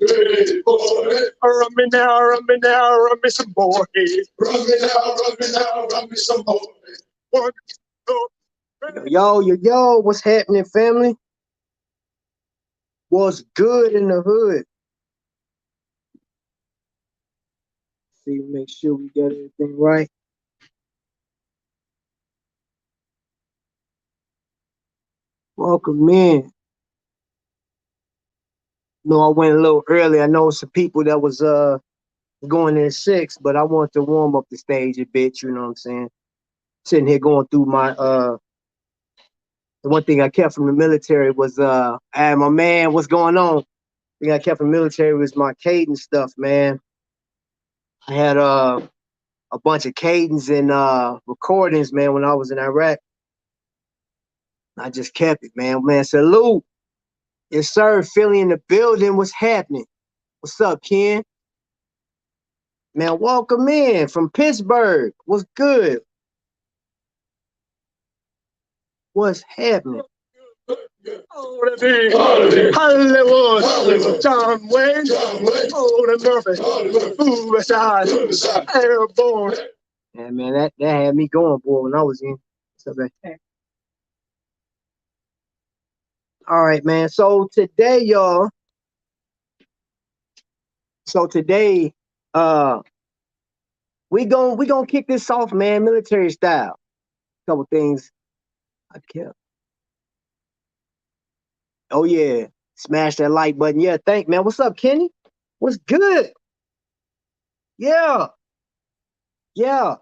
Hey, boy. Run me now, run me now, run me some more. Run me now, run me now, run me some more. One, two, three. Yo, what's happening, family? What's good in the hood? See, make sure we get everything right. Welcome in. No, I went a little early. I know some people that was going in at 6, but I wanted to warm up the stage a bit, you know what I'm saying? Sitting here going through my the one thing I kept from the military was hey my man, what's going on? The thing I kept from the military was my cadence stuff, man. I had a bunch of cadence and recordings, man, when I was in Iraq. I just kept it, man. Man, salute. Yes, sir. Philly in the building. What's happening? What's up, Ken? Man, welcome in from Pittsburgh. What's good? What's happening? Hollywood, John Wayne, Old Murphy, Suicide, Airborne. Yeah, man, that had me going, boy, when I was in. What's up, man? All right, man. So today, y'all. So today, we gonna kick this off, man, military style. Couple things I kept. Oh yeah, smash that like button. Yeah, thank man. What's up, Kenny? What's good? Yeah, yeah.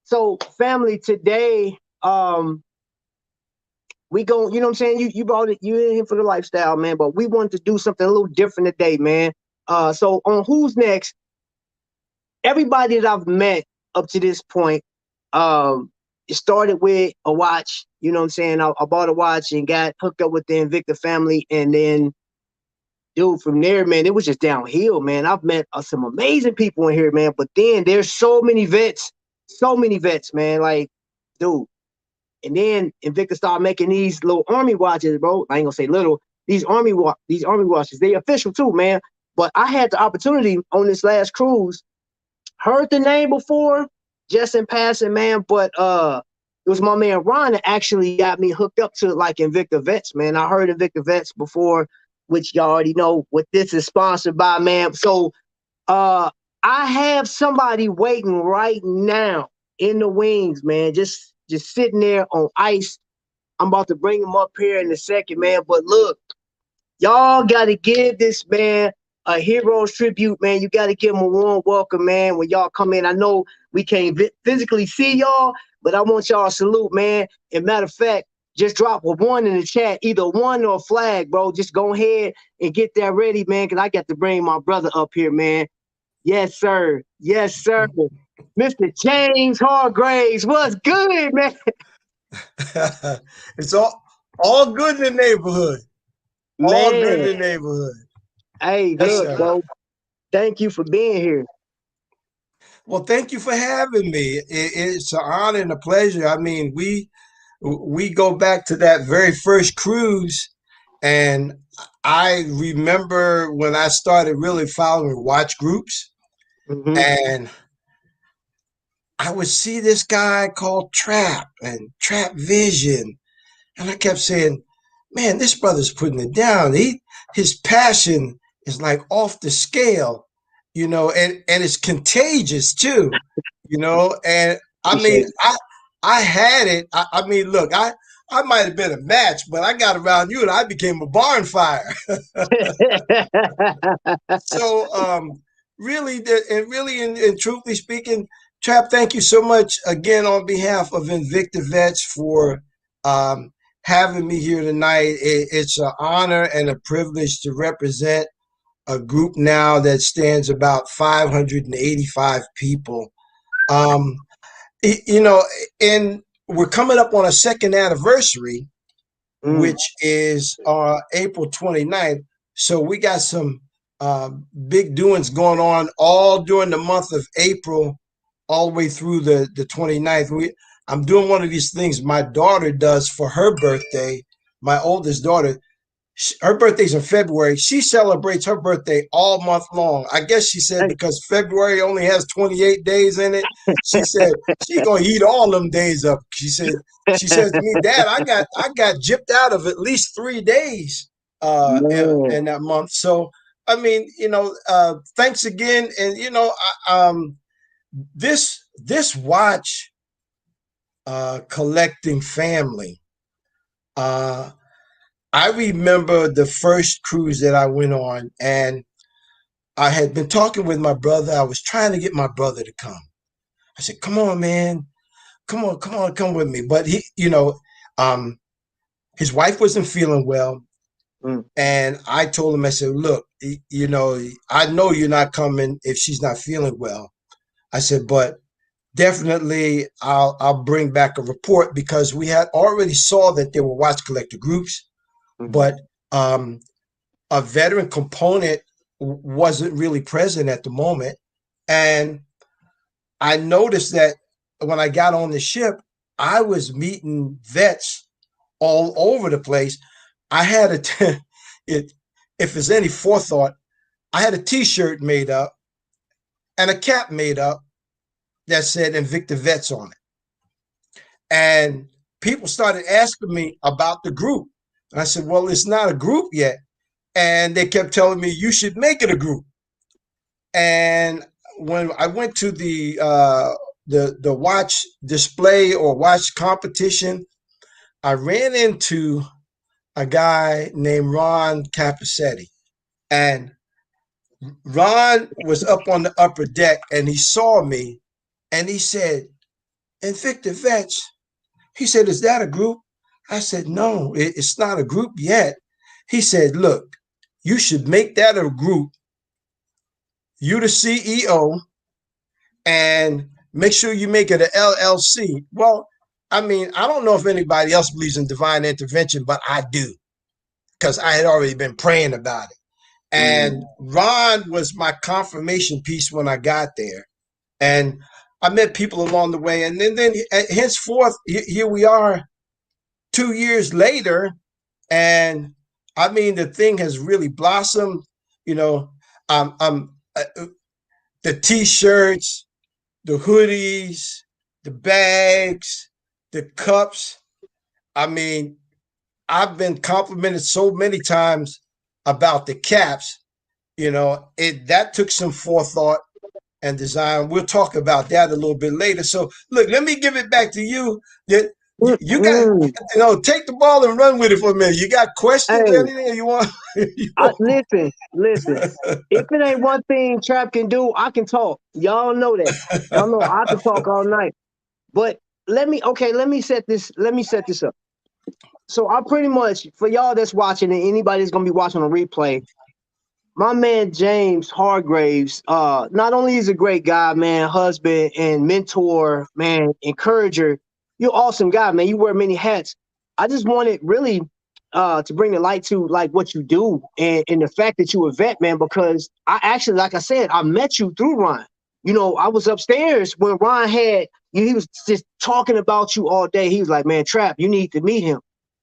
So family, today, we gon' you know what I'm saying? You brought it, you in here for the lifestyle, man. But we wanted to do something a little different today, man. So on Who's Next, everybody that I've met up to this point, it started with a watch. You know what I'm saying? I bought a watch and got hooked up with the Invicta family, and then, dude, from there, man, it was just downhill, man. I've met some amazing people in here, man. But then there's so many vets, man. Like, dude. And then Invicta started making these little army watches, bro. I ain't gonna say little. These army watches, they official too, man. But I had the opportunity on this last cruise. Heard the name before, just in passing, man. But it was my man Ron that actually got me hooked up to like Invicta Vets, man. I heard Invicta Vets before, which y'all already know what this is sponsored by, man. So I have somebody waiting right now in the wings, man. Just sitting there on ice. I'm about to bring him up here in a second, man. But look, y'all got to give this man a hero's tribute, man. You got to give him a warm welcome, man, when y'all come in. I know we can't physically see y'all, but I want y'all to salute, man. And matter of fact, just drop a 1 in the chat, either 1 or a flag, bro. Just go ahead and get that ready, man, because I got to bring my brother up here, man. Yes, sir. Yes, sir. Mr. James Hargraves, what's good, man? It's all good in the neighborhood. Man. All good in the neighborhood. Hey, look, bro. Thank you for being here. Well, thank you for having me. It's an honor and a pleasure. I mean, we go back to that very first cruise, and I remember when I started really following watch groups, and I would see this guy called Trap and Trap Vision, and I kept saying, man, this brother's putting it down. His passion is like off the scale, you know, and it's contagious too, you know. And I mean, I had it. I mean, look, I might have been a match, but I got around you and I became a barn fire. So, really, and truthfully speaking, Trap, thank you so much again on behalf of Invicta Vets for having me here tonight. It's an honor and a privilege to represent a group now that stands about 585 people. You know, and we're coming up on a second anniversary, which is April 29th. So we got some big doings going on all during the month of April, all the way through the 29th. I'm doing one of these things my daughter does for her birthday. My oldest daughter, her birthday's in February. She celebrates her birthday all month long. I guess she said Hey, because February only has 28 days in it. She said she gonna eat all them days up. She says to me, Dad, I got gypped out of at least 3 days man. in that month. So I mean, thanks again. And this watch collecting family. Uh, I remember the first cruise that I went on, and I had been talking with my brother. I was trying to get my brother to come. I said, "Come on, man, come on, come with me." But um, his wife wasn't feeling well, Mm, and I told him, I said, "Look, I know you're not coming if she's not feeling well." I said, "But definitely, I'll bring back a report because we had already saw that there were watch collector groups, mhm, but um, a veteran component wasn't really present at the moment. And I noticed that when I got on the ship, I was meeting vets all over the place. I had it, if there's any forethought, I had a T-shirt made up and a cap made up that said Invicta Vets on it. And people started asking me about the group. And I said, well, it's not a group yet. And they kept telling me, you should make it a group. And when I went to the watch display or watch competition, I ran into a guy named Ron Capacetti, and Ron was up on the upper deck, and he saw me, and he said, "Invicta Vets." He said, "Is that a group?" I said, "No, it's not a group yet." He said, "Look, you should make that a group. You the CEO, and make sure you make it an LLC." Well, I mean, I don't know if anybody else believes in divine intervention, but I do because I had already been praying about it. And mm. Ron was my confirmation piece when I got there. And I met people along the way. And then henceforth, here we are 2 years later. And I mean, the thing has really blossomed. You know, the t shirts, the hoodies, the bags, the cups. I mean, I've been complimented so many times about the caps. It that took some forethought and design. We'll talk about that a little bit later. So, look, let me give it back to you. You got, Mm-mm. take the ball and run with it for a minute. You got questions or Hey, anything you want? you want? listen. If it ain't one thing Trap can do, I can talk. Y'all know that. Y'all know I can talk all night. But let me set this up. So I pretty much, for y'all that's watching and anybody that's gonna be watching a replay, my man James Hargraves, not only is a great guy, man, husband and mentor, man, encourager. You're an awesome guy, man. You wear many hats. I just wanted really to bring the light to like what you do and the fact that you're a vet, man, because I actually, like I said, I met you through Ron. I was upstairs when Ron had he was just talking about you all day. He was like, man, Trap, you need to meet him.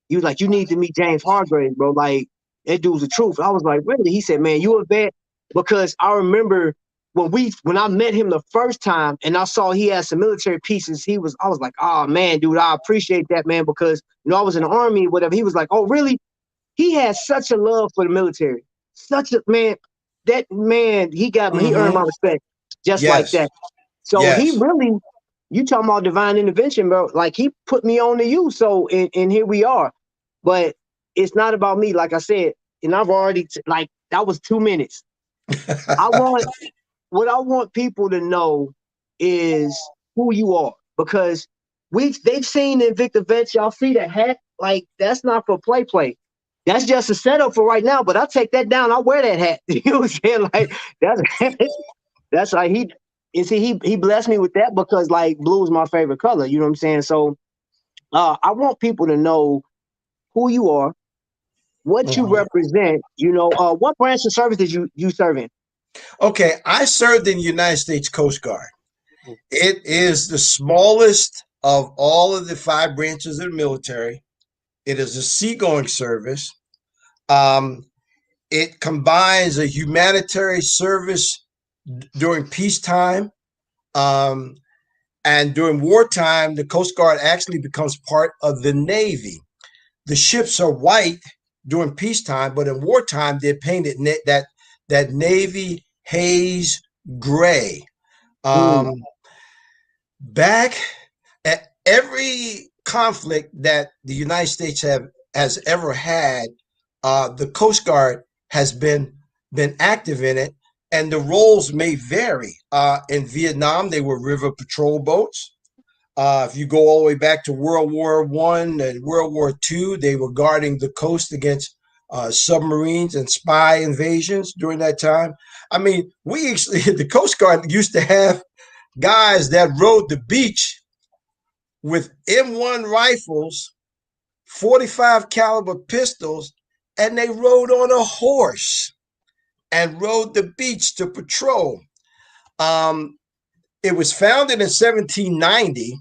He was like, you need to meet James Hargraves, bro. Like, that dude's the truth. I was like, really? He said, man, you a vet? Because I remember when I met him the first time and I saw he had some military pieces, I was like, oh man, dude, I appreciate that, man, because I was in the army, whatever. He was like, oh, really? He has such a love for the military. Such a man, that man, he earned Mm-hmm. my respect just like Yes. that. So he Yes. really, you talking about divine intervention, bro. Like he put me on to you. So and here we are. But it's not about me, like I said, and I've already like that was 2 minutes. I want what I want people to know is who you are because they've seen the Invicta Vets. Y'all see the hat? Like that's not for play. That's just a setup for right now. But I'll take that down. I'll wear that hat. You know what I'm saying? Like that's that's like he blessed me with that because like blue is my favorite color. You know what I'm saying? So I want people to know who you are, what you Mhm. represent. What branch of service did you serve in? Okay, I served in the United States Coast Guard. It is the smallest of all of the five branches of the military. It is a seagoing service. Um, it combines a humanitarian service during peacetime. Um, and during wartime, the Coast Guard actually becomes part of the Navy. The ships are white during peacetime, but in wartime, they're painted that Navy haze gray. Mm. Um, back at every conflict that the United States has ever had, the Coast Guard has been active in it, and the roles may vary. In Vietnam, they were river patrol boats. If you go all the way back to World War I and World War II, they were guarding the coast against submarines and spy invasions during that time. I mean, we actually the Coast Guard used to have guys that rode the beach with M1 rifles, 45 caliber pistols, and they rode on a horse and rode the beach to patrol. Um, it was founded in 1790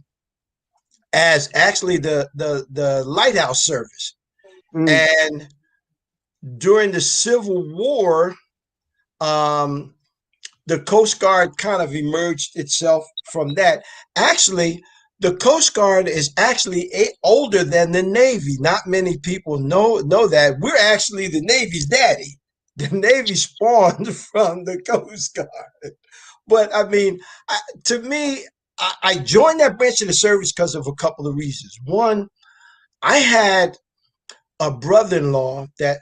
as actually the lighthouse service. Mm. And during the Civil War, um, the Coast Guard kind of emerged itself from that. Actually, the Coast Guard is actually older than the Navy. Not many people know that. We're actually the Navy's daddy. The Navy spawned from the Coast Guard. But I mean, to me, I joined that branch of the service because of a couple of reasons. One, I had a brother-in-law that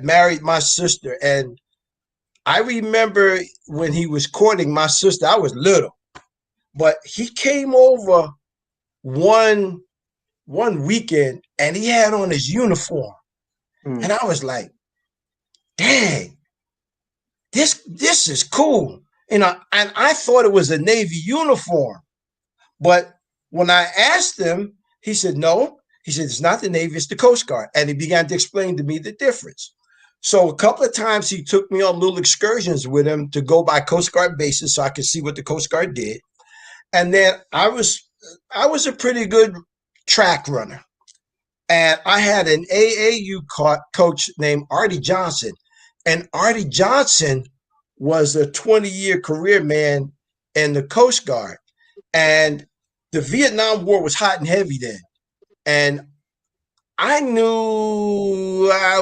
married my sister, and I remember when he was courting my sister. I was little, but he came over one one weekend and he had on his uniform, Mm. and I was like, "Dang, this is cool." And I thought it was a Navy uniform. But when I asked him, he said, no. He said, it's not the Navy, it's the Coast Guard. And he began to explain to me the difference. So a couple of times he took me on little excursions with him to go by Coast Guard bases so I could see what the Coast Guard did. And then I was a pretty good track runner. And I had an AAU coach named Artie Johnson. And Artie Johnson was a 20-year career man in the Coast Guard. And the Vietnam War was hot and heavy then. And I knew I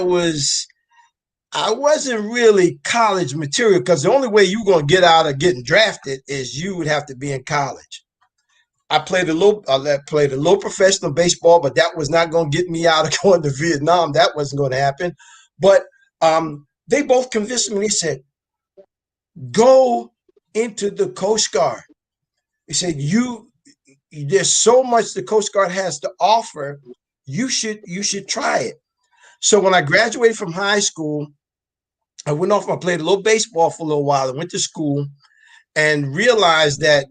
wasn't really college material because the only way you were going to get out of getting drafted is you would have to be in college. I played a little professional baseball, but that was not going to get me out of going to Vietnam. That wasn't going to happen. But they both convinced me. They said, "Go into the Coast Guard." They said, there's so much the Coast Guard has to offer. You should try it." So when I graduated from high school, I went off. I played a little baseball for a little while. I went to school and realized that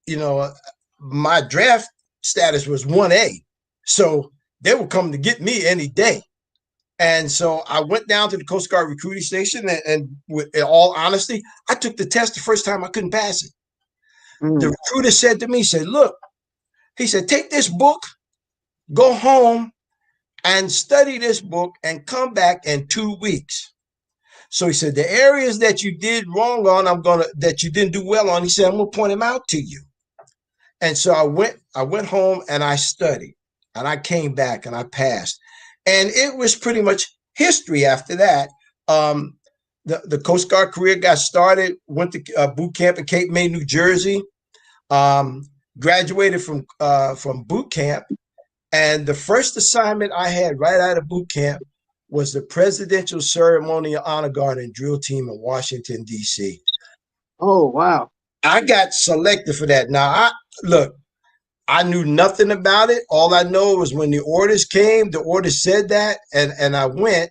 you know my draft status was 1A, so they were coming to get me any day. And so I went down to the Coast Guard recruiting station, and with in all honesty, I took the test the first time. I couldn't pass it. The Mm. recruiter said to me, he said, "Look," he said, "take this book, go home and study this book and come back in 2 weeks." So he said, "The areas that you did wrong on, that you didn't do well on," he said, "I'm gonna point them out to you." And so I went home and I studied, and I came back and I passed. And it was pretty much history after that. Um, the Coast Guard career got started, went to boot camp in Cape May, New Jersey, um, graduated from boot camp. And the first assignment I had right out of boot camp was the Presidential Ceremonial Honor Guard and Drill Team in Washington, D.C. Oh, wow. I got selected for that. Now, look, I knew nothing about it. All I know was when the orders came, the orders said that, and I went.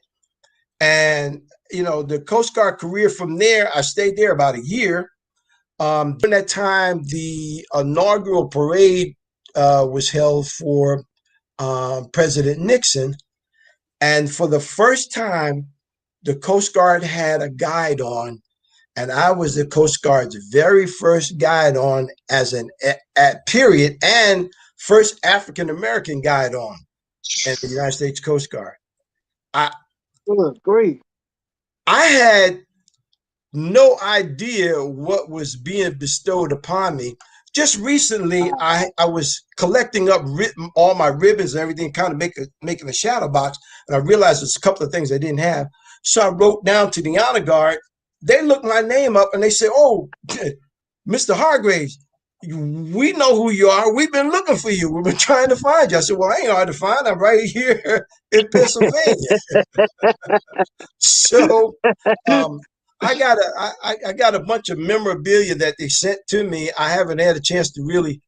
And, the Coast Guard career from there, I stayed there about a year. During that time, the inaugural parade was held for President Nixon. And for the first time, the Coast Guard had a guide on, and I was the Coast Guard's very first guide on as at period, and first African American guide on in the United States Coast Guard. I Great. I had no idea what was being bestowed upon me. Just recently, I was collecting up all my ribbons and everything, kind of making a shadow box, and I realized there's a couple of things I didn't have. So I wrote down to the honor guard. They looked my name up and they said, "Oh, Mr. Hargraves, we know who you are. We've been looking for you. We've been trying to find you." I said, "Well, I ain't hard to find. I'm right here in Pennsylvania." So um, I got a bunch of memorabilia that they sent to me. I haven't had a chance to really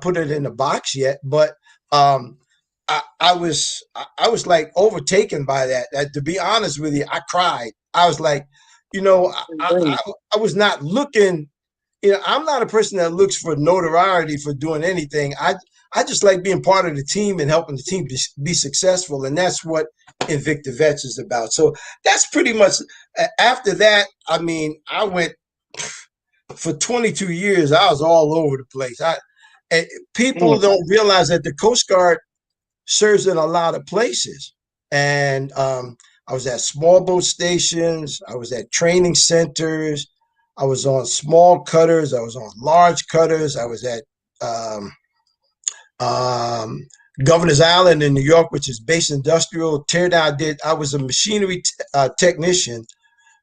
put it in the box yet, but um, I was like overtaken by that. To be honest with you, I cried. I was like, you know, Great. I was not looking. You know, I'm not a person that looks for notoriety for doing anything. I just like being part of the team and helping the team be successful, and that's what Invicta Vets is about. So that's pretty much. After that, I mean, I went for 22 years. I was all over the place. People Mm, don't realize that the Coast Guard serves in a lot of places, and I was at small boat stations. I was at training centers. I was on small cutters. I was on large cutters. I was at um, um, Governor's Island in New York, which is base industrial teardown. I was a machinery technician,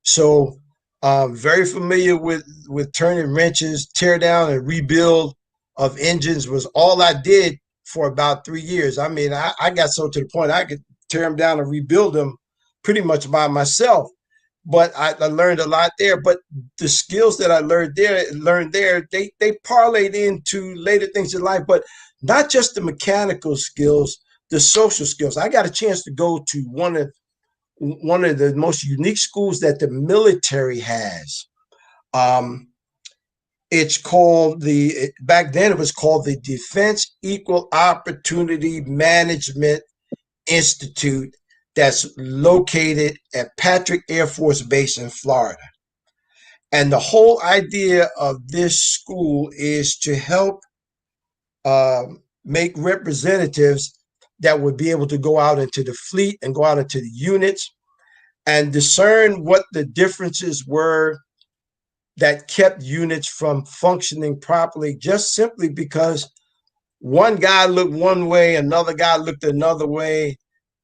so very familiar with turning wrenches, tear down and rebuild of engines was all I did for about 3 years. I mean, I got so to the point I could tear them down and rebuild them pretty much by myself. But I learned a lot there. But the skills that I learned there, they parlayed into later things in life. But not just the mechanical skills, the social skills. I got a chance to go to one of the most unique schools that the military has. Um, it's called back then it was called the Defense Equal Opportunity Management Institute, that's located at Patrick Air Force Base in Florida. And the whole idea of this school is to help make representatives that would be able to go out into the fleet and go out into the units and discern what the differences were that kept units from functioning properly, just simply because one guy looked one way, another guy looked another way,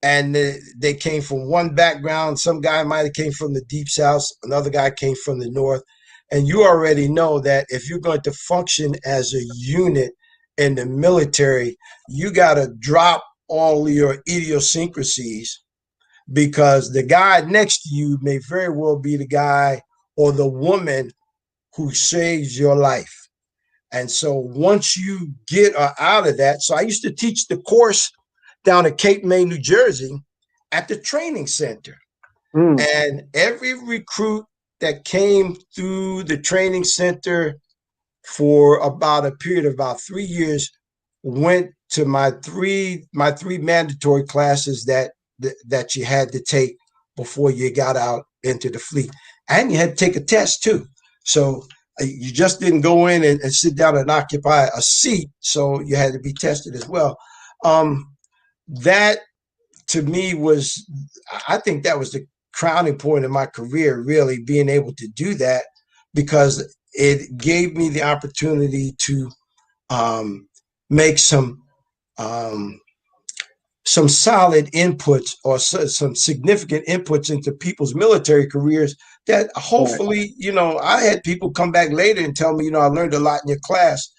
and they came from one background. Some guy might have came from the deep south, another guy came from the north. And you already know that if you're going to function as a unit in the military, you got to drop all your idiosyncrasies, because the guy next to you may very well be the guy or the woman who saves your life. And so once you get out of that, so I used to teach the course down at Cape May, New Jersey, at the training center. mm, And every recruit that came through the training center for about a period of about 3 years went to my three mandatory classes that you had to take before you got out into the fleet, and you had to take a test too. So you just didn't go in and sit down and occupy a seat. So you had to be tested as well. Um, that to me was, I think that was the crowning point in my career, really being able to do that, because it gave me the opportunity to make um, some solid inputs, or some significant inputs into people's military careers, that right. hopefully, I had people come back later and tell me, I learned a lot in your class.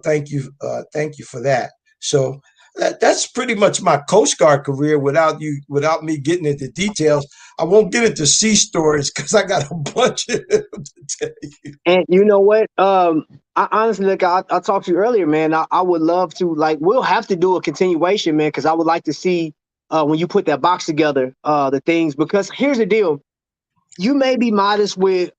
Thank you for that. So that's pretty much my Coast Guard career without me getting into details. I won't get into sea stories because I got a bunch of them to tell you. And you know what? I honestly, like I talked to you earlier, man. I would love to, like, we'll have to do a continuation, man, because I would like to see when you put that box together, the things. Because here's the deal: you may be modest with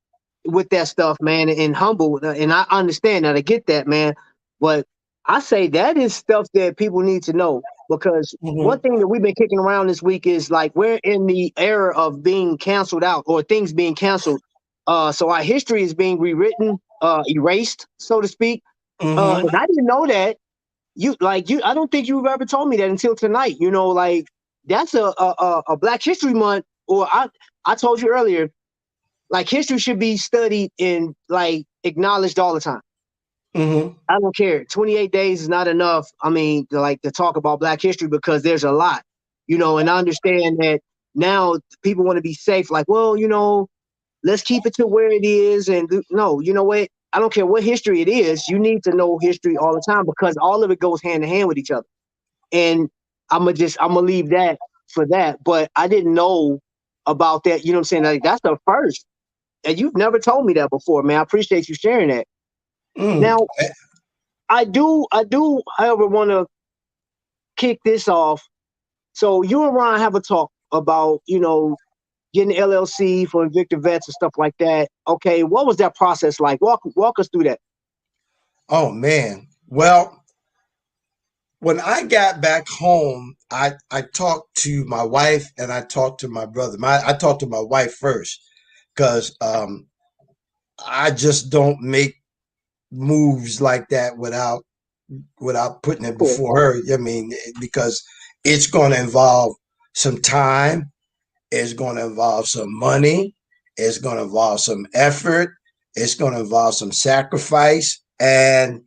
that stuff, man, and humble, and I understand that. I get that, man. But I say that is stuff that people need to know, because one Mm-hmm. thing that we've been kicking around this week is like we're in the era of being canceled out, or things being canceled. So our history is being rewritten, erased, so to speak. Mm-hmm. And I didn't know that. I don't think you've ever told me that until tonight. Like that's a Black History Month. or I told you earlier, like history should be studied and like acknowledged all the time. Hmm. I don't care. 28 days is not enough. I mean, to talk about Black history because there's a lot, and I understand that now people want to be safe. Like, well, let's keep it to where it is. And no, you know what? I don't care what history it is. You need to know history all the time because all of it goes hand in hand with each other. And I'm gonna leave that for that. But I didn't know about that. You know what I'm saying? Like that's the first. And you've never told me that before, man. I appreciate you sharing that. Mm. Now, I do, however, want to kick this off. So you and Ron have a talk about, getting LLC for Invicta Vets and stuff like that. Okay, what was that process like? Walk us through that. Oh man. Well, when I got back home, I talked to my wife and I talked to my brother. I talked to my wife first because I just don't make moves like that without putting it Cool. before her. I mean, because it's going to involve some time, it's going to involve some money, it's going to involve some effort, it's going to involve some sacrifice, and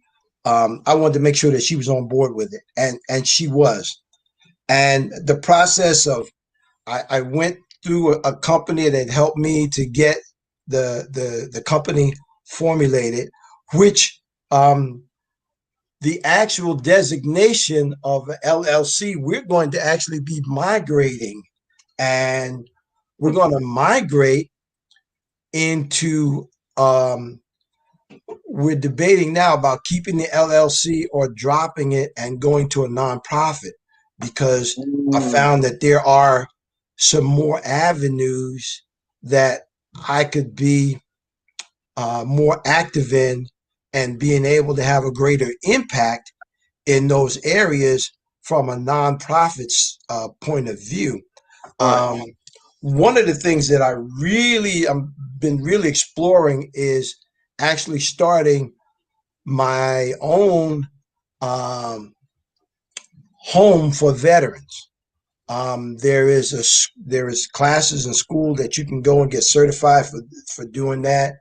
I wanted to make sure that she was on board with it, and she was. And the process of I went through a company that helped me to get the company formulated, which the actual designation of LLC, we're going to actually be migrating, and we're going to migrate into. We're debating now about keeping the LLC or dropping it and going to a nonprofit because I Mm, found that there are some more avenues that I could be more active in and being able to have a greater impact in those areas from a nonprofit's point of view. right. Um, One of the things that I really been really exploring is actually starting my own um, home for veterans. There is classes in school that you can go and get certified for doing that.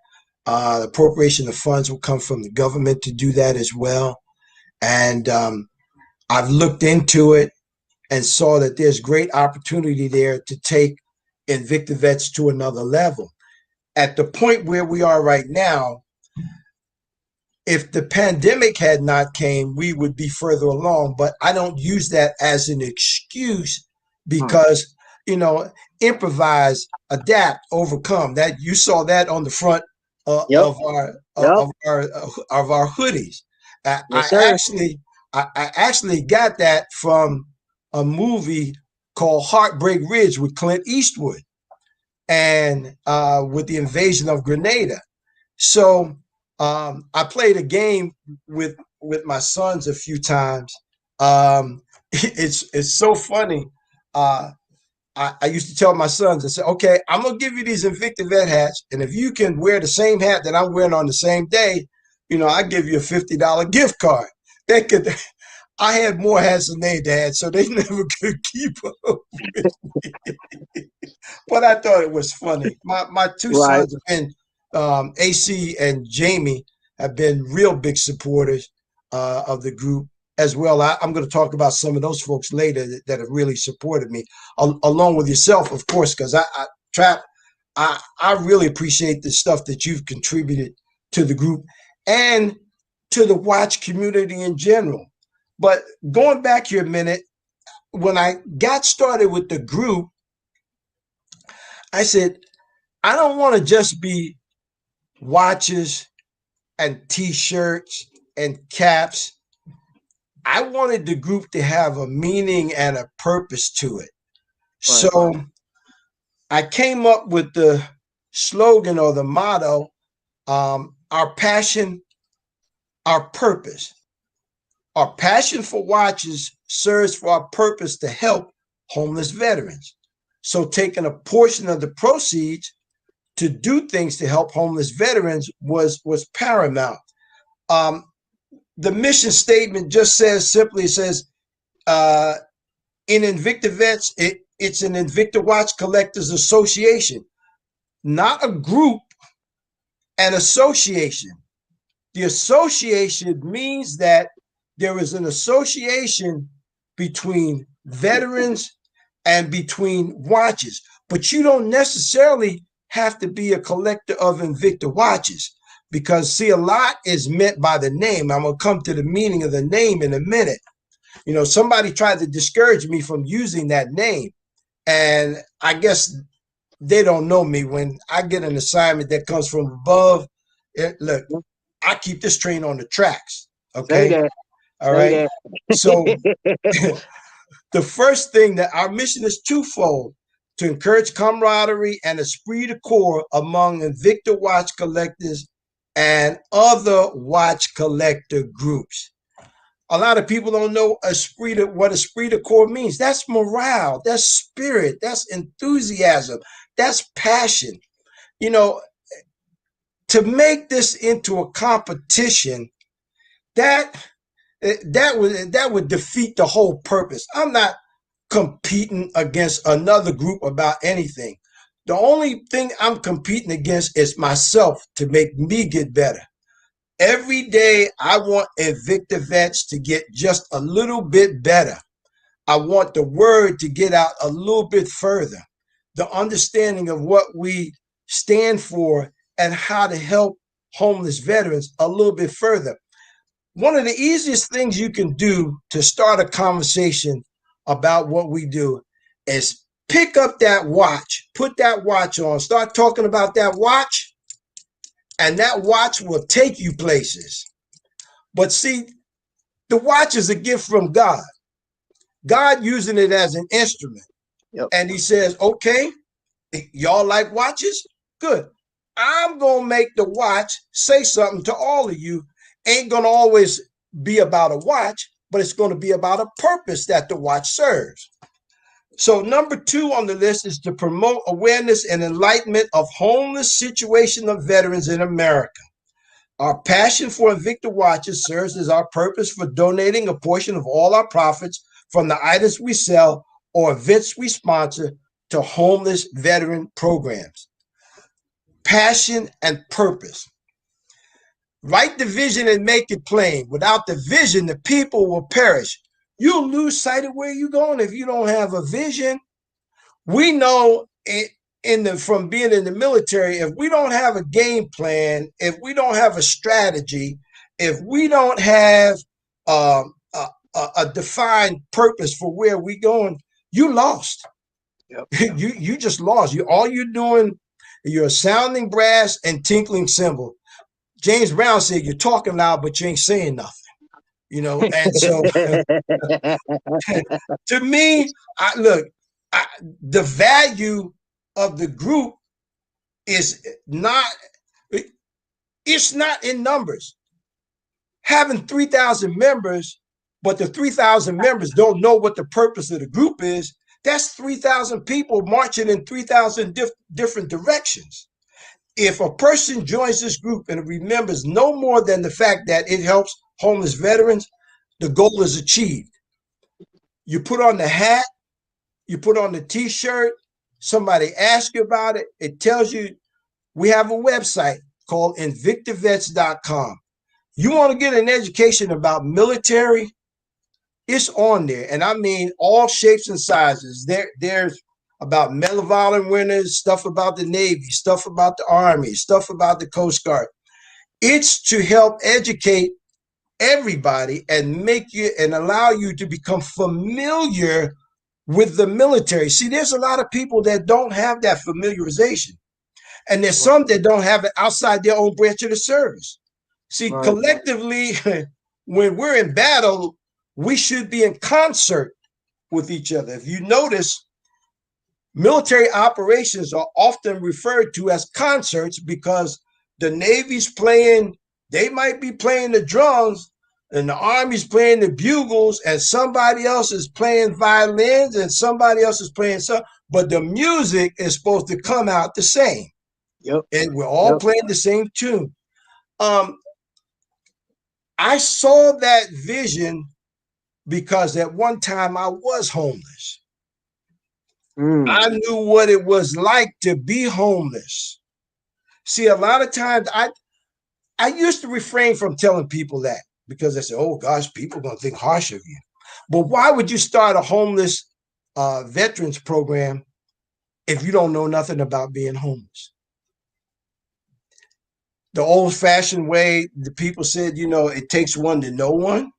The appropriation of funds will come from the government to do that as well. And I've looked into it and saw that there's great opportunity there to take Invicta Vets to another level. At the point where we are right now, if the pandemic had not came, we would be further along. But I don't use that as an excuse Mm. because, you know, improvise, adapt, overcome. That you saw that on the front Yep. Yep. of our hoodies. I, Yes, I sir. actually I actually got that from a movie called Heartbreak Ridge with Clint Eastwood and with the invasion of Grenada. So I played a game with my sons a few times. It's so funny. Uh, I used to tell my sons, I said, okay, I'm gonna give you these Invicta Vet hats, and if you can wear the same hat that I'm wearing on the same day, I give you a $50 gift card. They could. I had more hats than they had, so they never could keep up with me. But I thought it was funny. My two Right. sons have been AC and Jamie have been real big supporters of the group as well. I'm going to talk about some of those folks later that have really supported me, along with yourself, of course, because Trap, I really appreciate the stuff that you've contributed to the group and to the watch community in general. But going back here a minute, when I got started with the group, I said, I don't want to just be watches and t-shirts and caps. I wanted the group to have a meaning and a purpose to it. Right. So I came up with the slogan or the motto, our passion, our purpose. Our passion for watches serves for our purpose to help homeless veterans. So taking a portion of the proceeds to do things to help homeless veterans was paramount. Um, the mission statement just says simply, it says, in Invicta Vets, it's an Invicta Watch Collectors Association, not a group, an association. The association means that there is an association between veterans and between watches, but you don't necessarily have to be a collector of Invicta watches, because see, a lot is meant by the name. I'm going to come to the meaning of the name in a minute. You know, somebody tried to discourage me from using that name, and I guess they don't know me. When I get an assignment that comes from above, look, I keep this train on the tracks. Say Okay. that. All Say right. So that. the first thing, that our mission is twofold: to encourage camaraderie and esprit de corps among Invicta watch collectors and other watch collector groups. A lot of people don't know what esprit de corps means. That's morale, that's spirit, that's enthusiasm, that's passion. You know, to make this into a competition, that that would defeat the whole purpose. I'm not competing against another group about anything. The only thing I'm competing against is myself, to make me get better. Every day I want Invicta vets to get just a little bit better. I want the word to get out a little bit further. The understanding of what we stand for and how to help homeless veterans a little bit further. One of the easiest things you can do to start a conversation about what we do is pick up that watch, put that watch on, start talking about that watch, and that watch will take you places. But see, the watch is a gift from God. God using it as an instrument. Yep. And he says, okay, y'all like watches? Good. I'm going to make the watch say something to all of you. Ain't going to always be about a watch, but it's going to be about a purpose that the watch serves. So number 2 on the list is to promote awareness and enlightenment of homeless situation of veterans in America. Our passion for Invicta watches serves as our purpose for donating a portion of all our profits from the items we sell or events we sponsor to homeless veteran programs. Passion and purpose. Write the vision and make it plain. Without the vision, the people will perish. You'll lose sight of where you're going if you don't have a vision. We know from being in the military, if we don't have a game plan, if we don't have a strategy, if we don't have a defined purpose for where we're going, you lost. Yep. You just lost. All you're doing, you're a sounding brass and tinkling cymbal. James Brown said, "You're talking loud, but you ain't saying nothing." You know, and so to me, the value of the group is not, it's not in numbers. Having 3,000 members, but the 3,000 members don't know what the purpose of the group is, that's 3,000 people marching in 3,000 different directions. If a person joins this group and remembers no more than the fact that it helps homeless veterans, the goal is achieved. You put on the hat, you put on the t-shirt, somebody asks you about it, it tells you. We have a website called invictavets.com. You want to get an education about military, it's on there. And I mean all shapes and sizes. There's about Medal of Honor winners, stuff about the Navy, stuff about the Army, stuff about the Coast Guard. It's to help educate everybody and make you and allow you to become familiar with the military. See, there's a lot of people that don't have that familiarization. And there's some that don't have it outside their own branch of the service. See, Right. collectively, when we're in battle, we should be in concert with each other. If you notice, military operations are often referred to as concerts because the Navy's playing, they might be playing the drums, and the Army's playing the bugles, and somebody else is playing violins, and somebody else is playing some, but the music is supposed to come out the same. Yep. And we're all Yep. playing the same tune. I saw that vision because at one time I was homeless. Mm. I knew what it was like to be homeless. See, a lot of times I used to refrain from telling people that because I said, oh gosh, people are going to think harsh of you. But why would you start a homeless veterans program if you don't know nothing about being homeless? The old fashioned way, the people said, it takes one to know one.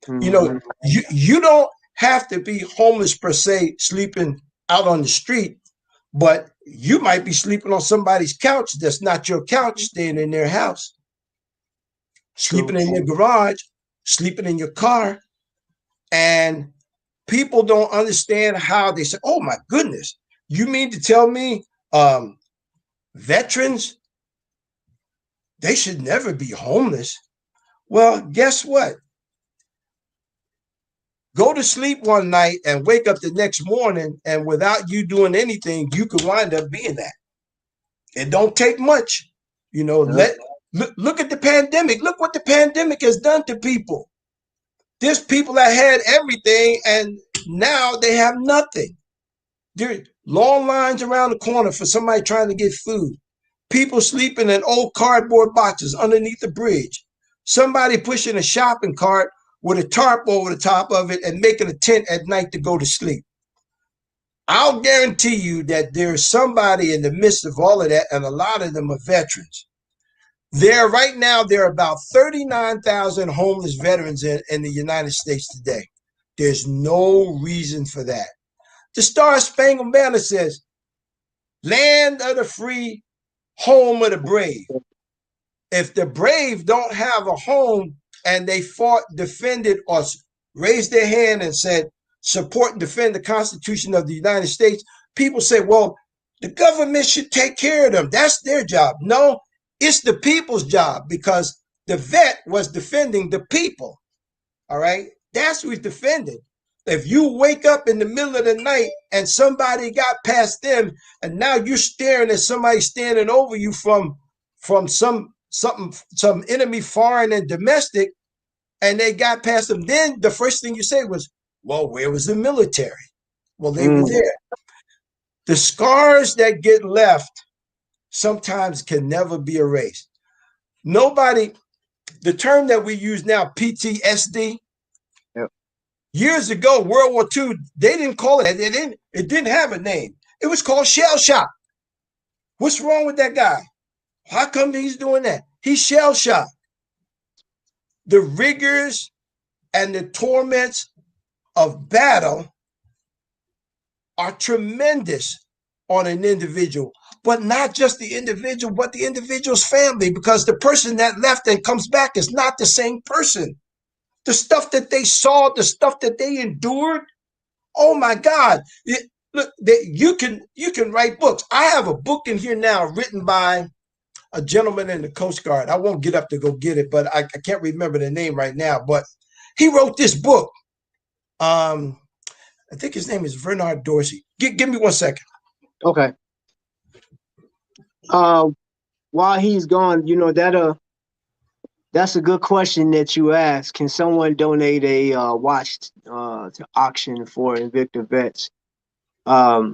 Mm-hmm. You don't have to be homeless per se, sleeping out on the street, but you might be sleeping on somebody's couch that's not your couch, staying in their house, True. sleeping in your garage, sleeping in your car. And people don't understand how they say, oh my goodness, you mean to tell me veterans, they should never be homeless? Well, guess what? Go to sleep one night and wake up the next morning, and without you doing anything, you could wind up being that. It don't take much. Yeah. Look at the pandemic. Look what the pandemic has done to people. There's people that had everything and now they have nothing. There are long lines around the corner for somebody trying to get food. People sleeping in old cardboard boxes underneath the bridge. Somebody pushing a shopping cart with a tarp over the top of it and making a tent at night to go to sleep. I'll guarantee you that there's somebody in the midst of all of that, and a lot of them are veterans. Right now, there are about 39,000 homeless veterans in the United States today. There's no reason for that. The Star Spangled Banner says, land of the free, home of the brave. If the brave don't have a home and they fought, defended, or raised their hand and said, support and defend the Constitution of the United States, people say, well, the government should take care of them. That's their job. No, it's the people's job because the vet was defending the people. All right. That's who he's defending. If you wake up in the middle of the night and somebody got past them and now you're staring at somebody standing over you from some enemy, foreign and domestic, and they got past them, then the first thing you say was, well, where was the military? Well, they were there. The scars that get left sometimes can never be erased. Nobody, the term that we use now, PTSD, Yep. years ago, World War II, they didn't call it that. It didn't have a name. It was called shell shock. What's wrong with that guy? How come he's doing that? He's shell shocked. The rigors and the torments of battle are tremendous on an individual, but not just the individual, but the individual's family, because the person that left and comes back is not the same person. The stuff that they saw, the stuff that they endured, oh my God. Look, you can write books. I have a book in here now written by a gentleman in the Coast Guard. I won't get up to go get it, but I can't remember the name right now. But he wrote this book. I think his name is Bernard Dorsey. Give me 1 second. Okay. While he's gone, that's a good question that you asked. Can someone donate a watch to auction for Invicta Vets? I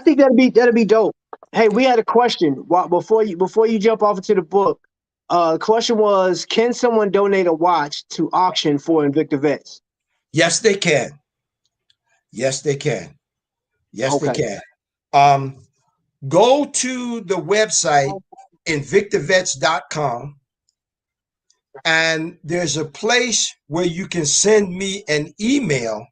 think that'd be dope. Hey, we had a question before you jump off into the book. The question was, can someone donate a watch to auction for Invicta Vets? Yes, they can. Yes, they can. Yes, Okay. they can. Go to the website invictavets.com, and there's a place where you can send me an email,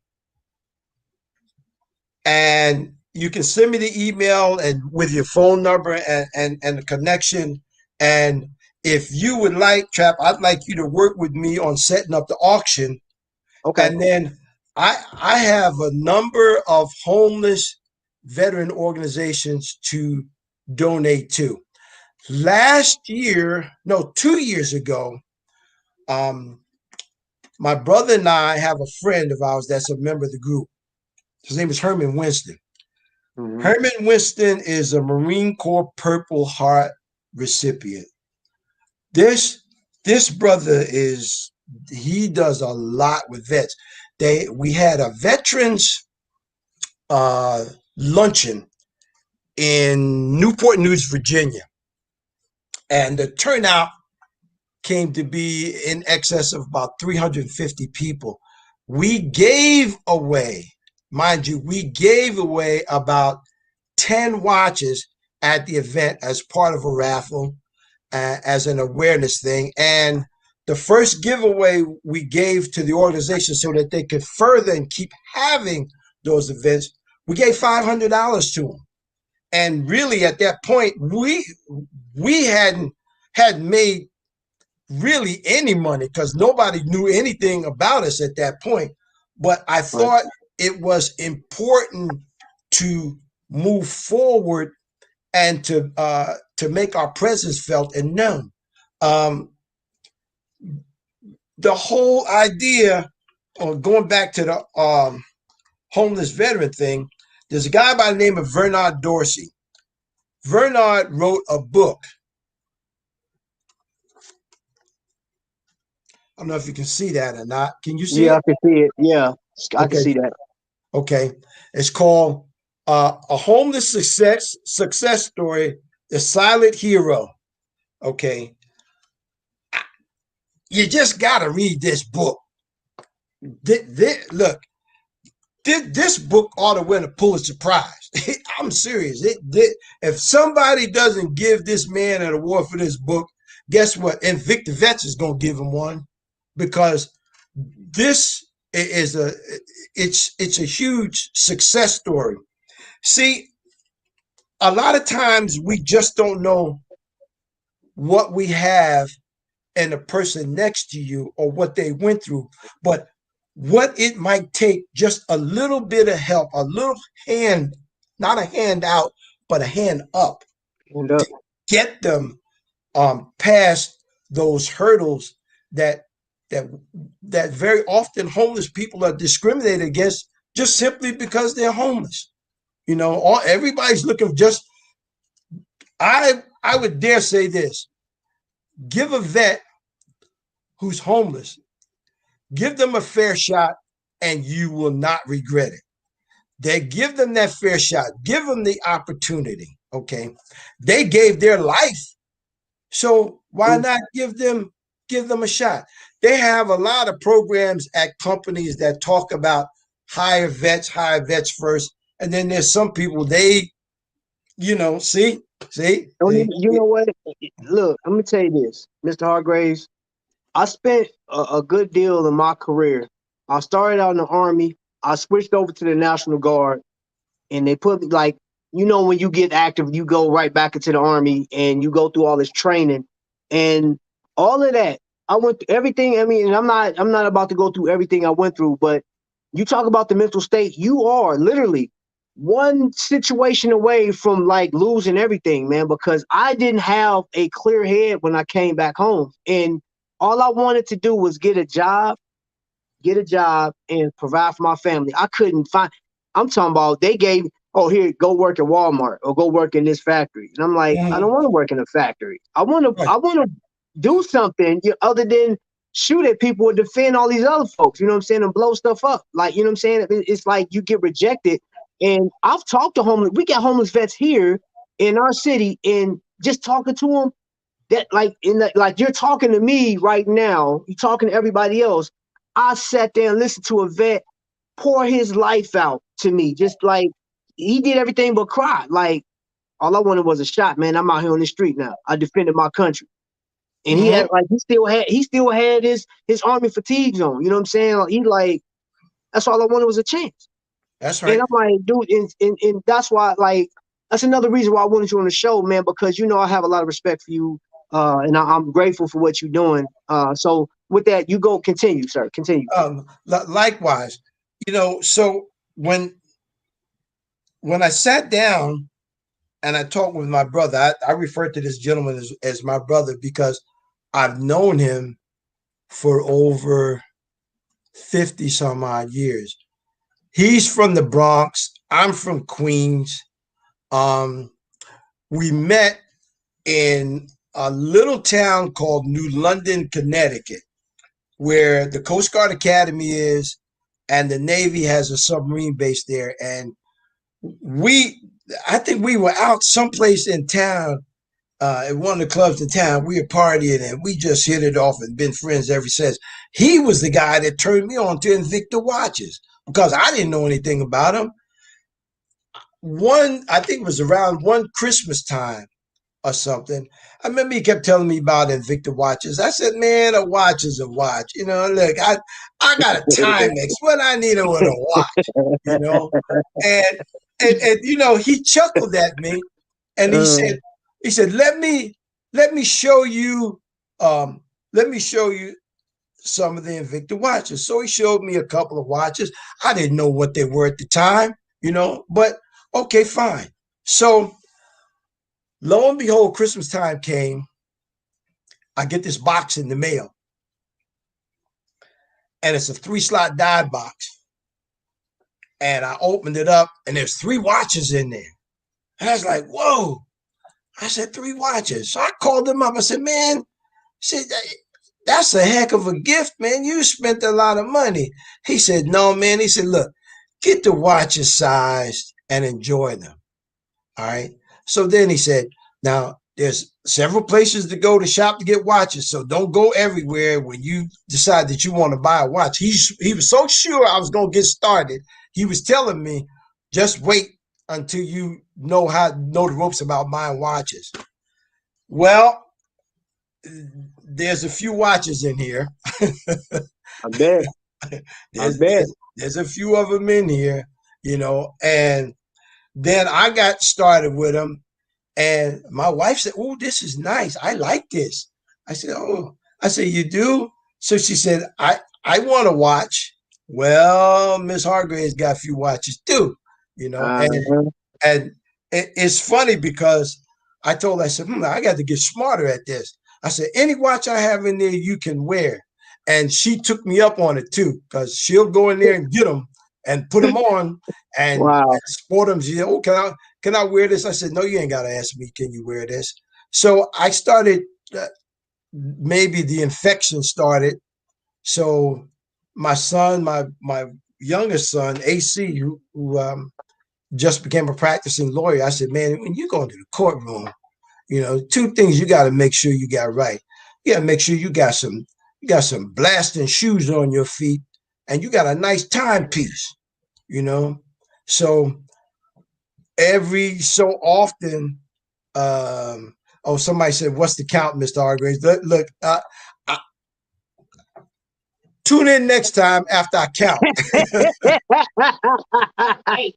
and you can send me the email and with your phone number and the connection. And if you would like, Trap, I'd like you to work with me on setting up the auction. Okay. And then I have a number of homeless veteran organizations to donate to. Last year, no, 2 years ago, my brother and I have a friend of ours that's a member of the group. His name is Herman Winston. Mm-hmm. Herman Winston is a Marine Corps Purple Heart recipient. This brother he does a lot with vets. We had a veterans uh, luncheon in Newport News, Virginia, and the turnout came to be in excess of about 350 people. We gave away, mind you, we gave away about 10 watches at the event as part of a raffle, as an awareness thing. And the first giveaway we gave to the organization so that they could further and keep having those events, we gave $500 to them. And really, at that point, we hadn't made really any money because nobody knew anything about us at that point. But I Right. thought it was important to move forward and to make our presence felt and known. Um, the whole idea, or going back to the homeless veteran thing, there's a guy by the name of Vernard Dorsey. Vernard wrote a book. I don't know if you can see that or not. Can you see Yeah, it? I can see it. Yeah, I can Okay. see that. Okay. It's called A Homeless Success Story, The Silent Hero. Okay. You just got to read this book. Look, this book ought to win a Pulitzer Prize. I'm serious. If somebody doesn't give this man an award for this book, guess what? Invicta Vets is going to give him one, because this is it's a huge success story. See, a lot of times we just don't know what we have in the person next to you or what they went through, but what it might take, just a little bit of help, a little hand, not a hand out, but a hand up, And to get them past those hurdles that that that very often homeless people are discriminated against just simply because they're homeless. You know, everybody's looking just. I would dare say this: give a vet who's homeless, give them a fair shot, and you will not regret it. They give them that fair shot, give them the opportunity. Okay, they gave their life, so why not give them a shot? They have a lot of programs at companies that talk about hire vets first, and then there's some people they, see. you know what? Look, I'm gonna tell you this, Mr. Hargraves. I spent a good deal of my career. I started out in the Army. I switched over to the National Guard, and they put me like, when you get active, you go right back into the Army, and you go through all this training, and all of that. I went through everything. I mean, and I'm not about to go through everything I went through, but you talk about the mental state. You are literally one situation away from like losing everything, man, because I didn't have a clear head when I came back home. And all I wanted to do was get a job and provide for my family. I couldn't find, I'm talking about they gave, oh, here, go work at Walmart or go work in this factory. And I'm like, I don't Mhm. want to work in a factory. I want to, Right. I want to do something other than shoot at people or defend all these other folks, you know what I'm saying, and blow stuff up. Like, you know what I'm saying? It's like you get rejected. And I've talked to homeless, we got homeless vets here in our city, and just talking to them, that like like you're talking to me right now, you're talking to everybody else. I sat there and listened to a vet pour his life out to me, just like he did everything but cry. Like all I wanted was a shot, man. I'm out here on the street now. I defended my country. And he Mm-hmm. had like he still had his army fatigues on. You know what I'm saying? Like, he like, that's all I wanted was a chance. That's And right. I'm like, dude, and that's why, like, that's another reason why I wanted you on the show, man, because I have a lot of respect for you, and I'm grateful for what you're doing. So with that, you go continue, sir. Continue. Likewise, so when I sat down and I talked with my brother, I refer to this gentleman as my brother because I've known him for over 50 some odd years. He's from the Bronx. I'm from Queens. Um, we met in a little town called New London, Connecticut, where the Coast Guard Academy is, and the Navy has a submarine base there. And we, I think we were out someplace in town, at one of the clubs in town. We were partying and we just hit it off and been friends ever since. He was the guy that turned me on to Invicta watches because I didn't know anything about him. I think it was around one Christmas time or something. I remember he kept telling me about Invicta watches. I said, man, a watch is a watch. Look, I got a Timex. What I need with a watch, you know? And, and he chuckled at me and he said, let me show you, let me show you some of the Invicta watches. So he showed me a couple of watches. I didn't know what they were at the time, but okay, fine. So lo and behold, Christmas time came. I get this box in the mail, and it's a 3-slot die box. And I opened it up, and there's 3 watches in there. And I was like, whoa. I said, 3 watches. So I called him up. I said, man, that's a heck of a gift, man. You spent a lot of money. He said, no, man. He said, look, get the watches sized and enjoy them. All right. So then he said, now there's several places to go to shop to get watches. So don't go everywhere when you decide that you want to buy a watch. He was so sure I was going to get started. He was telling me, just wait until you know the ropes about buying watches. Well, there's a few watches in here. I bet. There's a few of them in here, and then I got started with them. And my wife said, oh, this is nice. I like this. I said, oh, you do? So she said, I want to watch. Well, Miss Hargraves got a few watches too, and it's funny because I told her, I said, I got to get smarter at this. I said, any watch I have in there, you can wear. And she took me up on it too, because she'll go in there and get them and put them on and sport them. She said, oh, can I wear this? I said, no, you ain't got to ask me, can you wear this? So I started, maybe the infection started. So my son, my youngest son, AC, who just became a practicing lawyer, I said, man, when you go into the courtroom, 2 things you got to make sure you got right. You got to make sure you got some blasting shoes on your feet and you got a nice timepiece, So every so often, somebody said, what's the count, Mr. Hargraves? Look, tune in next time after I count. Hey,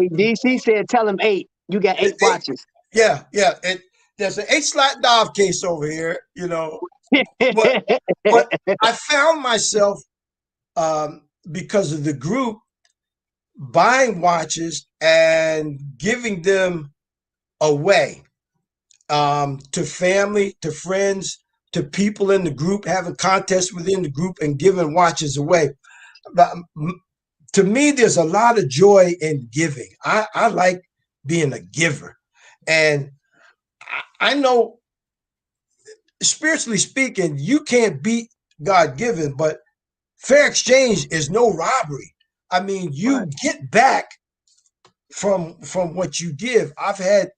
DC said, tell him 8. You got 8 watches. Yeah. There's an 8-slot dive case over here, but I found myself, because of the group, buying watches and giving them away, to family, to friends, to people in the group, having contests within the group and giving watches away. But to me, there's a lot of joy in giving. I like being a giver. And I know, spiritually speaking, you can't beat God given, but fair exchange is no robbery. I mean, you get back from what you give. I've had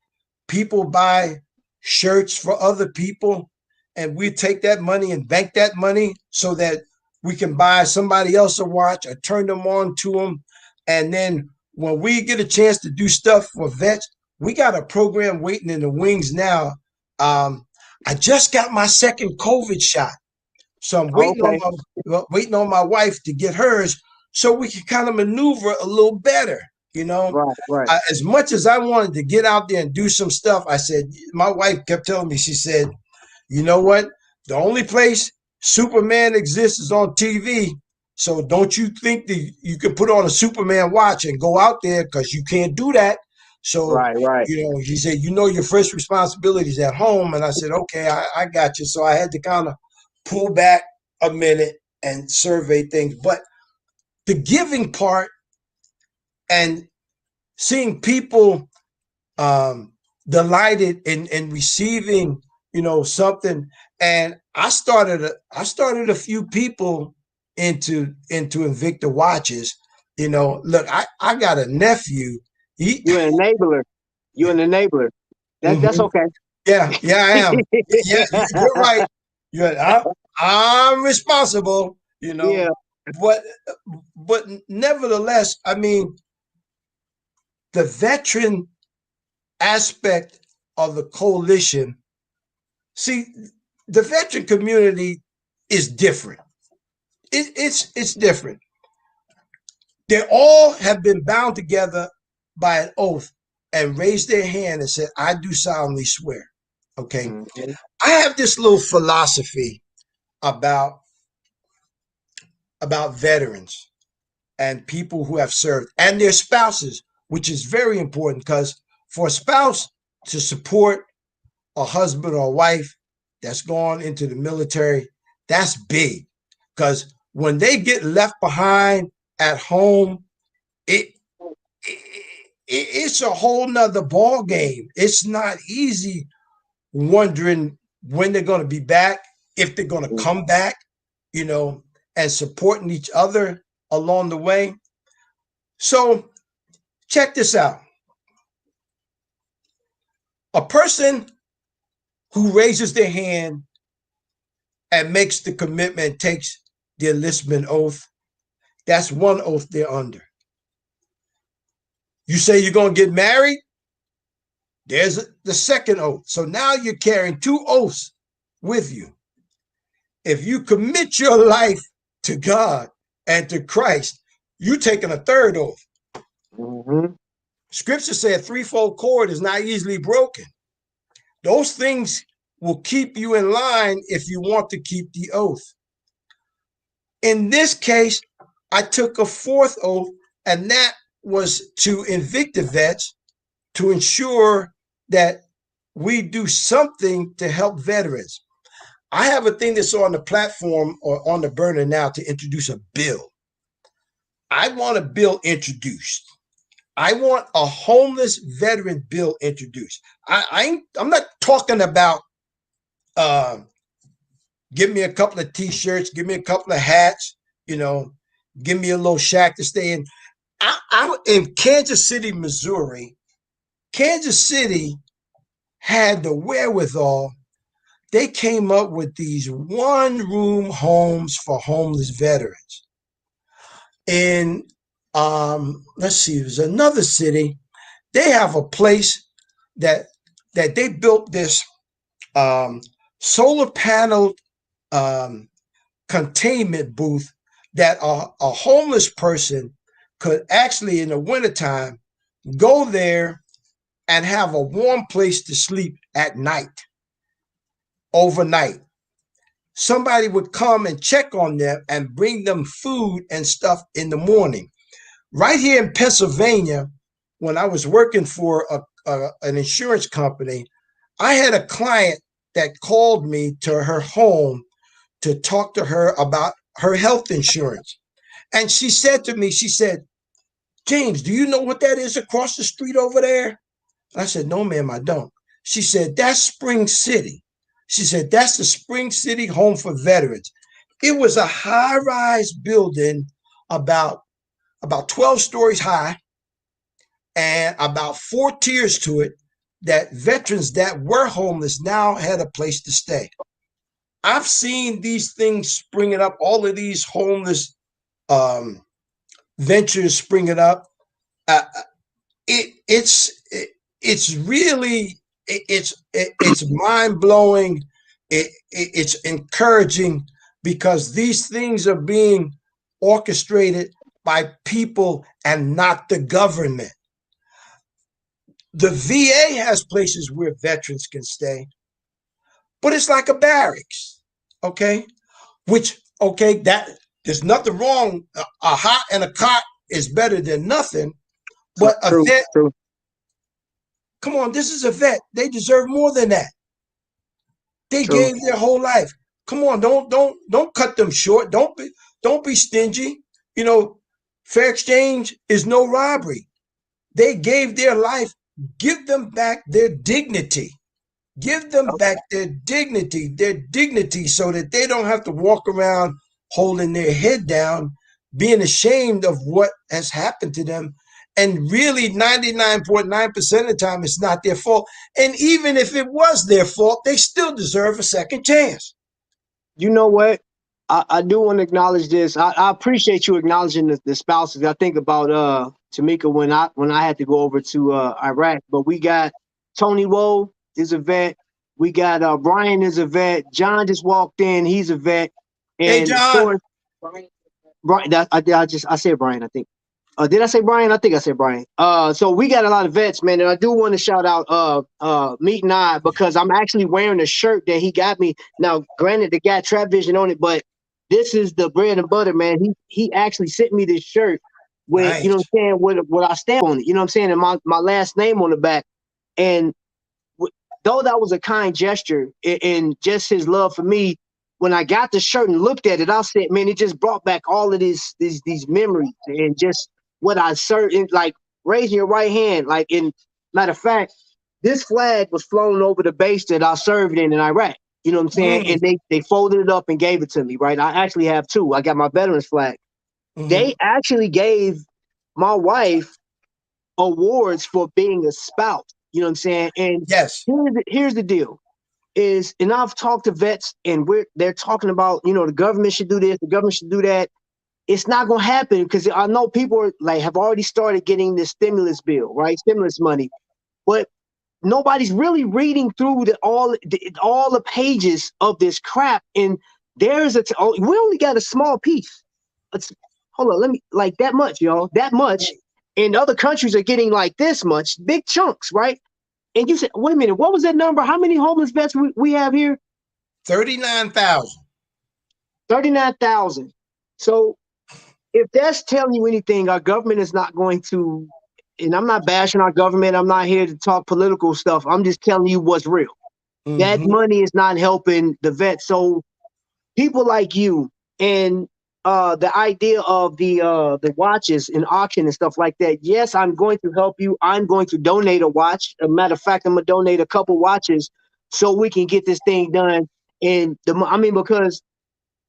people buy shirts for other people, and we take that money and bank that money so that we can buy somebody else a watch or turn them on to them. And then when we get a chance to do stuff for vets, we got a program waiting in the wings now. I just got my second COVID shot. So I'm waiting on my wife to get hers so we can kind of maneuver a little better, Right. As much as I wanted to get out there and do some stuff, I said, my wife kept telling me, she said, you know what? The only place Superman exists is on TV. So don't you think that you can put on a Superman watch and go out there, because you can't do that. So, right. She said, your first responsibility is at home. And I said, okay, I got you. So I had to kind of pull back a minute and survey things. But the giving part and seeing people delighted in receiving, something. And I started a few people into Invicta watches. Look, I got a nephew. He, You're an enabler. You're an enabler. That's Mhm. okay. Yeah, I am. Yeah, you're right. I'm responsible, Yeah. but but nevertheless, I mean, the veteran aspect of the coalition. See, the veteran community is different. It's different. They all have been bound together by an oath and raised their hand and said, "I do solemnly swear." Okay, Mhm. I have this little philosophy about veterans and people who have served and their spouses, which is very important because for a spouse to support a husband or a wife that's gone into the military, that's big. Because when they get left behind at home, it, it's a whole nother ball game. It's not easy wondering when they're going to be back, if they're going to come back, you know, and supporting each other along the way. So check this out. A person who raises their hand and makes the commitment, takes the enlistment oath, that's one oath they're under. You say you're going to get married, there's the second oath. So now you're carrying two oaths with you. If you commit your life to God and to Christ, you're taking a third oath. Mhm. Scripture said a threefold cord is not easily broken. Those things will keep you in line if you want to keep the oath. In this case, I took a fourth oath, and that was to evict the vets to ensure that we do something to help veterans. I have a thing that's on the platform or on the burner now to introduce a bill. I want a bill introduced. I want a homeless veteran bill introduced. I'm not talking about uh, give me a couple of t-shirts, give me a couple of hats, you know, give me a little shack to stay in. I in Kansas City, Missouri. Kansas City had the wherewithal. They came up with these one-room homes for homeless veterans. In let's see, there's another city. They have a place that they built this um, solar panel um, containment booth that a homeless person could actually in the wintertime go there and have a warm place to sleep at night, overnight. Somebody would come and check on them and bring them food and stuff in the morning. Right here in Pennsylvania, when I was working for an insurance company, I had a client that called me to her home to talk to her about her health insurance. And she said to me, she said, "James, do you know what that is across the street over there?" And I said, "No, ma'am, I don't." She said, "That's Spring City." She said, "That's the Spring City Home for Veterans." It was a high-rise building about 12 stories high and about 4 tiers to it that veterans that were homeless now had a place to stay. I've seen these things springing up, all of these homeless um, ventures springing up. Uh, it's really it's mind blowing. It's encouraging because these things are being orchestrated by people and not the government. The VA has places where veterans can stay, but it's like a barracks, okay? Which, okay, that there's nothing wrong. A hot and a cot is better than nothing, but a True. vet, True. come on, this is a vet. They deserve more than that. They True. gave their whole life. Come on, don't cut them short. Don't be stingy. You know, fair exchange is no robbery. They gave their life. Give them back their dignity. Give them back their dignity so that they don't have to walk around holding their head down being ashamed of what has happened to them. And really, 99.9% of the time, it's not their fault. And even if it was their fault, they still deserve a second chance. You know what? I do want to acknowledge this. I appreciate you acknowledging the spouses. I think about Tamika when I had to go over to Iraq, but we got Tony Woe is a vet. We got Brian is a vet. John just walked in, he's a vet. Hey, And of John. course, Brian, I said Brian, I think. Did I say Brian? I think I said Brian. So we got a lot of vets, man, and I do want to shout out Meet and I, because I'm actually wearing a shirt that he got me. Now, granted, the got Trap Vision on it, but this is the bread and butter, man. He actually sent me this shirt with, you know Nice. what I'm saying, with what I stamp on it, you know what I'm saying, and my last name on the back. And though that was a kind gesture and just his love for me, when I got the shirt and looked at it, I said, man, it just brought back all of these memories and just what I certain like raising your right hand. Like, in matter of fact, this flag was flown over the base that I served in Iraq. You know what I'm saying? Mm, And they folded it up and gave it to me, right? I actually have two. I got my veterans flag. hmm They actually gave my wife awards for being a spouse. You know what I'm saying? And Yes. here's the deal is, and I've talked to vets and they're talking about, you know, the government should do this, the government should do that. It's not going to happen because I know people are like have already started getting this stimulus bill, right? Stimulus money, but nobody's really reading through all the pages of this crap. And there's we only got a small piece. Let's hold on, let me like that much, y'all, that much. And other countries are getting like this much, big chunks, right? And you said, wait a minute, what was that number? How many homeless vets we have here? 39,000. 39,000. So if that's telling you anything, our government is not going to, and I'm not bashing our government. I'm not here to talk political stuff. I'm just telling you what's real. That hmm money is not helping the vets. So people like you and the idea of the watches and auction and stuff like that. Yes, I'm going to help you. I'm going to donate a watch. A matter of fact, I'm gonna donate a couple watches so we can get this thing done. And I mean, because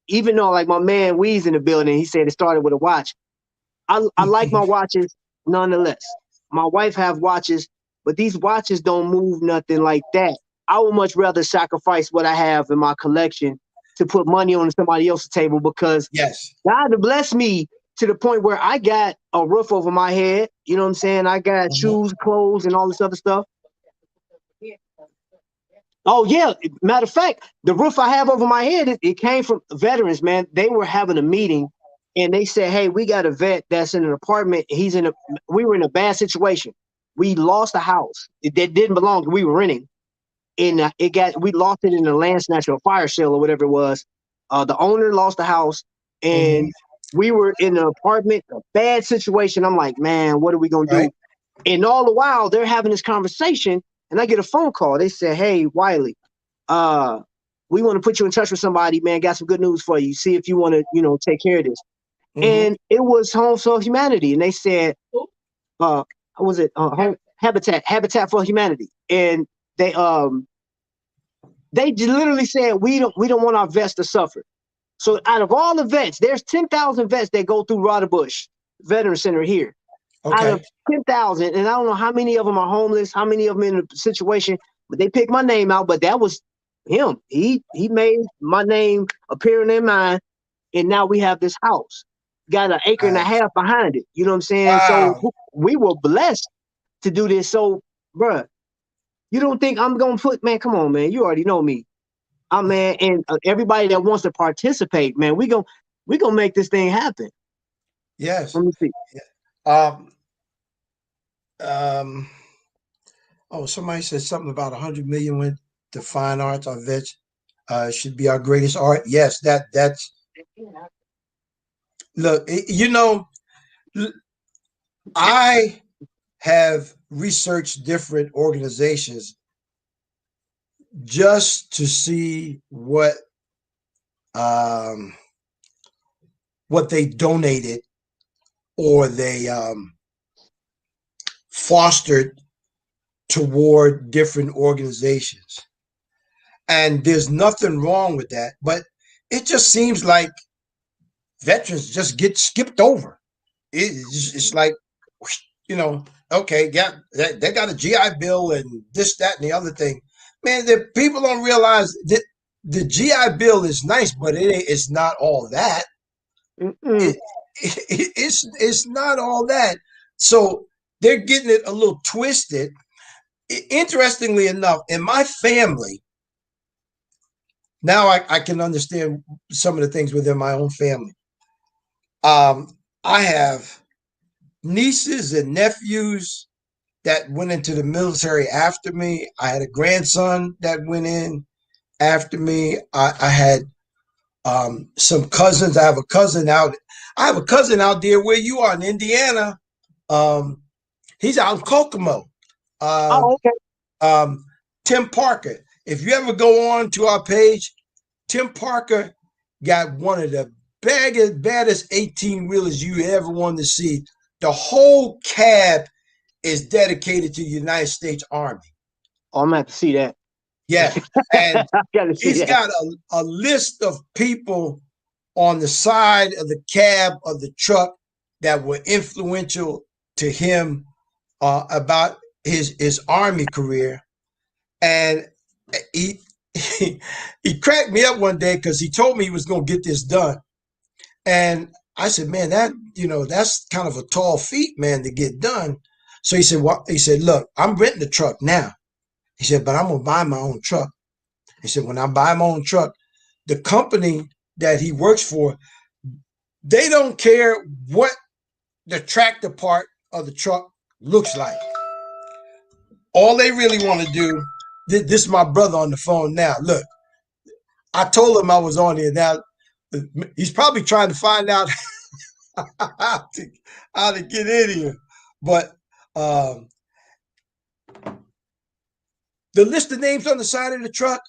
even though like my man Wee's in the building, he said it started with a watch. I like my watches nonetheless. My wife have watches, but these watches don't move nothing like that. I would much rather sacrifice what I have in my collection to put money on somebody else's table, because Yes. God to bless me to the point where I got a roof over my head. You know what I'm saying? I got hmm shoes, clothes, and all this other stuff. Oh yeah. Matter of fact, the roof I have over my head, it came from veterans, man. They were having a meeting and they said, hey, we got a vet that's in an apartment. We were in a bad situation. We lost a house that didn't belong. We were renting. And we lost it in the Lance National Fire Sale or whatever it was. The owner lost the house hmm and we were in an apartment, a bad situation. I'm like, man, what are we gonna Right. do? And all the while they're having this conversation, and I get a phone call. They said, hey, Wiley, uh, we want to put you in touch with somebody, man. Got some good news for you. See if you want to, take care of this. hmm And it was Home for Humanity. And they said, what was it? Habitat for Humanity. And they literally said, we don't want our vets to suffer. So out of all the vets, there's 10,000 vets that go through Rotterbush Veteran Center here. Out of Okay. 10,000, and I don't know how many of them are homeless, how many of them in a situation, but they picked my name out. But that was him. He made my name appear in their mind, and now we have this house. Got an acre and a Nice. half behind it. You know what I'm saying? So Wow. we were blessed to do this. So, bruh, you don't think I'm gonna put, man? Come on, man. You already know me. Man, and everybody that wants to participate, man, we gonna make this thing happen. Yes. Let me see. Um, um, oh, somebody said something about 100 million went to fine arts. Our vets should be our greatest art. Yes, that's look. I have researched different organizations just to see um, what they donated or they fostered toward different organizations. And there's nothing wrong with that, but it just seems like veterans just get skipped over. It's like, okay, yeah, they got a GI Bill and this, that, and the other thing. Man, the people don't realize that the GI Bill is nice, but it's not all that. Mm-mm. It, it's not all that. So they're getting it a little twisted. Interestingly enough, in my family, now I can understand some of the things within my own family. I have nieces and nephews that went into the military after me. I had a grandson that went in after me. I had some cousins. I have a cousin out. I have a cousin out there where you are in Indiana. Um, he's out in Kokomo. Uh, Oh, okay. Tim Parker. If you ever go on to our page, Tim Parker got one of the baddest 18 wheelers you ever wanted to see. The whole cab is dedicated to the United States Army. Oh, I'm gonna have to see that. Yeah. And I gotta see he's that. got a list of people on the side of the cab of the truck that were influential to him about his Army career. And he, he cracked me up one day because he told me he was going to get this done. And I said, man, that's kind of a tall feat, man, to get done. So he said, "What?" He said, look, I'm renting the truck now. He said, but I'm going to buy my own truck. He said, when I buy my own truck, the company that he works for, they don't care what the tractor part of the truck looks like. All they really want to do, this is my brother on the phone now. Look, I told him I was on here. Now, he's probably trying to find out how to get in here. But um, the list of names on the side of the truck,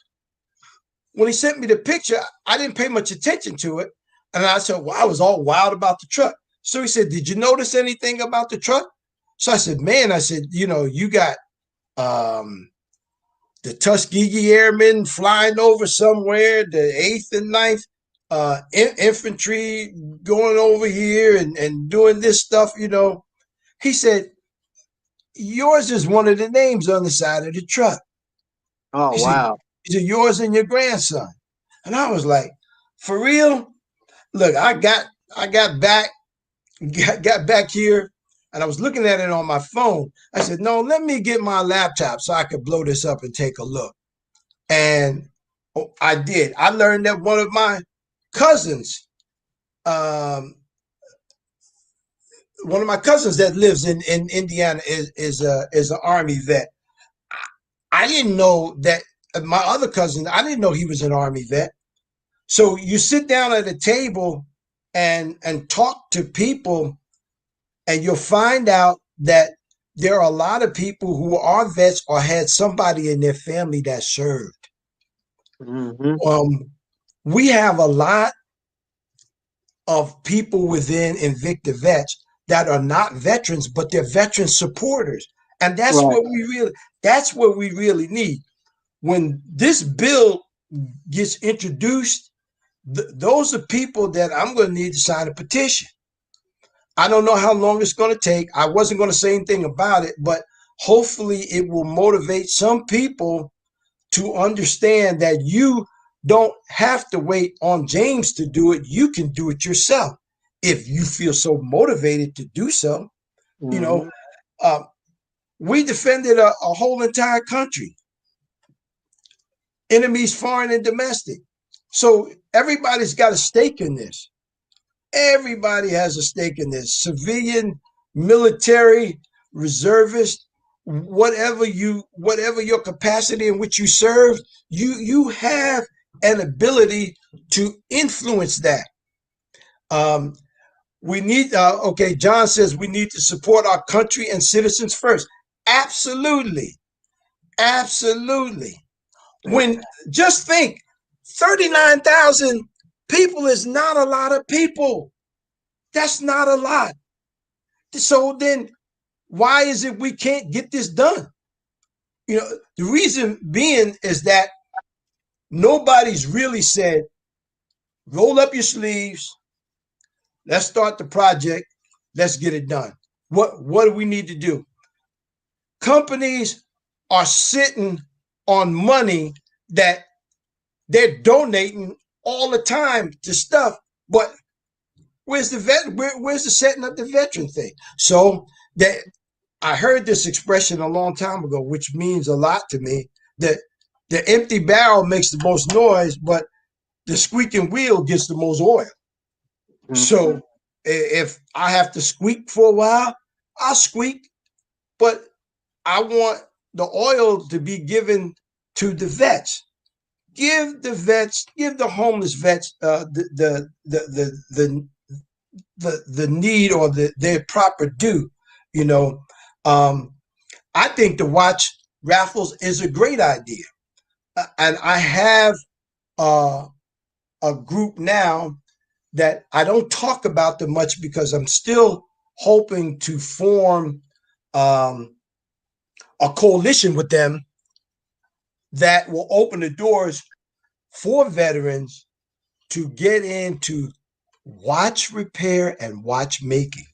when he sent me the picture, I didn't pay much attention to it. And I said, well, I was all wild about the truck. So he said, did you notice anything about the truck? So I said, man, you got the Tuskegee Airmen flying over somewhere, the 8th and Ninth infantry going over here and doing this stuff, He said, yours is one of the names on the side of the truck. Oh, He said, wow. yours and your grandson. And I was like, for real? Look, I got back here and I was looking at it on my phone. I said, no, let me get my laptop so I could blow this up and take a look. And I did. I learned that one of my cousins, that lives in Indiana is an Army vet. I didn't know that my other cousin, I didn't know he was an Army vet. So you sit down at a table and talk to people, and you'll find out that there are a lot of people who are vets or had somebody in their family that served. Mm-hmm. We have a lot of people within Invicta Vets that are not veterans, but they're veteran supporters. And that's Right. what we really need. When this bill gets introduced, those are people that I'm going to need to sign a petition. I don't know how long it's going to take. I wasn't going to say anything about it, but hopefully it will motivate some people to understand that you don't have to wait on James to do it. You can do it yourself if you feel so motivated to do so. You know, Mm-hmm. uh, we defended a whole entire country, enemies foreign and domestic. So everybody's got a stake in this. Everybody has a stake in this. Civilian, military, reservist, whatever your capacity in which you serve, you have an ability to influence that. Um, we need okay, John says we need to support our country and citizens first. Absolutely. Absolutely. When just think 39,000 people is not a lot of people. That's not a lot. So then why is it we can't get this done? The reason being is that nobody's really said, roll up your sleeves, Let's start the project. Let's get it done. What do we need to do? Companies are sitting on money that they're donating all the time to stuff, but where's the where's the setting up the veteran thing? So that I heard this expression a long time ago, which means a lot to me, that the empty barrel makes the most noise, but the squeaking wheel gets the most oil. Mhm. So if I have to squeak for a while, I'll squeak, but I want the oil to be given to the vets. Give the vets, give the homeless vets the need or their proper due. You know, um, I think the watch raffles is a great idea, and I have uh, a group now that I don't talk about them much because I'm still hoping to form um, a coalition with them that will open the doors for veterans to get into watch repair and watchmaking.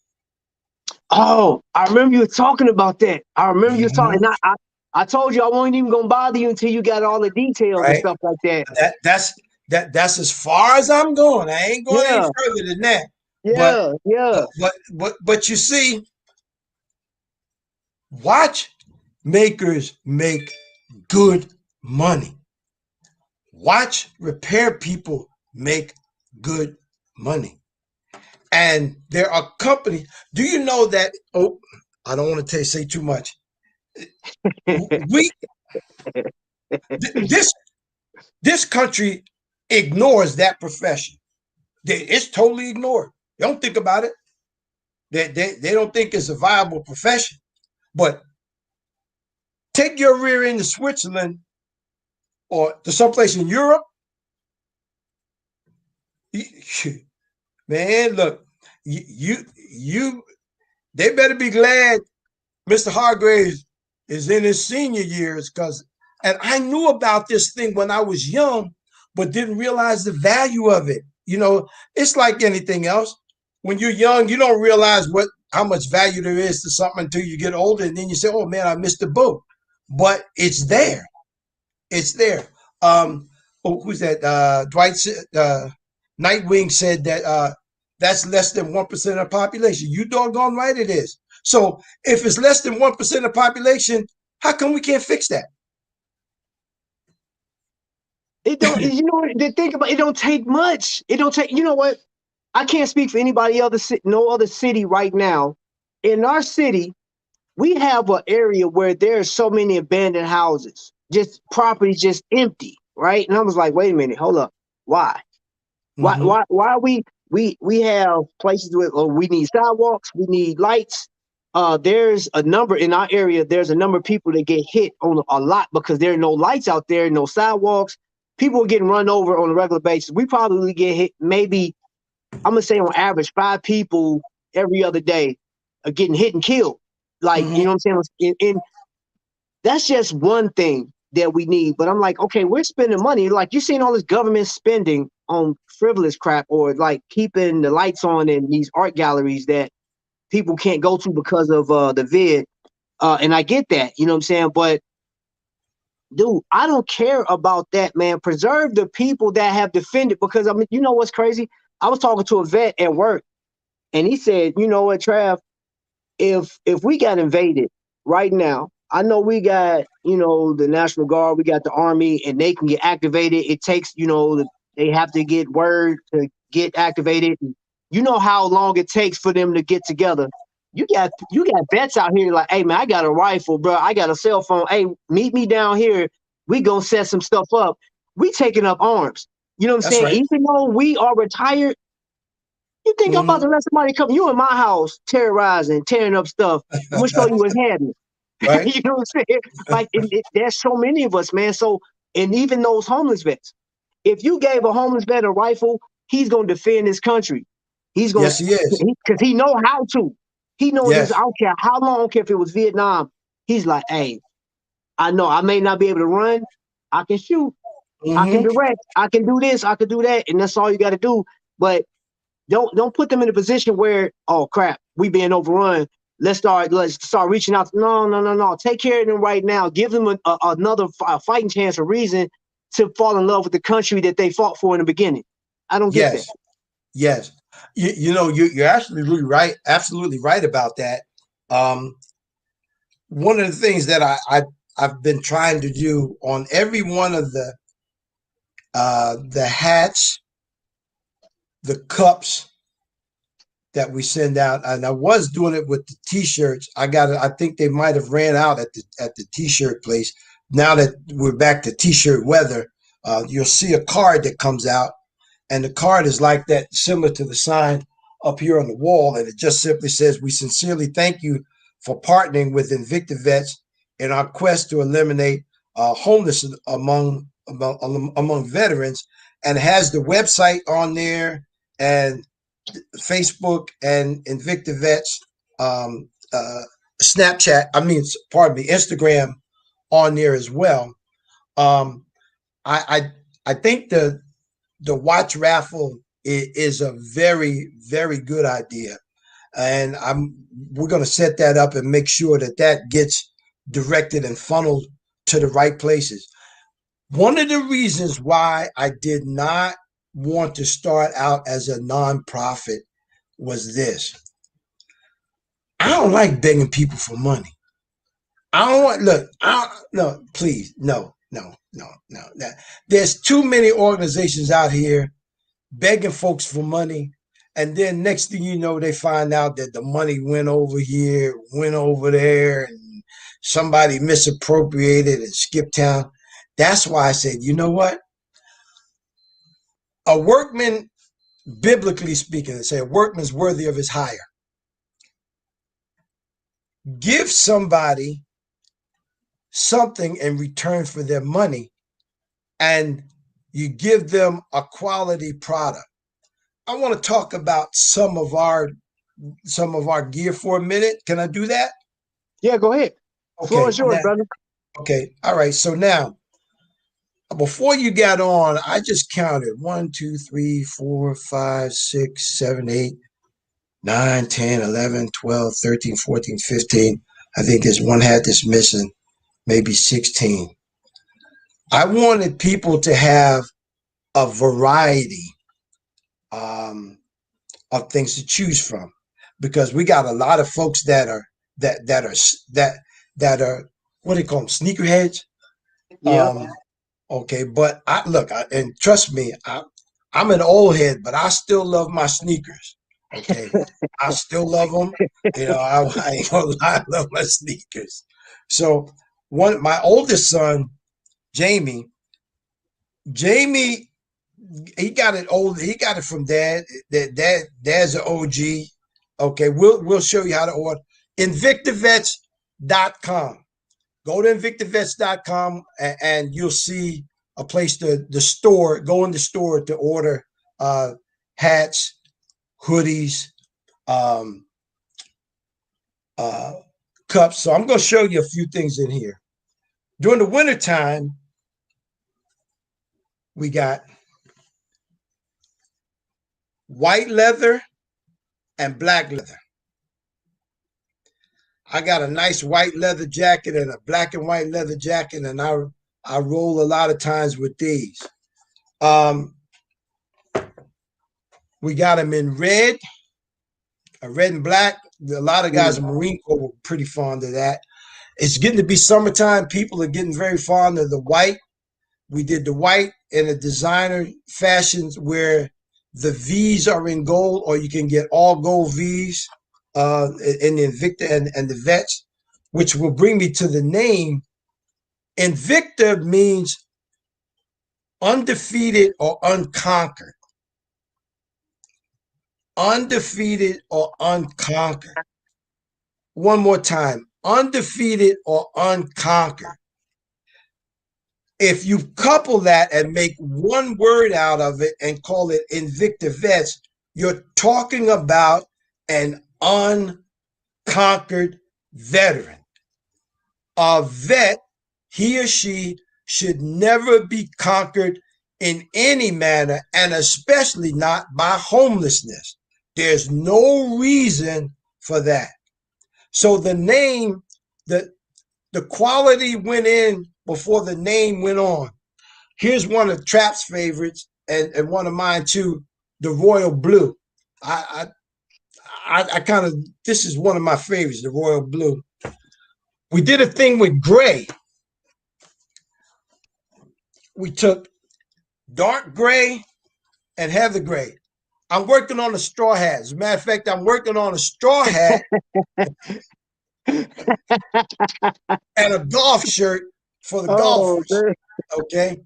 Oh, I remember you talking about that. I remember you talking. Mhm. I told you I wasn't even gonna bother you until you got all the details and Right? stuff like that. That's as far as I'm going. I ain't going any Yeah, further than that. But yeah, yeah. but you see, watchmakers make good money. Watch repair people make good money. And there are companies. Do you know that? Oh, I don't want to say too much. We this this country ignores that profession. It's totally ignored. They don't think about it. They don't think it's a viable profession. But take your rear end to Switzerland or to someplace in Europe, man. Look, you they better be glad Mr. Hargraves is in his senior years because, and I knew about this thing when I was young, but didn't realize the value of it. You know, it's like anything else. When you're young, you don't realize what how much value there is to something until you get older, and then you say, "Oh man, I missed the boat." But it's there. It's there. Who's that? Dwight Nightwing said that that's less than 1% of the population. You doggone right it is. So if it's less than 1% of the population, how come we can't fix that? It don't. You know what? The thing about it don't take much. It don't take. You know what? I can't speak for anybody other no other city right now. In our city, we have an area where there's so many abandoned houses, just property just empty, right? And I was like, wait a minute, hold up, why? Mm-hmm. Why we have places where we need sidewalks, we need lights. There's a number in our area. There's a number of people that get hit on a lot because there are no lights out there, no sidewalks. People are getting run over on a regular basis. We probably get hit maybe I'm gonna say on average 5 people every other day are getting hit and killed. Like Mm-hmm. you know what I'm saying? And that's just one thing that we need. But I'm like, okay, we're spending money. Like you seen all this government spending on frivolous crap or like keeping the lights on in these art galleries that people can't go to because of the vid. And I get that, you know what I'm saying? But dude, I don't care about that, man. Preserve the people that have defended because I mean, you know what's crazy? I was talking to a vet at work and he said, you know what, Trav, if we got invaded right now, I know we got the National Guard, we got the Army, and they can get activated. It takes they have to get word to get activated. You know how long it takes for them to get together. You got vets out here like, hey man, I got a rifle, bro. I got a cell phone. Hey, meet me down here. We gonna set some stuff up. We taking up arms. You know what I'm That's saying? right. Even though we are retired, you think I'm about Mm-hmm. to let somebody come you in my house terrorizing, tearing up stuff? I'm gonna show you what's happening. Right. You know what I'm saying? Like there's so many of us, man. So and even those homeless vets, if you gave a homeless vet a rifle, he's gonna defend his country. He's gonna Yes, he is. because he know how to. He know this. I Yes. don't care how long. I don't care if it was Vietnam. He's like, hey, I know I may not be able to run. I can shoot. I can Mm-hmm. direct. I can do this. I can do that, and that's all you got to do. But Don't put them in a position where, oh crap, we being overrun. Let's start reaching out. No, no, no, no. Take care of them right now. Give them another fighting chance, a reason to fall in love with the country that they fought for in the beginning. I don't get that. Yes, yes. You're absolutely right about that. Um, One of the things that I've been trying to do on every one of the hats, the cups that we send out, and I was doing it with the t-shirts. I think they might have ran out at the t-shirt place. Now that we're back to t-shirt weather, you'll see a card that comes out, and the card is like that, similar to the sign up here on the wall, and it just simply says, "We sincerely thank you for partnering with Invicta Vets in our quest to eliminate homelessness among veterans," and has the website on there, and Facebook and Invicta Vets, um, uh, Snapchat. Pardon me, Instagram on there as well. Um, I think the watch raffle is a very, very good idea, and we're going to set that up and make sure that gets directed and funneled to the right places. One of the reasons why I did not want to start out as a nonprofit was this: I don't like begging people for money. I don't want, look, no, please, no, no, no, no. There's too many organizations out here begging folks for money. And then next thing you know, they find out that the money went over here, went over there, and somebody misappropriated and skipped town. That's why I said, you know what? A workman, biblically speaking, they say a workman's worthy of his hire. Give somebody something in return for their money, and you give them a quality product. I want to talk about some of our gear for a minute. Can I do that? Yeah, go ahead. Floor is yours, brother. Okay. All right. So now, before you got on, I just counted 1, 2, 3, 4, 5, 6, 7, 8, 9, 10, 11, 12, 13, 14, 15. I think there's one hat that's missing, maybe 16. I wanted people to have a variety of things to choose from, because we got a lot of folks that are that are, what do you call them, sneakerheads. Yeah. Okay, but and trust me, I'm an old head, but I still love my sneakers. Okay, I still love them. I ain't gonna lie, I love my sneakers. So my oldest son, Jamie, Jamie, he got it old. He got it from dad. Dad's an OG. Okay, we'll show you how to order. InvictaVets.com. Go to InvictaVets.com and you'll see a place the store. Go in the store to order hats, hoodies, um, cups. So I'm going to show you a few things in here. During the wintertime, we got white leather and black leather. I got a nice white leather jacket and a black and white leather jacket, and I roll a lot of times with these. We got them in red and black. A lot of guys in Marine Corps were pretty fond of that. It's getting to be summertime. People are getting very fond of the white. We did the white in a designer fashions where the V's are in gold, or you can get all gold V's in the Invicta and the Vets, which will bring me to the name. Invicta means undefeated or unconquered. Undefeated or unconquered. One more time. Undefeated or unconquered. If you couple that and make one word out of it and call it Invicta Vets, you're talking about an unconquered veteran. A vet, he or she, should never be conquered in any manner, and especially not by homelessness. There's no reason for that. So the name, the quality went in before the name went on. Here's one of Trap's favorites and one of mine too, the Royal Blue. I I kind of, this is one of my favorites, the Royal Blue. We did a thing with gray. We took dark gray and heather gray. I'm working on a straw hat. As a matter of fact, I'm working on a straw hat and a golf shirt for the Oh, golfers. Okay.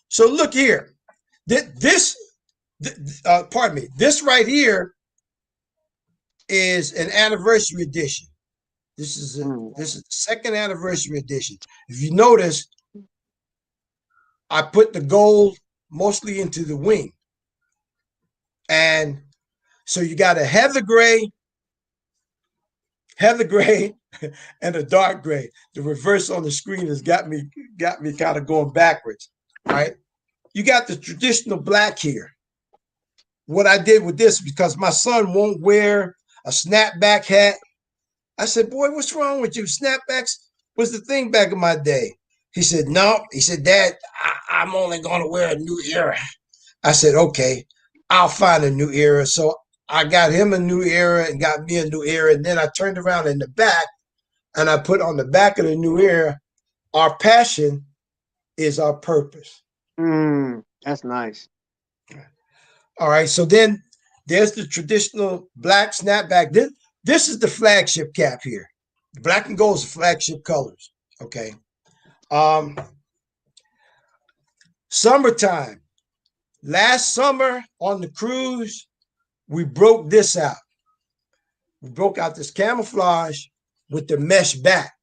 So look here. This, pardon me, this right here is an anniversary edition. This is the second anniversary edition. If you notice, I put the gold mostly into the wing. And so you got a heather gray, and a dark gray. The reverse on the screen has got me kind of going backwards. Right? You got the traditional black here. What I did with this, because my son won't wear a snapback hat, I said, boy, what's wrong with you? Snapbacks was the thing back in my day. He said, no. He said, Dad, I'm only going to wear a new era. I said, okay, I'll find a new era. So I got him a new era and got me a new era. And then I turned around in the back and I put on the back of the new era, our passion is our purpose. That's nice. All right. So then there's the traditional black snapback. This is the flagship cap here. The black and gold is the flagship colors. Okay. Summertime. Last summer on the cruise, we broke this out. We broke out this camouflage with the mesh back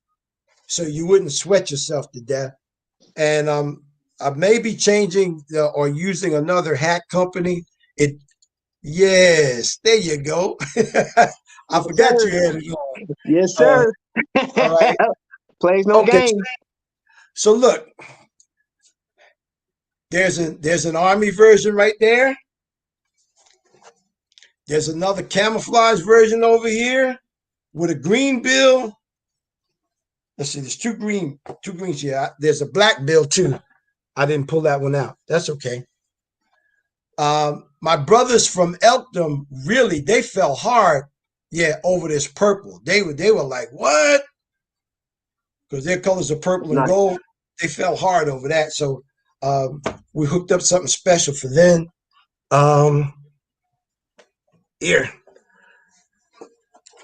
so you wouldn't sweat yourself to death. And I may be changing or using another hat company. Yes, there you go. I forgot you had it on. Yes, sir. All right. Plays no game. So look, there's an army version right there. There's another camouflage version over here with a green bill. Let's see, there's two greens here. There's a black bill too. I didn't pull that one out. That's okay. My brothers from Elkdom, really, they fell hard, over this purple. They were like, what? Because their colors are purple and gold. They fell hard over that. So we hooked up something special for them. Here.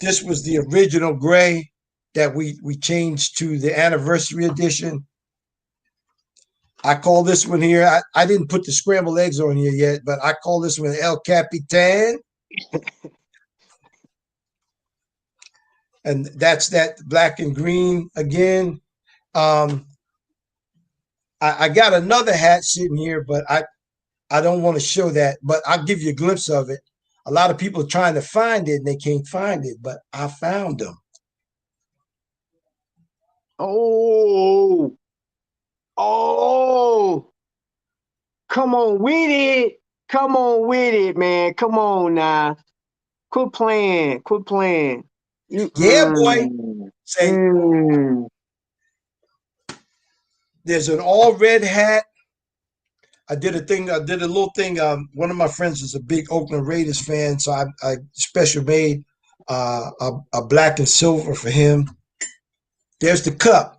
This was the original gray that we changed to the anniversary edition. I call this one here. I didn't put the scrambled eggs on here yet, but I call this one El Capitan. And that's that black and green again. I got another hat sitting here, but I don't want to show that, but I'll give you a glimpse of it. A lot of people are trying to find it and they can't find it, but I found them. Oh, come on with it. Come on with it, man. Come on now. Quit playing. Yeah, boy. Say, there's an all red hat. I did a little thing. One of my friends is a big Oakland Raiders fan, so I special made a black and silver for him. There's the cup.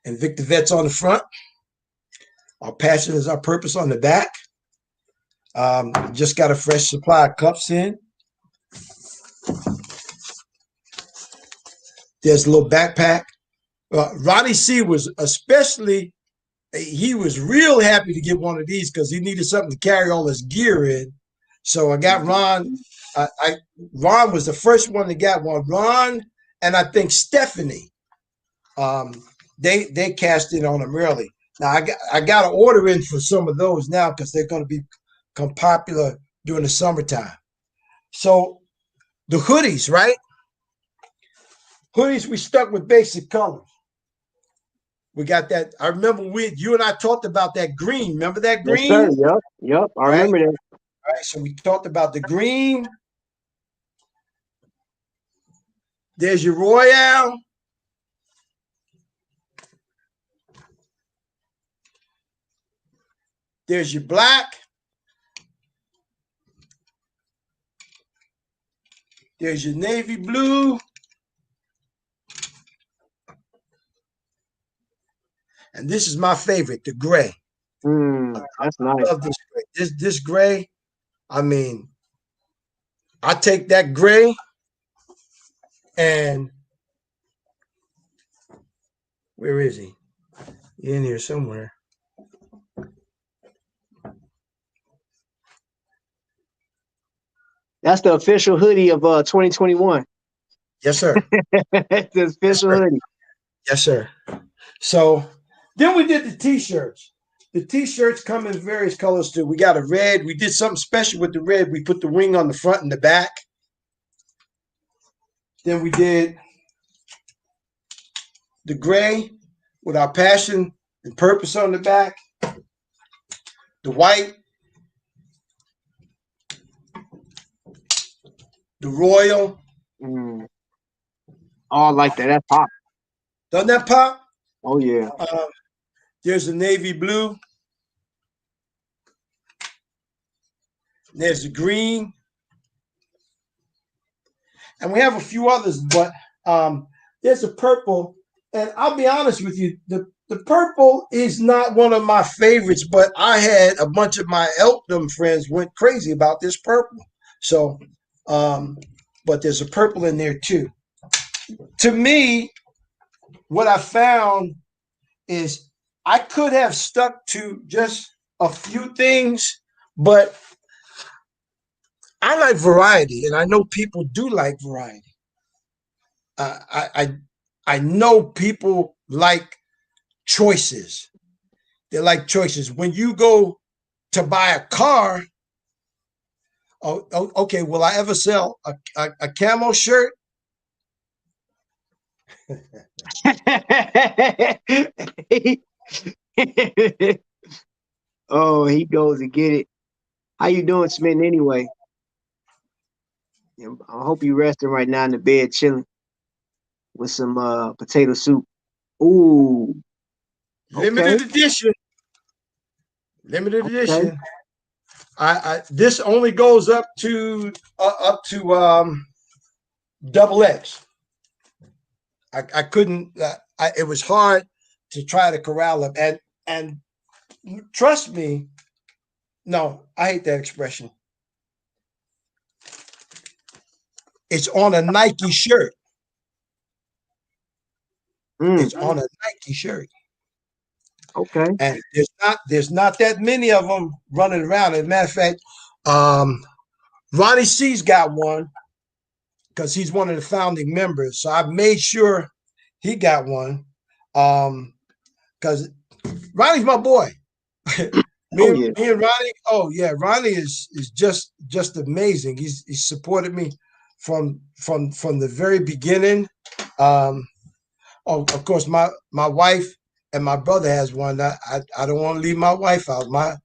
And Victor Vet's on the front. Our passion is our purpose on the back. Just got a fresh supply of cups in. There's a little backpack. Ronnie C was he was real happy to get one of these because he needed something to carry all his gear in. So I got Ron. Ron was the first one that got one. Ron and I think Stephanie. They cashed in on them early. Now I got to order in for some of those now because they're going to become popular during the summertime. So the hoodies, right? Hoodies, we stuck with basic colors. We got that. I remember you and I talked about that green. Remember that green? Yes, sir. Yep. I remember that. All right, so we talked about the green. There's your Royale. There's your black. There's your navy blue. And this is my favorite, the gray. That's nice. I love this gray. This gray, I mean, I take that gray and where is he? He's in here somewhere. That's the official hoodie of 2021. Yes, sir. That's the official hoodie. Yes, sir. So then we did the t-shirts. The t-shirts come in various colors too. We got a red. We did something special with the red. We put the wing on the front and the back. Then we did the gray with our passion and purpose on the back. The white. The royal. Oh, I like that. That's hot. Doesn't that pop? Oh, yeah. There's the navy blue. There's the green. And we have a few others, but there's a purple. And I'll be honest with you, the purple is not one of my favorites, but I had a bunch of my Elkdom friends went crazy about this purple. So, but there's a purple in there too. To me, what I found is I could have stuck to just a few things, but I like variety, and I know people do like variety. I know people like choices. They like choices. When you go to buy a car, okay, will I ever sell a camo shirt? Oh, he goes to get it. How you doing, Smith, anyway? I hope you resting right now in the bed, chilling with some potato soup. Ooh, Limited edition. Limited okay. edition. This only goes up to double X. I couldn't. It was hard to try to corral them, and trust me. No, I hate that expression. It's on a Nike shirt. It's on a Nike shirt. Okay. And there's not that many of them running around. As a matter of fact, Ronnie C's got one because he's one of the founding members. So I made sure he got one. Because Ronnie's my boy. me and Ronnie. Oh yeah, Ronnie is just amazing. He's supported me from the very beginning. Of course, my wife and my brother has one. I don't want to leave my wife out. My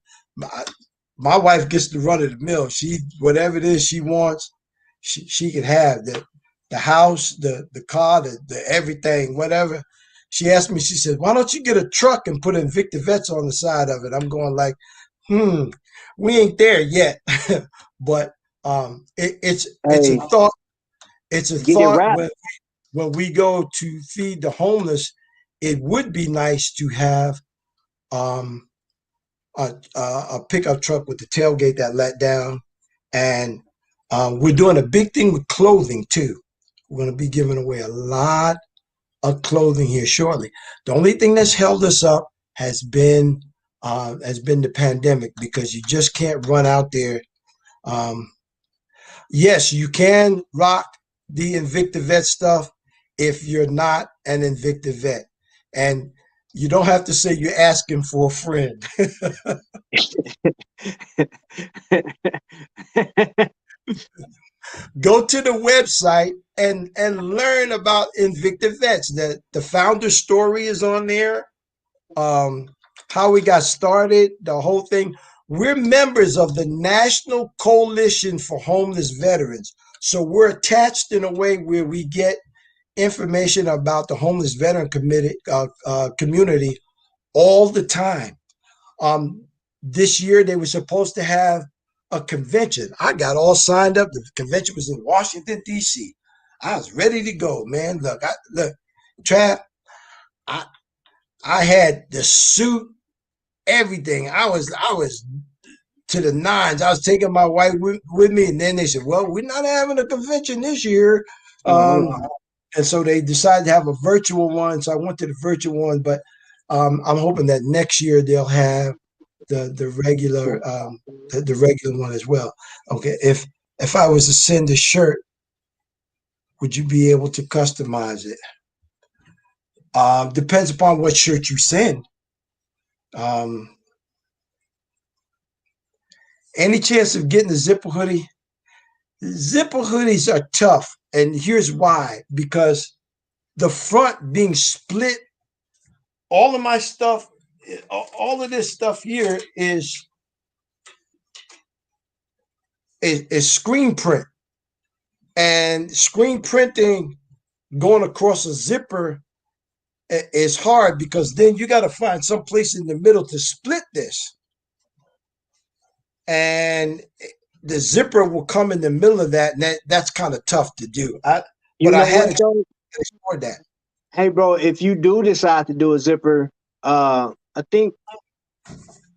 wife gets to run of the mill. She whatever it is she wants, she can have the house, the car, the everything, whatever. She asked me, she said, why don't you get a truck and put Invicta Vets on the side of it? I'm going like, we ain't there yet. But it's a thought. It's a thought when we go to feed the homeless, it would be nice to have a pickup truck with the tailgate that let down. And we're doing a big thing with clothing too. We're going to be giving away a lot of clothing here shortly. The only thing that's held us up has been the pandemic, because you just can't run out there. Yes, you can rock the Invicta Vet stuff if you're not an Invicta Vet, and you don't have to say you're asking for a friend. Go to the website and learn about Invicta Vets. The founder story is on there. How we got started, the whole thing. we're members of the National Coalition for Homeless Veterans. So we're attached in a way where we get information about the homeless veteran community all the time. This year they were supposed to have a convention. I got all signed up. The convention was in Washington, D.C. I was ready to go, man. Look, Trav, I had the suit, everything. I was to the nines. I was taking my wife with me, and then they said, "Well, we're not having a convention this year," and so they decided to have a virtual one. So I went to the virtual one, but I'm hoping that next year they'll have the regular the regular one as well. Okay, if I was to send a shirt, would you be able to customize it? Depends upon what shirt you send. Any chance of getting a zipper hoodie? Zipper hoodies are tough, and here's why: because the front being split, all of my stuff, all of this stuff here is screen print, and screen printing going across a zipper is hard because then you got to find some place in the middle to split this, and the zipper will come in the middle of that, and that's kind of tough to do. But I had explored that. Hey, bro, if you do decide to do a zipper, I think,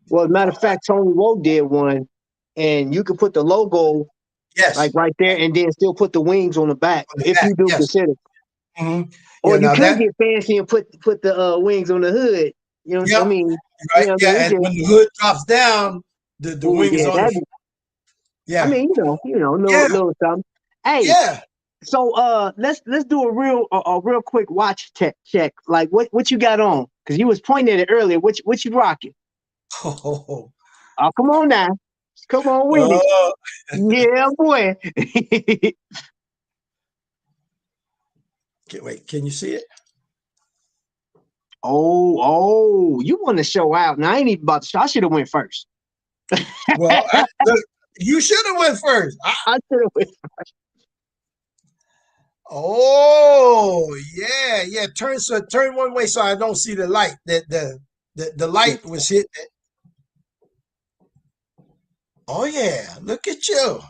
well, matter of fact, Tony Woe did one, and you could put the logo, yes, like right there, and then still put the wings on the back, if you do consider. Mm-hmm. Or you could get fancy and put the wings on the hood. You know what I mean? Right. You know yeah, and when the hood drops down, the wing is on the. Yeah. I mean, little something. Hey. Yeah. So let's do a real quick watch check. Like what you got on? Because you was pointing at it earlier. What you rocking? Oh, come on now. Come on with it. Yeah, boy. Wait, can you see it? Oh, you want to show out. Now I ain't even about to show. I should have went first. Well, look, you should have went first. I should have went first. Oh, yeah. Turn one way so I don't see the light. The light was hit. Oh yeah, look at you.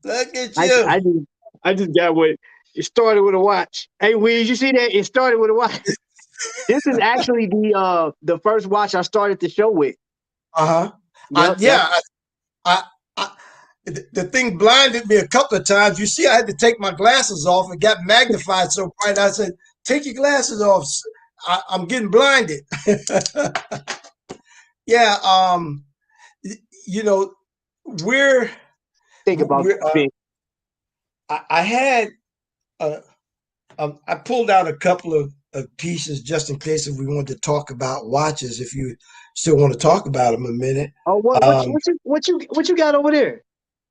Look at you. I just got what it started with a watch. Hey, Wiz, you see that? It started with a watch. This is actually the first watch I started the show with. Yeah. The thing blinded me a couple of times. You see, I had to take my glasses off. It got magnified so bright. I said, "Take your glasses off. I'm getting blinded." Yeah. We're think about I had I pulled out a couple of pieces just in case if we wanted to talk about watches. If you still want to talk about them a minute. Oh, what you got over there?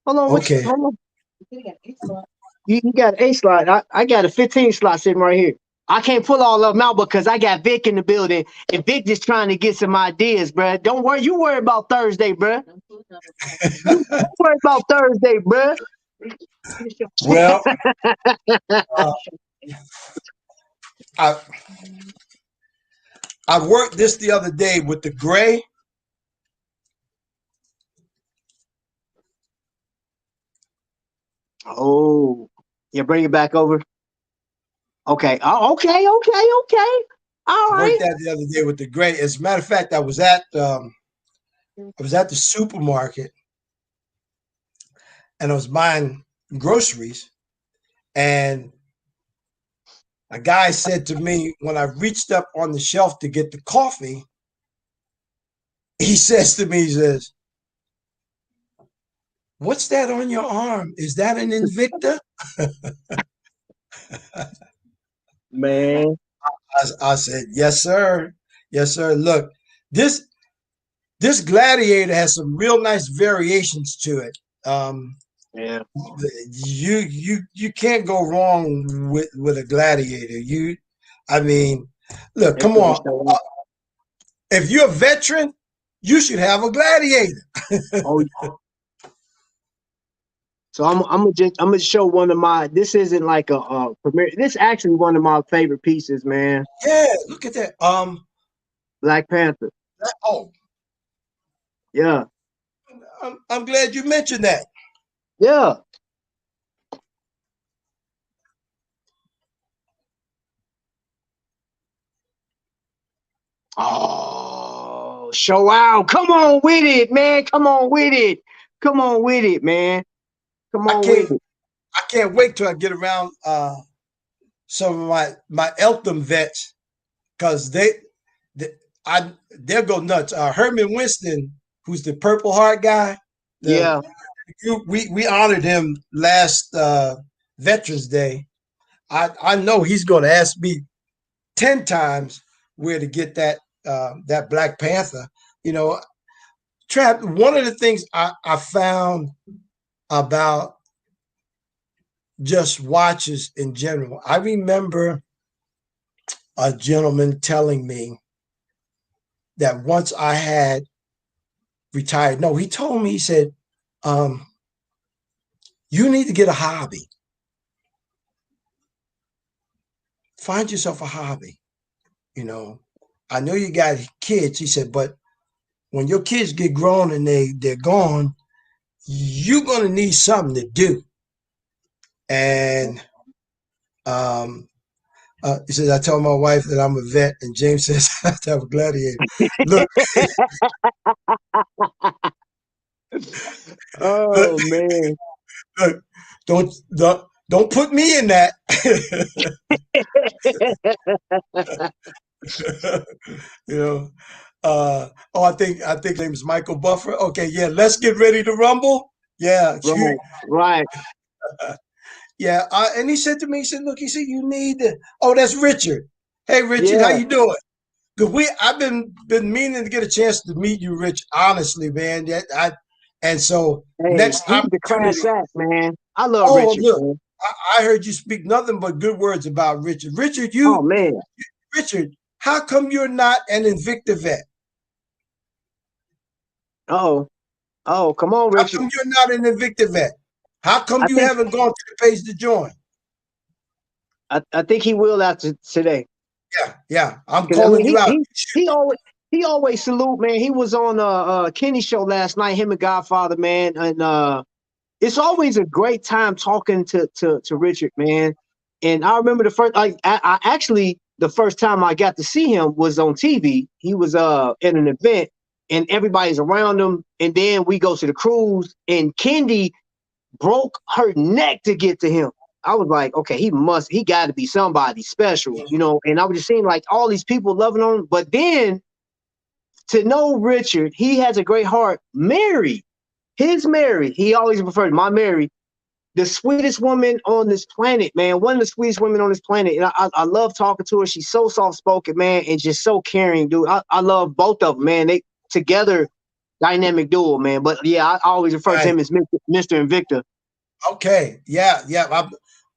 Hold on. Okay. Hold on. You got 8 slot. I got a 15 slot sitting right here. I can't pull all of them out because I got Vic in the building, and Vic just trying to get some ideas, bro. Don't worry. You worry about Thursday, bro. You worry about Thursday, bro. Well, I worked this the other day with the gray. Oh, yeah. Bring it back over. Okay. Okay. All right. I worked that the other day with the gray. As a matter of fact, I was at the supermarket, and I was buying groceries, and a guy said to me when I reached up on the shelf to get the coffee, he says to me, he says, "What's that on your arm? Is that an Invicta?" Man. I said, "Yes, sir. Yes, sir. Look, this Gladiator has some real nice variations to it. Yeah. You can't go wrong with a Gladiator. I mean, look, come on. If you're a veteran, you should have a gladiator. Oh, so I'm gonna show one of my. This isn't like a premiere. This is actually one of my favorite pieces, man. Yeah, look at that. Black Panther. Oh, Yeah, I'm glad you mentioned that. yeah. Oh, show out! Come on with it, man. Come on with it. Come on with it, man. Come I on can't with it. I can't wait till I get around some of my Eltham vets because they they'll go nuts. Herman Winston, who's the Purple Heart guy, the Yeah. group we honored him last Veterans Day. I know he's going to ask me 10 times where to get that Black Panther. You know, Trap. One of the things I found about just watches in general, I remember a gentleman telling me that once I had retired. No, he told me, he said, um, you need to get a hobby. Find yourself a hobby. You know, I know you got kids. He said, but when your kids get grown and they're gone, you're gonna need something to do. And um, he says, I told my wife that I'm a vet, and James says I have to have a gladiator. Look, look, Oh man. look, don't put me in that. you know. Oh, I think his name is Michael Buffer. Okay, yeah, let's get ready to rumble. Yeah, Right. Right. yeah. And he said to me, he said, "Look, he said you need to." Oh, that's Richard. Hey, Richard, how Yeah. you doing? Cause I've been meaning to get a chance to meet you, Rich. Honestly, man. And so Hey, next he's the opportunity. class act, man. I love Oh, Richard, look, man. I heard you speak nothing but good words about Richard. Oh man. Richard, how come you're not an Invicta vet? Oh. Oh, come on, How Richard. come you're not an Invicta vet? How come I you think haven't gone to the page to join? I think he will after today. Yeah, yeah. I'm Because I mean, calling you out. he always salute, man. He was on Kenny show last night, him and Godfather, man, and it's always a great time talking to Richard, man. And I remember the first, I actually the first time I got to see him was on TV. He was at an event, and everybody's around him, and then we go to the cruise, and Kendi broke her neck to get to him. I was like, okay, he got to be somebody special, you know. And I was just seeing like all these people loving on him. But then to know Richard, he has a great heart. Mary, he always referred to my Mary, the sweetest woman on this planet, man. One of the sweetest women on this planet. And I love talking to her. She's so soft spoken, man, and just so caring, dude. I love both of them, man. They together, dynamic duo, man. But yeah, I always refer to Right. him as Mr. and Victor. Okay. Yeah. Yeah.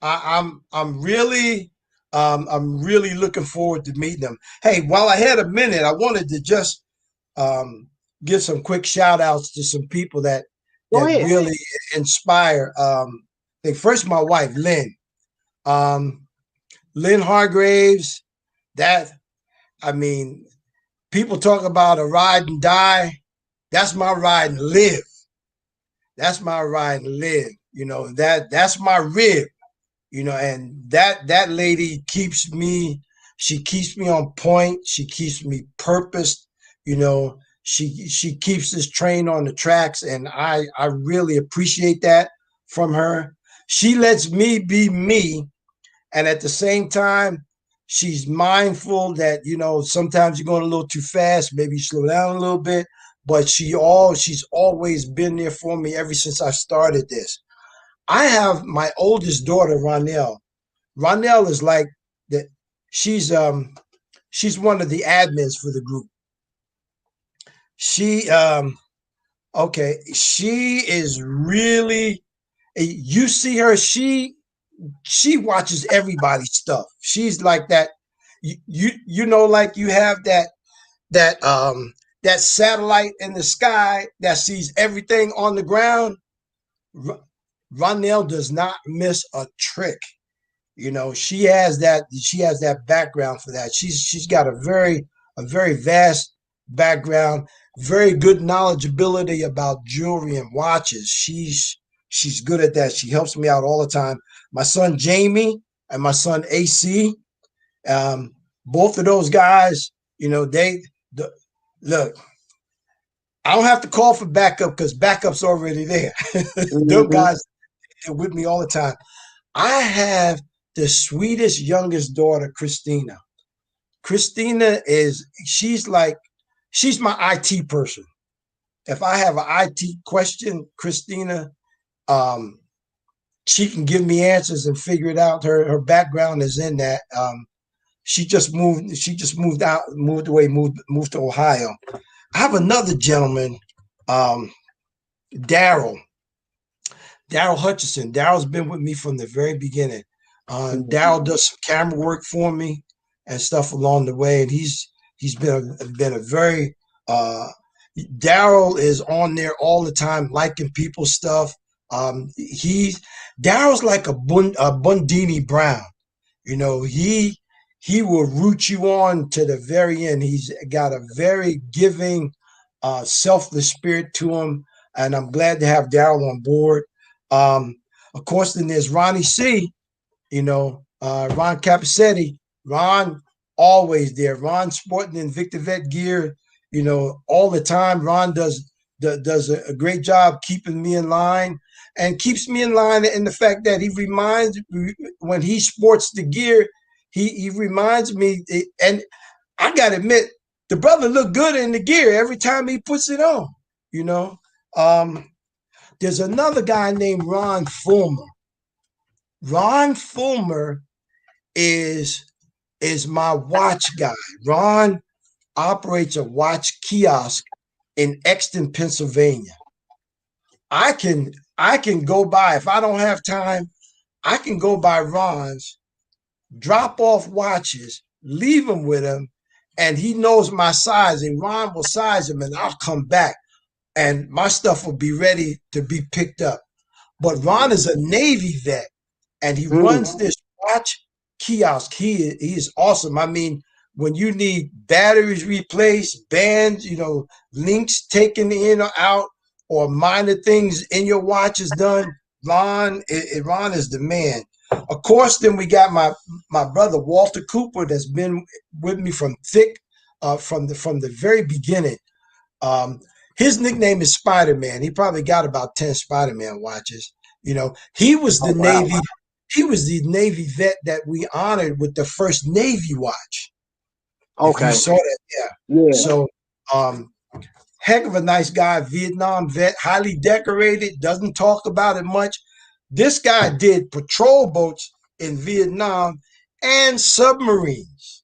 I'm really looking forward to meeting them. Hey, while I had a minute, I wanted to just um, give some quick shout outs to some people Go that ahead. really inspire. I think first my wife, Lynn. Um, Lynn Hargraves. That I mean, people talk about a ride and die. That's my ride and live. That's my ride and live. That's my rib. And that lady she keeps me on point. She keeps me purposed. She keeps this train on the tracks, and I really appreciate that from her. She lets me be me, and at the same time, she's mindful that sometimes you're going a little too fast, maybe slow down a little bit. But she's always been there for me ever since I started this. I have my oldest daughter, Ronell. Ronell is like that. She's one of the admins for the group. She okay. She is really. You see her. She watches everybody's stuff. She's like that. You know, like you have that that satellite in the sky that sees everything on the ground. Ronell does not miss a trick. You know, she has that. She has that background for that. She's got a very vast background, very good knowledgeability about jewelry and watches. She's good at that. She helps me out all the time. My son Jamie and my son AC, both of those guys, you know, the, look. I don't have to call for backup because backup's already there. Those Mm-hmm. guys are with me all the time. I have the sweetest youngest daughter, Christina. Christina she's my IT person. If I have an IT question, Christina, um, she can give me answers and figure it out. Her background is in that. She just moved. She just moved to Ohio. I have another gentleman, um, Daryl. Daryl Hutchison. Daryl's been with me from the very beginning. Daryl does some camera work for me and stuff along the way, and he's been a very Daryl is on there all the time, liking people's stuff. He Daryl's like a Bundini Brown. You know, he will root you on to the very end. He's got a very giving, selfless spirit to him, and I'm glad to have Daryl on board. Um, of course, then there's Ronnie C. You know, Ron Capacetti. Ron always there. Ron sporting Invicta Vet gear. You know, all the time. Ron does a great job keeping me in line and keeps me in line in the fact that he reminds me when he sports the gear. He reminds me, and I gotta admit, the brother look good in the gear every time he puts it on. You know. There's another guy named Ron Fulmer. Ron Fulmer is my watch guy. Ron operates a watch kiosk in Exton, Pennsylvania. I can go by if I don't have time. I can go by Ron's, drop off watches, leave them with him, and he knows my size. And Ron will size them, and I'll come back, and my stuff will be ready to be picked up. But Ron is a Navy vet, and he runs this watch kiosk. He is awesome. I mean, when you need batteries replaced, bands, you know, links taken in or out, or minor things in your watch is done, Ron is the man. Of course, then we got my brother Walter Cooper that's been with me from the very beginning. His nickname is Spider-Man. He probably got about 10 Spider-Man watches. You know, he was the Navy. He was the Navy vet that we honored with the first Navy watch. Okay. If you saw that, yeah. So, heck of a nice guy, Vietnam vet, highly decorated, doesn't talk about it much. This guy did patrol boats in Vietnam and submarines.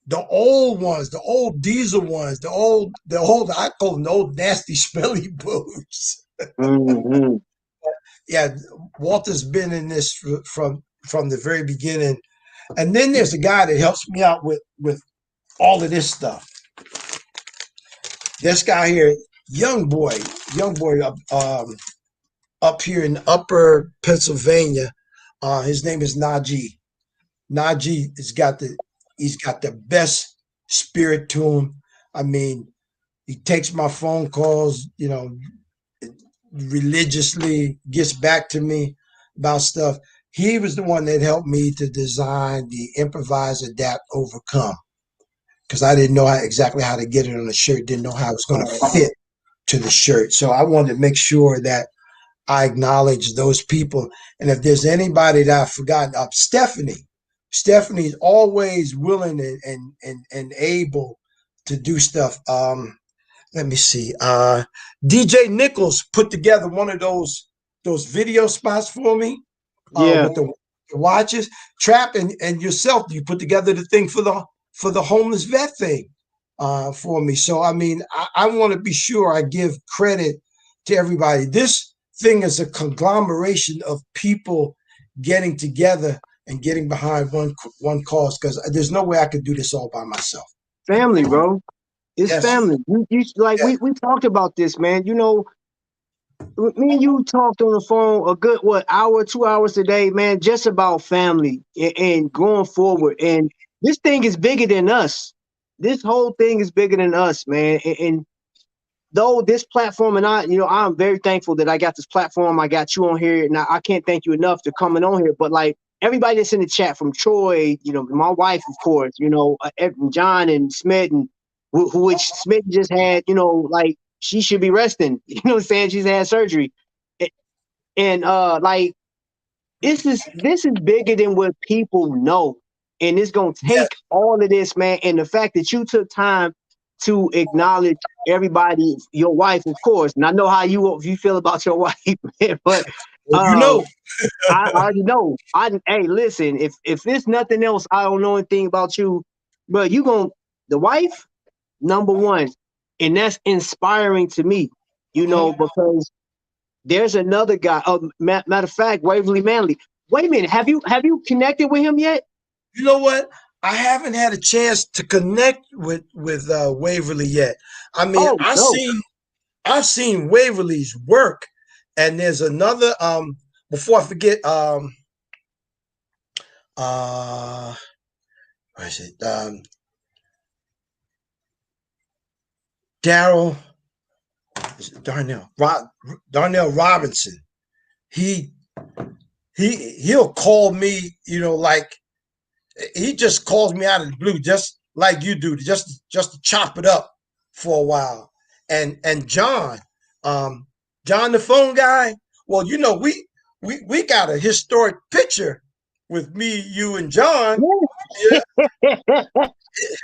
The old ones, the old diesel ones, the old I call them the old nasty smelly boats. Mm-hmm. Yeah, Walter's been in this from the very beginning. And then there's a guy that helps me out with all of this stuff. This guy here, young boy up here in Upper Pennsylvania. His name is Najee. Najee he's got the best spirit to him. I mean, he takes my phone calls, you know, religiously, gets back to me about stuff. He was the one that helped me to design the improvise, adapt, overcome, because I didn't know exactly how to get it on the shirt, didn't know how it was going to fit to the shirt. So I wanted to make sure that I acknowledge those people. And if there's anybody that I've forgotten, Stephanie's always willing and able to do stuff. Let me see. DJ Nichols put together one of those video spots for me. With the watches. Trap and yourself, you put together the thing for the homeless vet thing for me. So I mean, I want to be sure I give credit to everybody. This thing is a conglomeration of people getting together and getting behind one cause, because there's no way I could do this all by myself. Family, bro. It's Yes. family. You like Yes. we talked about this, man. You know, me and you talked on the phone a good what hour, 2 hours a day, man, just about family and going forward. And this thing is bigger than us. This whole thing is bigger than us, man. And though this platform and I, you know, I'm very thankful that I got this platform. I got you on here, and I can't thank you enough for coming on here. But like everybody that's in the chat, from Troy, you know, my wife, of course, you know, John and Smith, and which Smith just had, you know, like she should be resting. You know what I'm saying? She's had surgery, and like this is bigger than what people know, and it's gonna Yes. take all of this, man. And the fact that you took time to acknowledge everybody, your wife, of course, and I know how you feel about your wife, man, but Well, you uh, know. I already know. Hey, listen, if it's nothing else, I don't know anything about you, but you gonna the wife number one, and that's inspiring to me, you know, Mhm. because there's another guy. Matter of fact, Waverly Manley. Wait a minute. Have you connected with him yet? You know what? I haven't had a chance to connect with Waverly yet. I mean, Oh no. I've seen Waverly's work, and there's another. Before I forget, uh, what is it? Daryl, Darnell Robinson. He he'll call me. You know, like he just calls me out of the blue, just like you do, just to chop it up for a while. And um, John the phone guy. Well, you know, we got a historic picture with me, you, and John. Yeah, Yeah.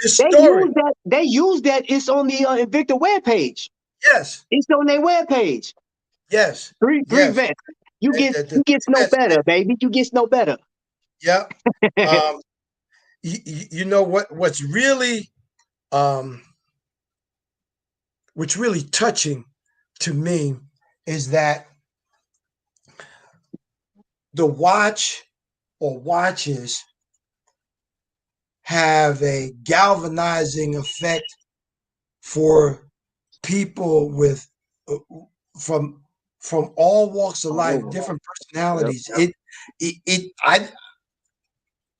historic. They use that. It's on the Invicta webpage. Yes, It's on their webpage. yes, Three yes. vets. You And get the you gets no that's better, baby. You gets no better. yeah. Um, you know what's really um, what's really touching to me is that the watch or watches have a galvanizing effect for people with uh, from from all walks of life, Oh, different yep. personalities.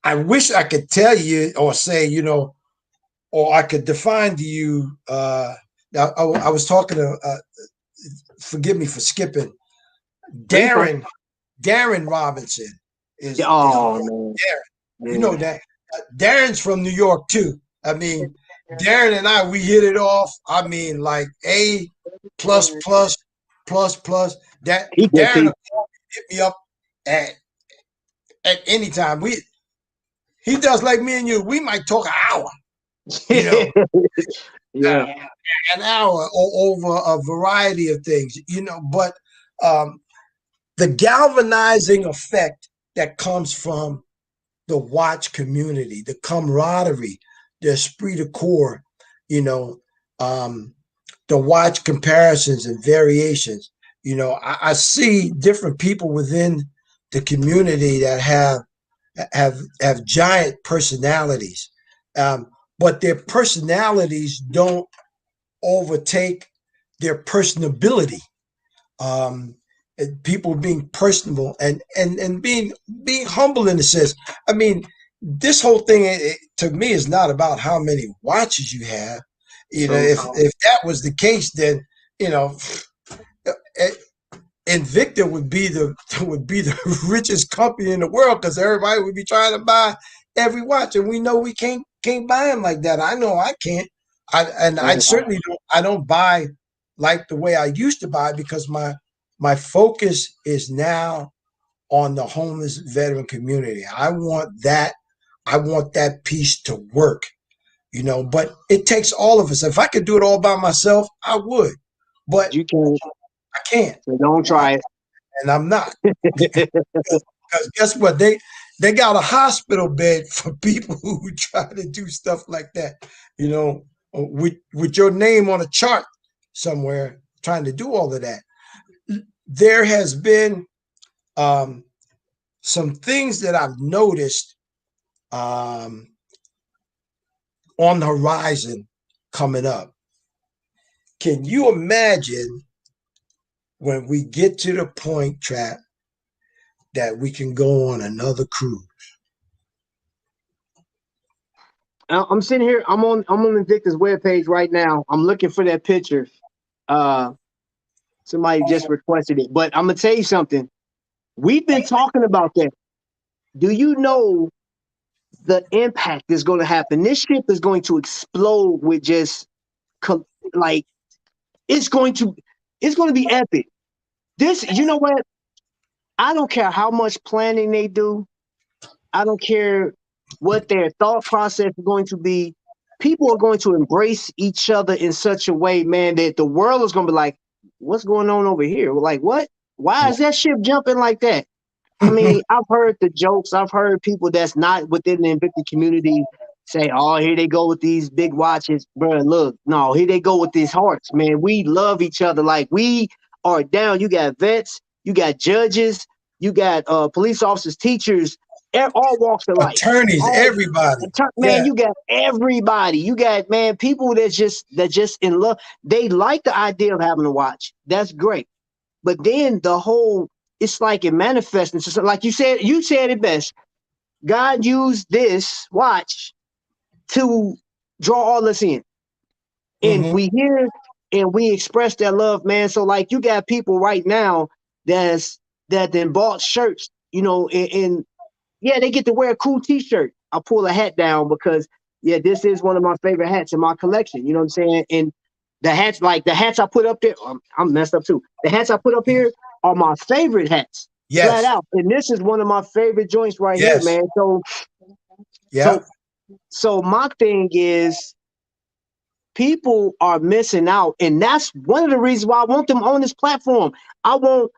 I wish I could tell you or say, you know, or I could define to you. Now, I was talking to. Forgive me for skipping. No, you fine. Darren Darren Robinson is Oh man. Darren. You Yeah. know that Darren's from New York too. I mean, Darren and I, we hit it off. I mean, like A plus plus plus plus. That He good Darren people. will hit me up at any time. He does like me and you. We might talk an hour. You know, Yeah. an hour over a variety of things. You know, but um, the galvanizing effect that comes from the watch community, the camaraderie, the esprit de corps, you know, um, the watch comparisons and variations. You know, I see different people within the community that have giant personalities, um, but their personalities don't overtake their personability. Um, and people being personable and being humble in a sense. I mean, this whole thing to me is not about how many watches you have. You know, So if that was the case, then you know, Invicta would be the would be the richest company in the world because everybody would be trying to buy every watch, and we know we can't buy them like that. I know I can't. I certainly don't. I don't buy like the way I used to buy because my focus is now on the homeless veteran community. I want that piece to work, you know, but it takes all of us. If I could do it all by myself, I would, but you can. I can't. So don't try And I'm not. it. Because guess what? They got a hospital bed for people who try to do stuff like that, you know, with your name on a chart somewhere trying to do all of that. There has been um, some things that I've noticed um, on the horizon coming up. Can you imagine when we get to the point, Trap, that we can go on another cruise? I'm sitting here. I'm on Invictus webpage right now. I'm looking for that picture. Uh, Somebody just requested it, but I'm gonna tell you something. We've been talking about that. Do you know the impact is going to happen? This ship is going to explode with just like it's going to it's going to be epic. This, you know what? I don't care how much planning they do. I don't care what their thought process is going to be. People are going to embrace each other in such a way, man, that the world is going to be like, what's going on over here? Like, what? Why is that ship jumping like that? I mean, I've heard the jokes. I've heard people that's not within the Invictus community say, "Oh, here they go with these big watches, bro." Look, no, here they go with these hearts, man. We love each other like we are down. You got vets, you got judges, you got police officers, teachers, all walks of life. Attorneys, All everybody. man, Yeah. you got everybody. You got, man, people that just in love. They like the idea of having a watch. That's great. But then the whole, it's like it manifests into something. Like you said it best. God used this watch to draw all us in. And Mm-hmm. we hear and we express that love, man. So like you got people right now that then bought shirts, and yeah, they get to wear a cool t-shirt. I'll pull a hat down because yeah, this is one of my favorite hats in my collection. You know what I'm saying? And the hats I put up there, I'm messed up too. The hats I put up here are my favorite hats, flat Yes. out. And this is one of my favorite joints right here, Yes. man. So Yeah. so so my thing is people are missing out. And that's one of the reasons why I want them on this platform. I want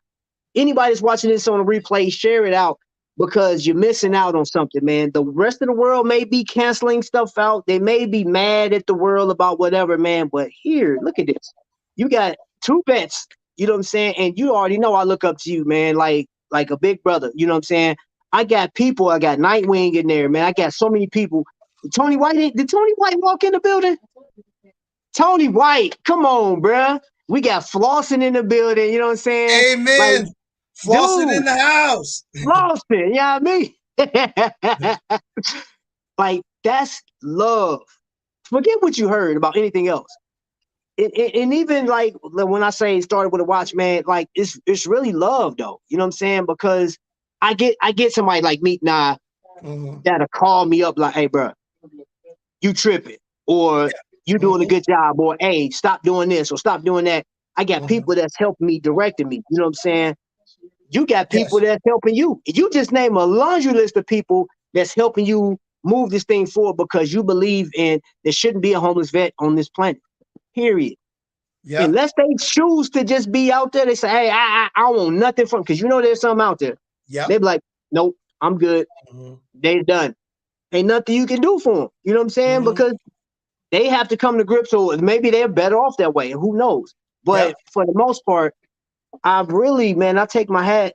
anybody that's watching this on a replay, share it out because you're missing out on something, man. The rest of the world may be canceling stuff out. They may be mad at the world about whatever, man. But here, look at this. You got two vets, you know what I'm saying? And you already know I look up to you, man, like a big brother. You know what I'm saying? I got people, I got Nightwing in there, man. I got so many people. Tony White, did Tony White walk in the building? Tony White, come on, bruh. We got Flossing in the building, you know what I'm saying? Like, Amen. Flossing in dude, the house. Flossing, you know what I mean? Like, that's love. Forget what you heard about anything else. And even like when I say it started with a watch, man, like it's really love though. You know what I'm saying? Because I get somebody like Meet Nah Mm-hmm. that'll call me up like, hey, bro, you tripping, or you doing a Mm-hmm. good job, or hey, stop doing this or stop doing that. I got Mm-hmm. people that's helping me, directing me. You know what I'm saying? You got people Yes. that's helping you. You just name a laundry list of people that's helping you move this thing forward because you believe in there shouldn't be a homeless vet on this planet. Period. Yep. Unless they choose to just be out there, they say, "Hey, I don't want nothing from," because there's something out there. Yep. They be like, "Nope, I'm good. Mm-hmm. They done. Ain't nothing you can do for them." You know what I'm saying? Mm-hmm. Because they have to come to grips, or maybe they're better off that way. Who knows? Yep. But for the most part, I've really, man, I tip my hat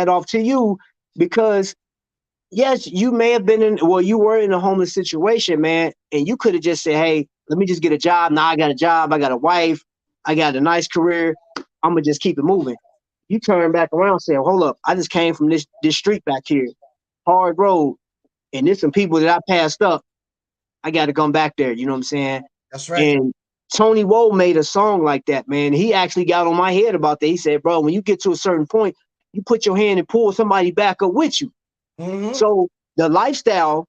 off to you because yes, you may have been you were in a homeless situation, man, and you could have just said, "Hey, let me just get a job." Now I got a job, I got a wife, I got a nice career. I'm gonna just keep it moving. You turn back around and say, "Hold up, I just came from this street back here, hard road, and there's some people that I passed up. I got to come back there." You know what I'm saying? That's right. And Tony Woe made a song like that, man. He actually got on my head about that. He said, "Bro, when you get to a certain point, you put your hand and pull somebody back up with you." Mm-hmm. So the lifestyle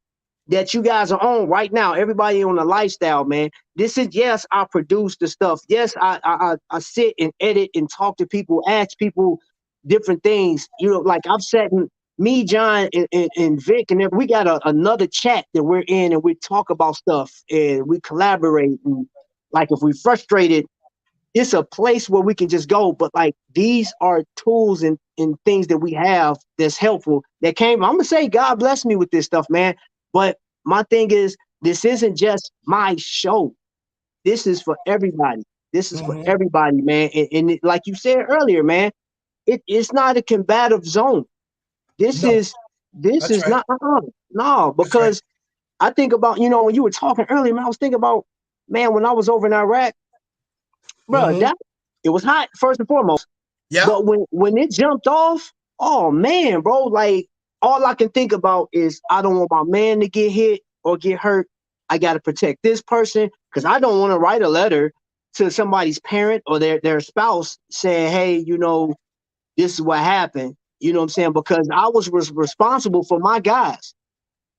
that you guys are on right now, everybody on the lifestyle, man. This is, yes, I produce the stuff. Yes, I sit and edit and talk to people, ask people different things. Like I've sat in me, John, and Vic, and we got another chat that we're in, and we talk about stuff and we collaborate. And like if we frustrated, it's a place where we can just go. But like these are tools and things that we have that's helpful that came. I'm gonna say God bless me with this stuff, man. But my thing is, this isn't just my show. This is for everybody. This is for Mm-hmm. everybody, man. Like you said earlier, man, it's not a combative zone. This No, is this that's is right. not no, That's right. because I think about, when you were talking earlier, man, I was thinking about, man, when I was over in Iraq, bro, that it was hot first and foremost. Yeah. But when it jumped off, oh man, bro, like all I can think about is I don't want my man to get hit or get hurt. I got to protect this person because I don't want to write a letter to somebody's parent or their spouse saying, hey, this is what happened. You know what I'm saying? Because I was responsible for my guys.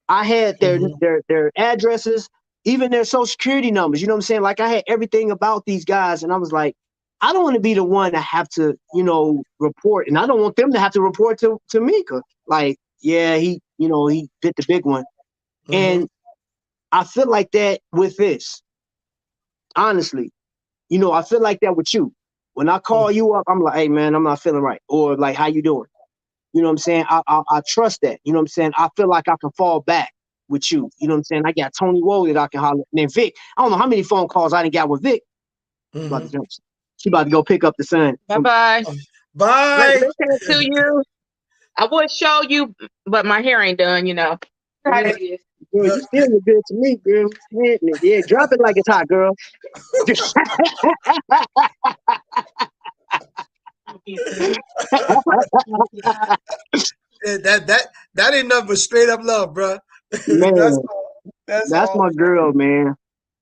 I had Mhm. their addresses, even their social security numbers. You know what I'm saying? Like I had everything about these guys, and I was like, I don't want to be the one to have to, report, and I don't want them to have to report to Mika. Like, yeah, he bit the big one, Mhm. and I feel like that with this. Honestly, I feel like that with you. When I call you up, I'm like, hey man, I'm not feeling right, or like, how you doing? You know what I'm saying? I trust that. You know what I'm saying? I feel like I can fall back with you. You know what I'm saying? I got Tony Woe that I can holler. And then Vic, I don't know how many phone calls I didn't got with Vic. She about to Mhm. jump. She about to go pick up the son. Bye bye. Bye. Listen to you. I would show you, but my hair ain't done. How Yeah, it is. girl, you still look good to me, girl. Yeah, drop it like it's hot, girl. That ain't nothing but straight up love, bro. That's Man, all. That's that's all. my girl, man.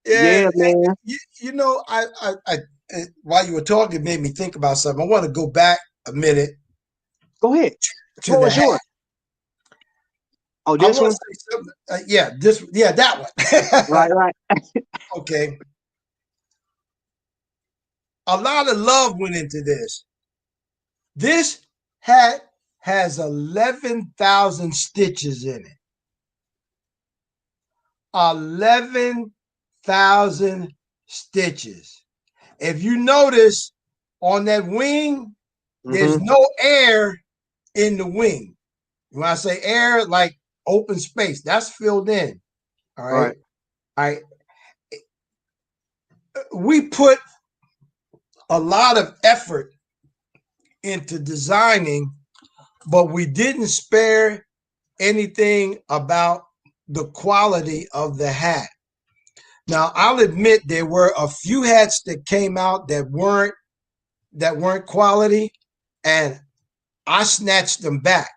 Yeah, Yeah, man. while you were talking, it made me think about something. I want to go back a minute Go ahead. The to floor the is hat. yours. Oh, I this want to one? say something. Yeah, that one. Right, right. Okay, a lot of love went into this. This hat has 11,000 stitches in it. 11,000 stitches. If you notice on that wing, there's Mm-hmm. no air in the wing. When I say air, like open space, that's filled in. All right. Right. All right. We put a lot of effort into designing, but we didn't spare anything about the quality of the hat. Now, I'll admit there were a few hats that came out that weren't quality, and I snatched them back.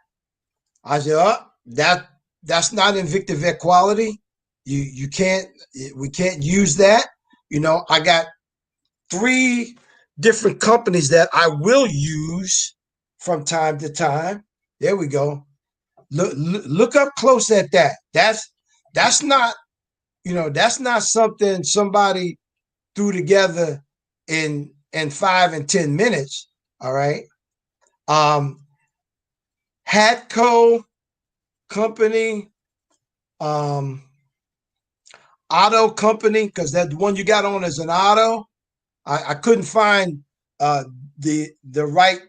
I said, "Oh, that's not Invicta Vet quality. You can't. We can't use that. I got three different companies that I will use from time to time. There we go. Look up close at that. That's not that's not something somebody threw together in 5 and 10 minutes. All right. Um, Hatco company, um, auto company, because that one you got on is an auto. I couldn't find uh, the right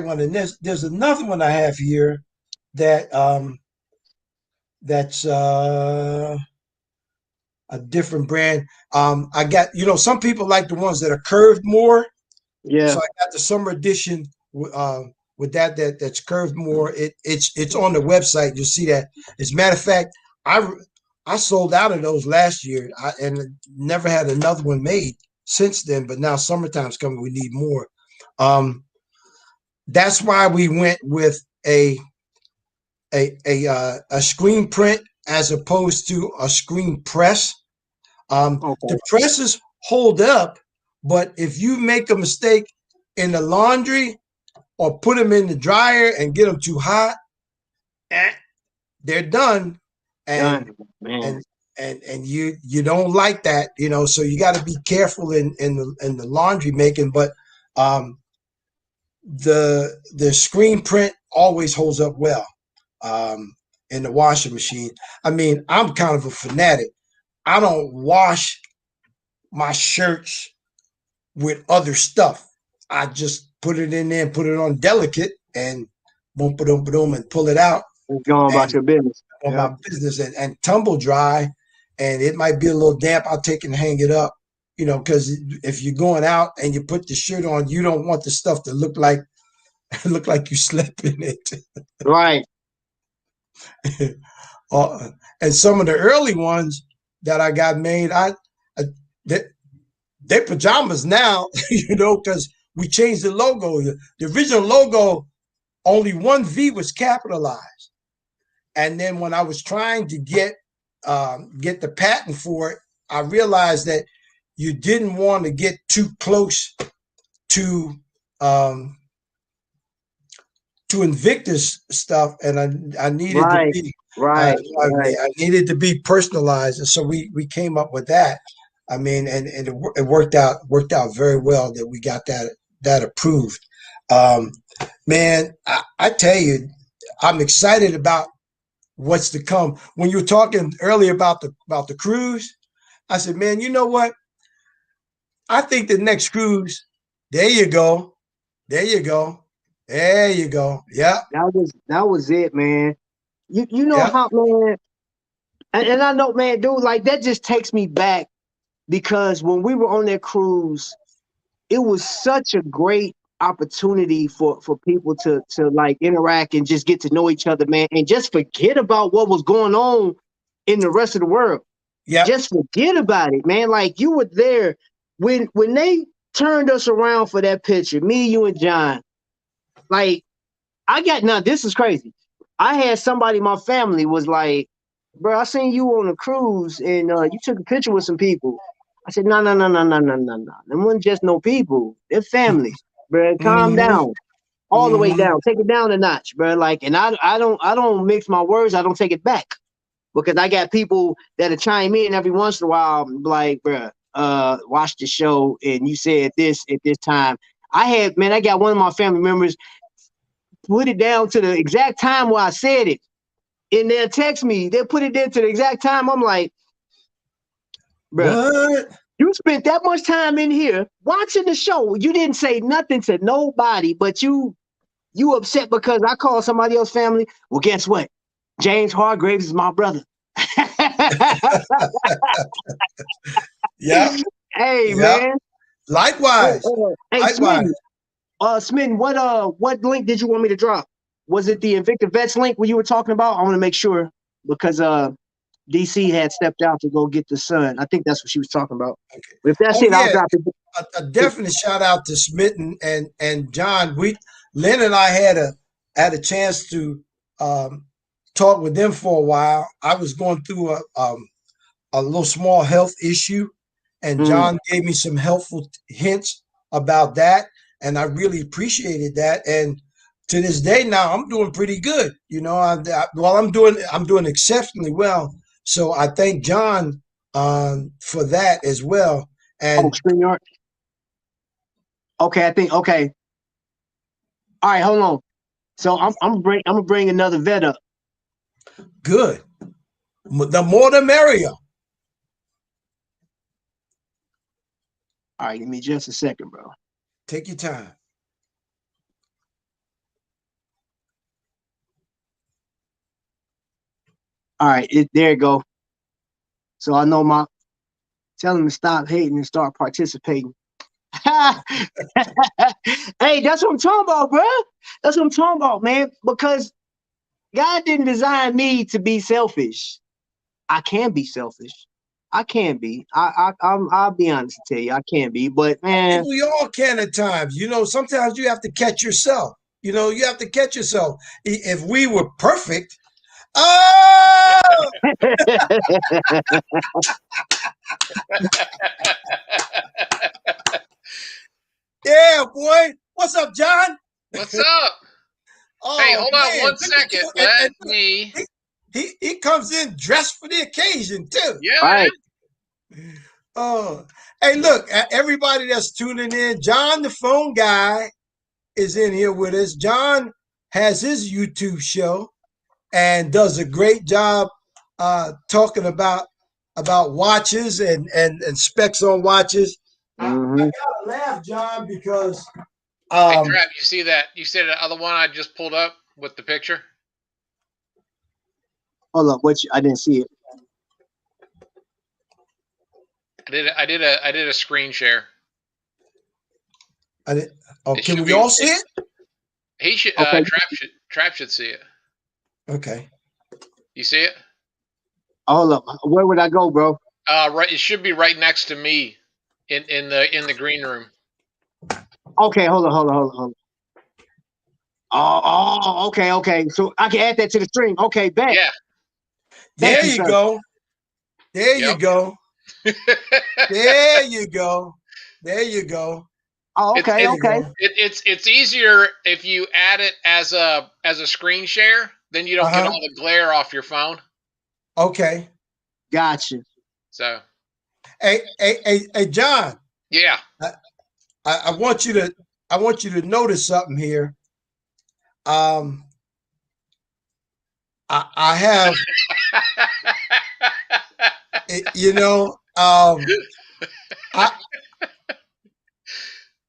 one. And there's another one I have here that that's a different brand. I got some people like the ones that are curved more. Yeah. So I got the summer edition with that's curved more. It's on the website. You'll see that. As a matter of fact, I sold out of those last year, and never had another one made since then. But now summertime's coming, we need more. That's why we went with a screen print as opposed to a screen press. Okay. The presses hold up, but if you make a mistake in the laundry or put them in the dryer and get them too hot, eh, they're done. Done. And Man. and and you don't like that, so you got to be careful in the laundry making. But um, the screen print always holds up well in the washing machine. I mean, I'm kind of a fanatic. I don't wash my shirts with other stuff. I just put it in there and put it on delicate and boom, boom, boom, and pull it out Just going about and your business. on Yeah. my business and tumble dry. And it might be a little damp. I'll take and hang it up, because if you're going out and you put the shirt on, you don't want the stuff to look like you slept in it. Right. And some of the early ones that I got made, I that They pajamas now, because we changed the logo. The original logo, only one V was capitalized. And then when I was trying to get the patent for it, I realized that you didn't want to get too close to um, Invictus stuff, and I needed to Right, be right, right. I needed to be personalized, and so we came up with that. I mean, and it worked out very well that we got that approved. Um, Man, I tell you, I'm excited about what's to come. When you were talking earlier about the cruise, I said, man, you know what? I think the next cruise, there you go. There you go. There you go. Yeah. That was it, man. You know Yeah. how, man, and I know, man, dude, like that just takes me back because when we were on that cruise, it was such a great opportunity for people to like interact and just get to know each other, man, and just forget about what was going on in the rest of the world. Yep. Just forget about it, man. Like you were there when they turned us around for that picture, me, you, and John. Like I got now. This is crazy. I had somebody in my family was like, "Bro, I seen you on a cruise and you took a picture with some people." I said, "No, no, no, no, no, no, no, no. Them wasn't just no people. They're families, bro. Calm Mm-hmm. down, all the way Mm-hmm. down. Take it down a notch, bro. Like, and I don't mix my words. I don't take it back because I got people that'll chime in every once in a while, like, bro, watch the show and you said this at this time." I got one of my family members put it down to the exact time where I said it. And they'll text me, they'll put it there to the exact time. I'm like, bruh, What? you spent that much time in here watching the show. You didn't say nothing to nobody, but you upset because I called somebody else's family. Well, guess what? James Hargraves is my brother. Yep. Hey Yep. man. Likewise. Hey Likewise. Smitten, what link did you want me to drop? Was it the Invicta Vets link where you were talking about? I want to make sure because DC had stepped out to go get the sun. I think that's what she was talking about. But if that's Oh it, I'll yeah. drop it. A definite shout out to Smitten and John. Lynn and I had a chance to talk with them for a while. I was going through a little small health issue, and Mm. John gave me some helpful hints about that, and I really appreciated that. And to this day, now I'm doing pretty good. I'm doing exceptionally well. So I thank John for that as well. Oh, And StreamYard. Okay, I think okay. All right, hold on. So I'm gonna bring another vet up. good, the more the merrier. All right, give me just a second, bro. Take your time. All right, there you go. So I know tell him to stop hating and start participating. Hey, that's what I'm talking about, bro. That's what I'm talking about, man. Because God didn't design me to be selfish. I can be selfish. I can be. I'll be honest and tell you, I can be. But I think man, we all can at times. Sometimes you have to catch yourself. You have to catch yourself. If we were perfect, oh yeah, boy. What's up, John? What's up? Hey, Oh hold on man, one look at second. you. Let And me. he comes in dressed for the occasion too. Yeah, man. right. Oh, hey, look, everybody that's tuning in, John, the phone guy, is in here with us. John has his YouTube show and does a great job talking about watches and specs on watches. I Mm-hmm. gotta laugh, John, because Hey, um, Trap, you see that? You see the other one I just pulled up with the picture? Hold up, I didn't see it. I did a screen share. I did, oh, It can should we be. all see it? He should. Okay, Trap should see it. Okay. You see it? hold up. Where would I go, bro? Right. It should be right next to me in the green room. Okay, hold on. Okay. So I can add that to the string. Okay, bet. Yeah. Thank There you, you sir. go. There you Yep. go. There you go. There you go. Oh, It's okay, There it, you okay. go. it's easier if you add it as a screen share. Then you don't get Uh-huh. all the glare off your phone. Okay. Gotcha. So Hey, John. yeah. I, I want you to notice something here. Um, I have, you know, I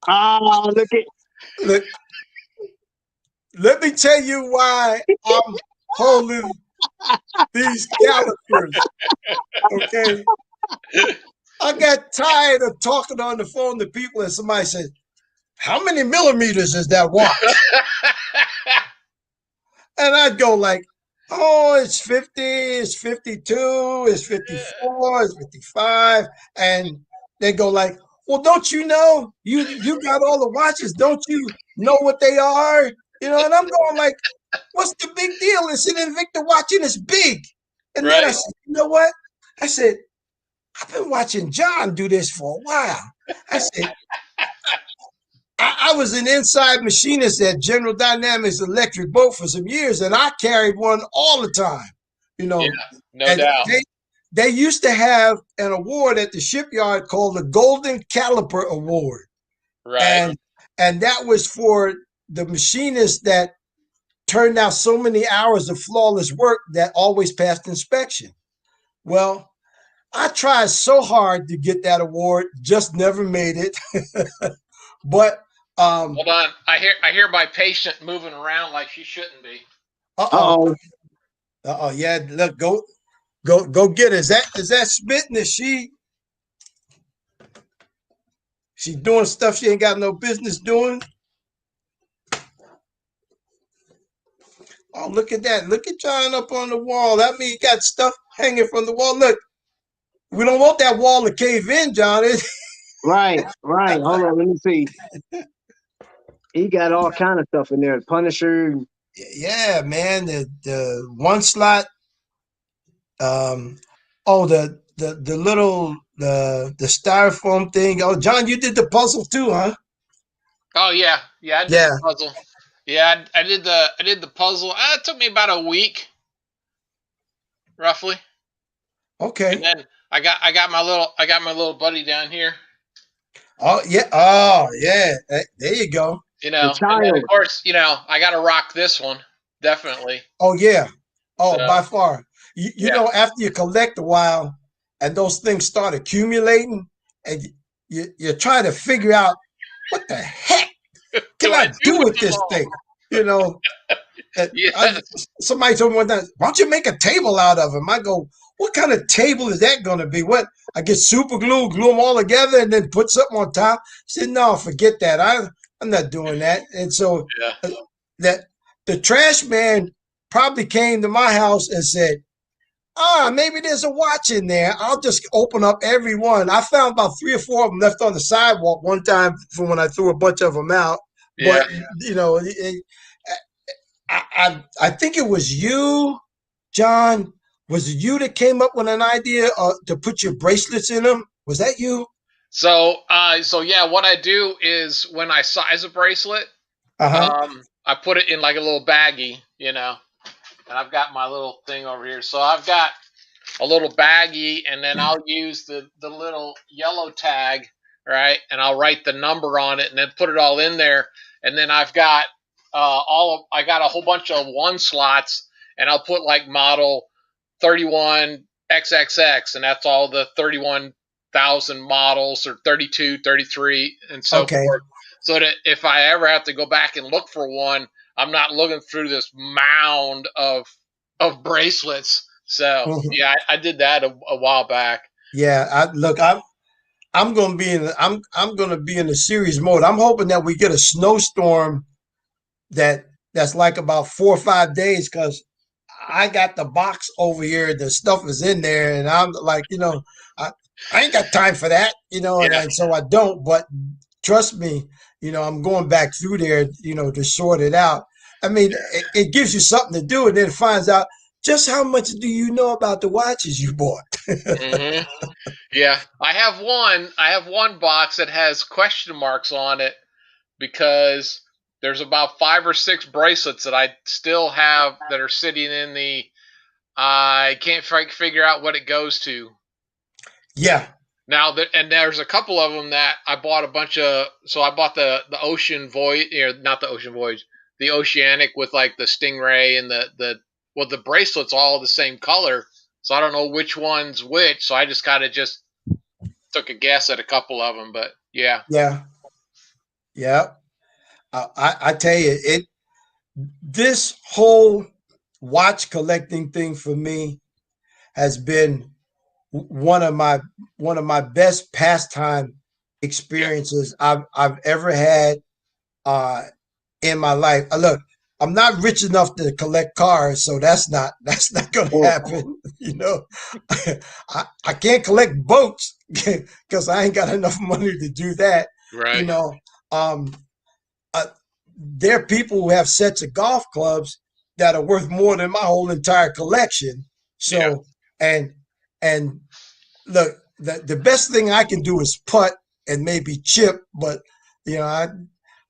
Oh, look at look. Let me tell you why I'm holding these calipers. Okay, I got tired of talking on the phone to people, and somebody said, "How many millimeters is that watch?" And I'd go like, "Oh, it's 50, it's 52, it's 54, it's 55," and they go like, "Well, don't you know? You got all the watches. Don't you know what they are?" And I'm going like, "What's the big deal? It's an Invicta watch and it's big." And then I Right. said, "You know what?" I said, "I've been watching John do this for a while." I said, I was an inside machinist at General Dynamics Electric Boat for some years, and I carried one all the time. You Yeah. know, No and doubt. they used to have an award at the shipyard called the Golden Caliper Award, Right. and that was for the machinist that turned out so many hours of flawless work that always passed inspection. Well, I tried so hard to get that award, just never made it. But Hold on. I hear my patient moving around like she shouldn't be. uh oh. oh, yeah. Look, go get it. Is that spitting? Is she doing stuff she ain't got no business doing? Oh, look at that. Look at John up on the wall. That means he got stuff hanging from the wall. Look, we don't want that wall to cave in, John. Right. Hold on, let me see. He got all kind of stuff in there. Punisher. Yeah, man. The one slot. Oh, the little the styrofoam thing. Oh, John, you did the puzzle too, huh? Oh yeah. Yeah, I did Yeah. the puzzle. Yeah, I did the puzzle. It took me about a week, roughly. And Okay. then I got my little buddy down here. Oh yeah. Oh yeah. There you go. The And then of child. course, I gotta rock this one. Definitely. Oh yeah. So Oh, by far. You yeah. know, after you collect a while and those things start accumulating, and you're trying to figure out what the heck can Do I I do do with with them this all? thing? You know, Yes. somebody told me one time, "Why don't you make a table out of them?" I go, "What kind of table is that going to be? What? I get super glue them all together, and then put something on top?" I said, "No, forget that. I'm not doing that." And so Yeah. uh, that the trash man probably came to my house and said, maybe there's a watch in there. I'll just open up every one. I found about 3 or 4 of them left on the sidewalk one time from when I threw a bunch of them out. But Yeah. I think it was you, John. Was it you that came up with an idea to put your bracelets in them? Was that you? So yeah, what I do is when I size a bracelet, Uh huh. I put it in like a little baggie, and I've got my little thing over here. So I've got a little baggie, and then I'll use the little yellow tag, right? And I'll write the number on it, and then put it all in there. And then I've got I got a whole bunch of one slots, and I'll put like model 31 XXX, and that's all the 31,000 models, or 32, 33, and so Okay. forth. So that if I ever have to go back and look for one, I'm not looking through this mound of bracelets. So Mhm. yeah, I did that a while back. Yeah. Look. I'm gonna be in. I'm gonna be in the series mode. I'm hoping that we get a snowstorm that's like about 4 or 5 days, because I got the box over here. The stuff is in there, and I'm like, I ain't got time for that, Yeah. and so I don't. But trust me, I'm going back through there, to sort it out. I mean, it gives you something to do, and then it finds out just how much do you know about the watches you bought. Hmm. Yeah. I have one box that has question marks on it because there's about 5 or 6 bracelets that I still have that are sitting in the. I can't figure out what it goes to. Yeah, Now, and there's a couple of them that I bought a bunch of. So I bought the Ocean Voyage, not the Ocean Voyage, the Oceanic with like the Stingray and the bracelet's all the same color. So I don't know which one's which. So I just kind of just took a guess at a couple of them. But yeah, yeah, yeah. I tell you, this whole watch collecting thing for me has been one of my best pastime yeah, experiences I've ever had uh, in my life. Look, I'm not rich enough to collect cars, so that's not going to Mm. happen. I can't collect boats because I ain't got enough money to do that. You right, know, um, uh, there are people who have sets of golf clubs that are worth more than my whole entire collection. yeah, So, and and look, the best thing I can do is putt and maybe chip, but you know,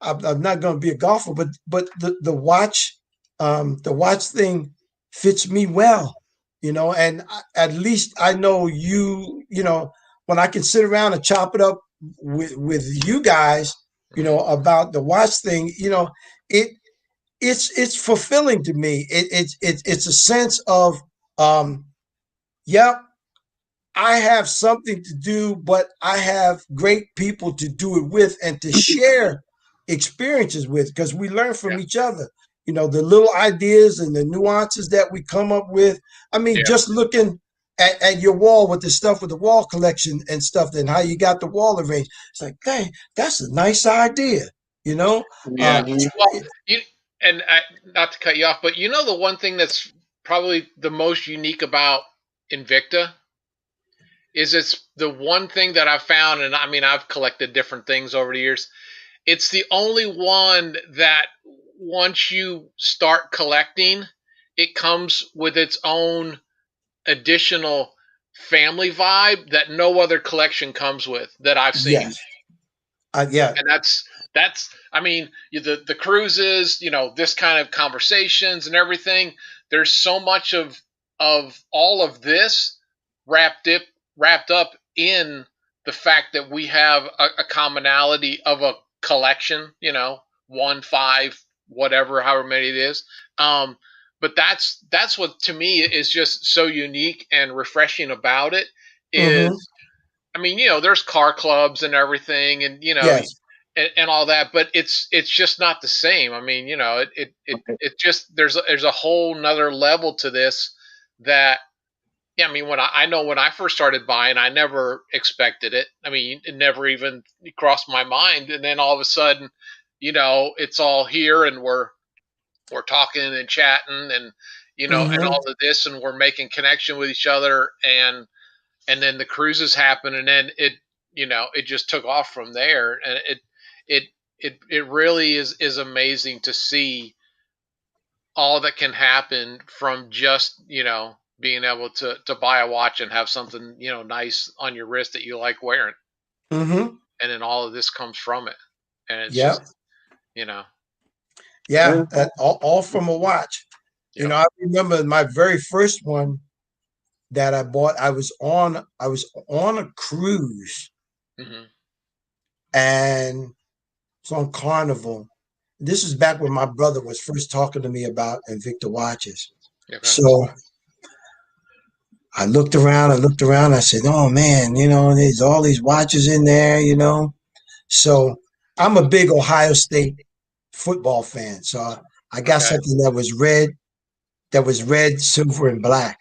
I'm not going to be a golfer. But the watch thing fits me well, and at least I know when I can sit around and chop it up with you guys, hmm, about the watch thing, it it's fulfilling to me. It's a sense of um, yeah, I have something to do, but I have great people to do it with and to share experiences with because we learn yeah, from each other. The little ideas and the nuances that we come up with. I mean, yeah, just looking at your wall with the stuff with the wall collection and stuff and how you got the wall arranged. It's like, dang, that's a nice idea, you know? yeah. Uh, Mhm. Well, you and not to cut you off, but the one thing that's probably the most unique about Invicta is it's the one thing that I've found, and I mean I've collected different things over the years. It's the only one that once you start collecting, it comes with its own additional family vibe that no other collection comes with that I've seen. yes. Yeah. And that's I mean the cruises, this kind of conversations and everything. There's so much of all of this wrapped up wrapped up in the fact that we have a commonality of a collection, 1, 5, whatever, however many it is. But that's what to me is just so unique and refreshing about it Mm-hmm. is I mean, there's car clubs and everything, and Yes. and all that, but it's just not the same. I mean, it just there's a whole nother level to this that yeah. I mean, I know when I first started buying, I never expected it. I mean, it never even crossed my mind, and then all of a sudden, it's all here, and we're talking and chatting, and and Mm-hmm. all of this, and we're making connection with each other, and then the cruises happen, and then it just took off from there, and it it really is amazing to see all that can happen from just being able to buy a watch and have something nice on your wrist that you like wearing, Mm-hmm. and then all of this comes from it, and it's Yeah. just you know Yeah. All from a watch. yep, I remember my very first one that I bought. I was on a cruise hmm, and it's on Carnival. This is back when my brother was first talking to me about Invicta watches. okay, So I looked around. I looked around. I said, "Oh man, there's all." Watches in there. So I'm a big Ohio State football fan. So I got okay, something that was red, silver, and black.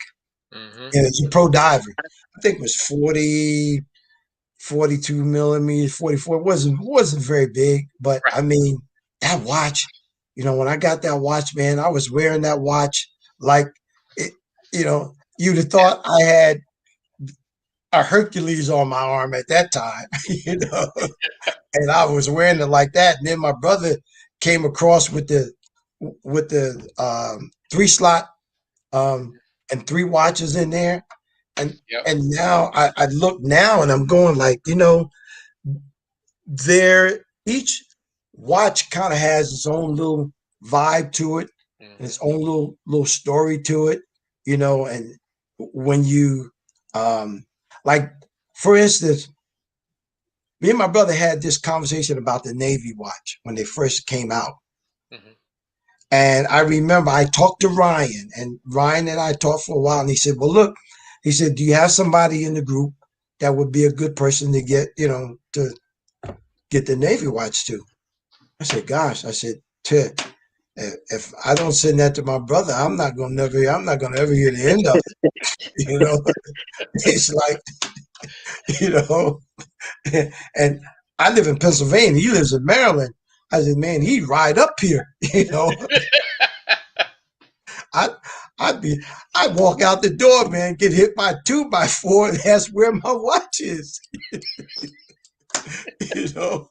hmm, And it's a pro diver. I think it was 40, 42 millimeters, 44. It wasn't very big, but right, I mean, that watch, when I got that watch, man, I was wearing that watch like it, you'd have thought I had a Hercules on my arm at that time, and I was wearing it like that. And then my brother came across with the 3 slot and 3 watches in there, and Yep. and now I look now and I'm going like, there each watch kind of has its own little vibe to it and its own little story to it, and when you um like for instance, me and my brother had this conversation about the Navy watch when they first came out. Mm-hmm. And I remember I talked to Ryan, and Ryan and I talked for a while, and he said, well, look, he said, do you have somebody in the group that would be a good person to get, to get the Navy watch to? I said, gosh, I said, Ted, if I don't send that to my brother, I'm not gonna ever hear the end of it. It's like, you know, and I live in Pennsylvania. He lives in Maryland. I said, man, he'd ride up here. I I'd be I'd walk out the door, man, get hit by a 2x4, and ask where my watch is. you know.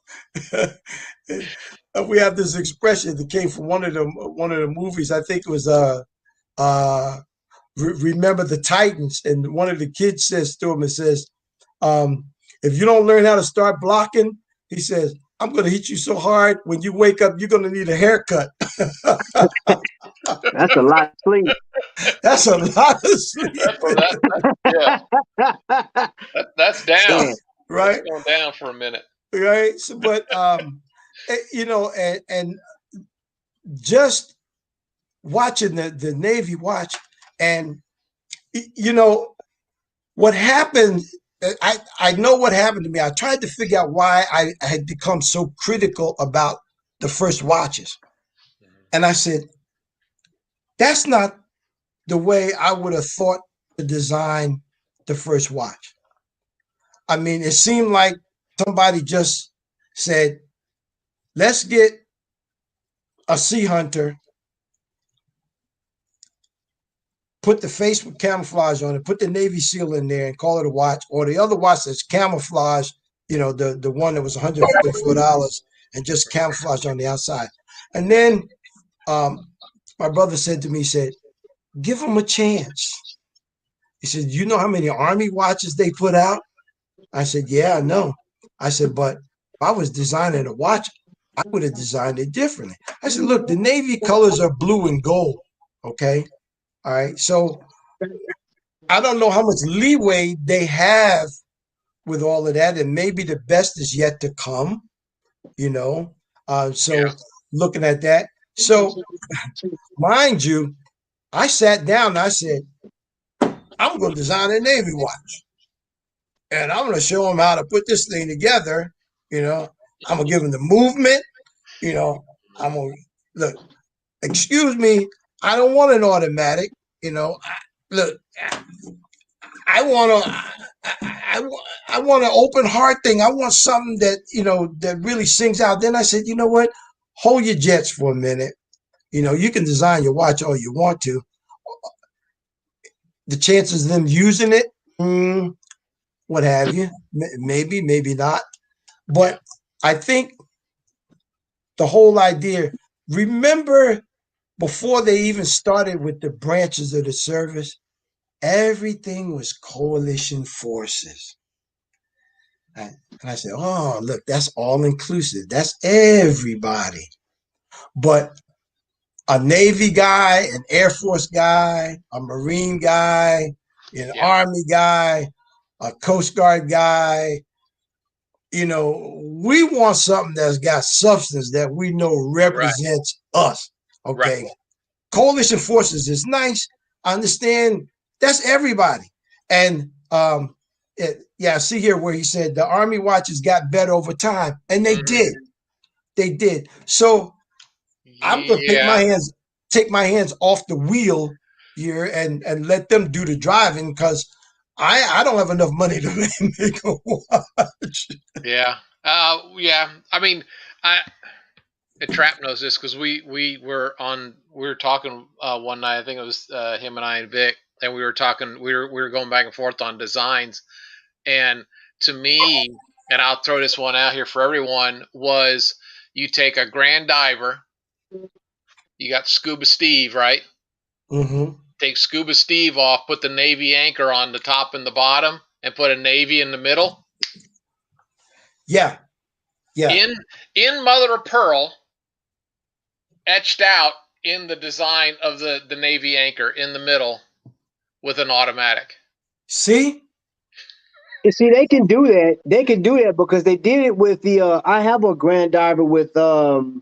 We have this expression that came from one of the movies. I think it was uh Remember the Titans, and one of the kids says to him, it says, um, if you don't learn how to start blocking, he says, I'm going to hit you so hard when you wake up, you're going to need a haircut. That's a lot of sleep. That's a lot of sleep, Yeah, that's down. Man, That's right? going down for a minute. Right. So, but and just watching the Navy watch, and you know what happened. I know what happened to me. I tried to figure out why I had become so critical about the first watches, and I said that's not the way I would have thought to design the first watch. I mean, it seemed like somebody just said, let's get a sea hunter, put the face with camouflage on it, put the Navy SEAL in there and call it a watch, or the other watch that's camouflage, the one that was $144 and just camouflage on the outside. And then my brother said to me, he said, give them a chance. He said, you know how many Army watches they put out? I said, yeah, I know. I said, but if I was designing a watch, I would have designed it differently. I said, look, the Navy colors are blue and gold. Okay. All right. So I don't know how much leeway they have with all of that. And maybe the best is yet to come, you know. So Yeah. looking at that. So mind you, I sat down and I said, I'm going to design a Navy watch. And I'm going to show them how to put this thing together. You know, I'm going to give them the movement. You know, I'm going to look, excuse me, I don't want an automatic. Look, I want to. I want an open heart thing. I want something that really sings out. Then I said, you know what? Hold your jets for a minute. You can design your watch all you want to. The chances of them using it, what have you? Maybe, maybe not. Yeah. But I think the whole idea. Remember, before they even started with the branches of the service, everything was coalition forces. And I said, oh, look, that's all inclusive. That's everybody. But a Navy guy, an Air Force guy, a Marine guy, an Yeah. Army guy, a Coast Guard guy, we want something that's got substance that we know Right. represents us. Right. Okay. Coalition forces is nice. I understand that's everybody. And I see here where he said the Army watches got better over time, and they did. They did. So I'm gonna Yeah. take my hands off the wheel here and let them do the driving because I don't have enough money to make a watch. Yeah. Yeah. I mean, I Trap knows this because we were talking one night. I think it was him and I and Vic, and we were talking. We were going back and forth on designs, And to me, and I'll throw this one out here for everyone, was you take a Grand Diver, you got Scuba Steve, right? Mm-hmm. Take Scuba Steve off, put the Navy anchor on the top and the bottom, and put a Navy in the middle. Yeah. Yeah. In Mother of Pearl, etched out in the design of the Navy anchor in the middle with an automatic. See? And see, they can do that. They can do that because they did it with the. I have a Grand Diver with Mm-hmm.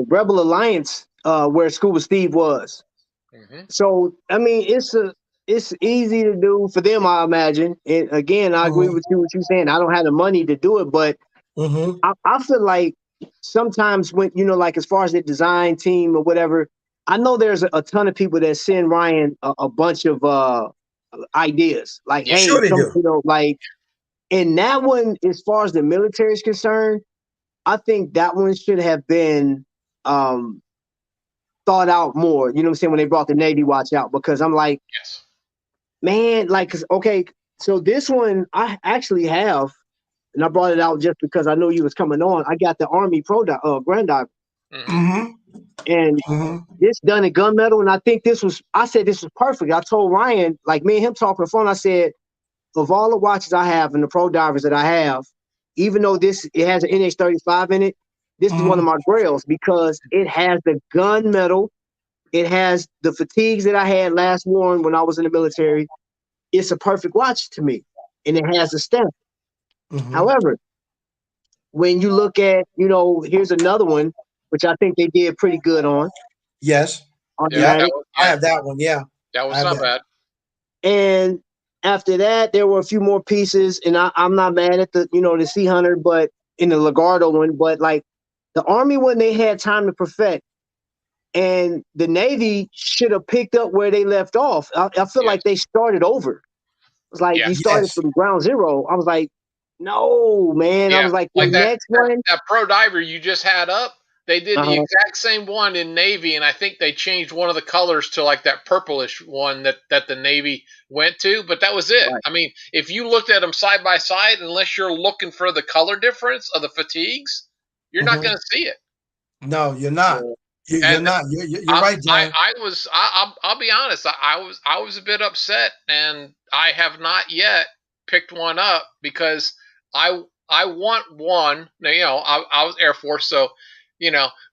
Rebel Alliance, where Scuba Steve was. Mm-hmm. So I mean, it's easy to do for them, I imagine. And again, I agree Mm-hmm. with you what you're saying. I don't have the money to do it, but Mm-hmm. I feel like sometimes when like as far as the design team or whatever, I know there's a ton of people that send Ryan a bunch of ideas. Like, Yeah. hey, Sure they come, do. like, and that one, as far as the military is concerned, I think that one should have been um thought out more. You know what I'm saying? When they brought the Navy watch out, because I'm like, Yes. man, like, 'cause, okay, so this one I actually have, and I brought it out just because I knew you was coming on. I got the Army Grand Dive, Mm-hmm. Mm-hmm. and Mm-hmm. this done in gunmetal, and I think I said this was perfect. I told Ryan, like me and him talking on the phone, I said, of all the watches I have and the Pro Divers that I have, even though it has an NH35 in it, this is one of Mm-hmm. my grails because it has the gunmetal, it has the fatigues that I had last worn when I was in the military. It's a perfect watch to me, and it has a stamp. Mm-hmm. However, when you look at, here's another one, which I think they did pretty good on Yes. Yeah. Yep. automatic. I have that one. Yeah. That I was have not that. bad. And after that, there were a few more pieces, and I'm not mad at the Sea Hunter, but in the Legardo one, but like the Army one, they had time to perfect, and the Navy should have picked up where they left off. I feel Yes. like they started over. It's like Yeah. you started Yes. from ground zero. I was like, no, man. I Yeah. was like, the Like that, next that one. that Pro Diver you just had up, they did the Uh-huh, exact same one in Navy, and I think they changed one of the colors to like that purplish one that the Navy went to, but that was it. right. I mean, if you looked at them side by side, unless you're looking for the color difference of the fatigues, you're not Mm-hmm. going to see it. No, you're not. Yeah. You're And not. You're right, John. I'll be honest, I was a bit upset, and I have not yet picked one up because I want one. Now, I was Air Force, so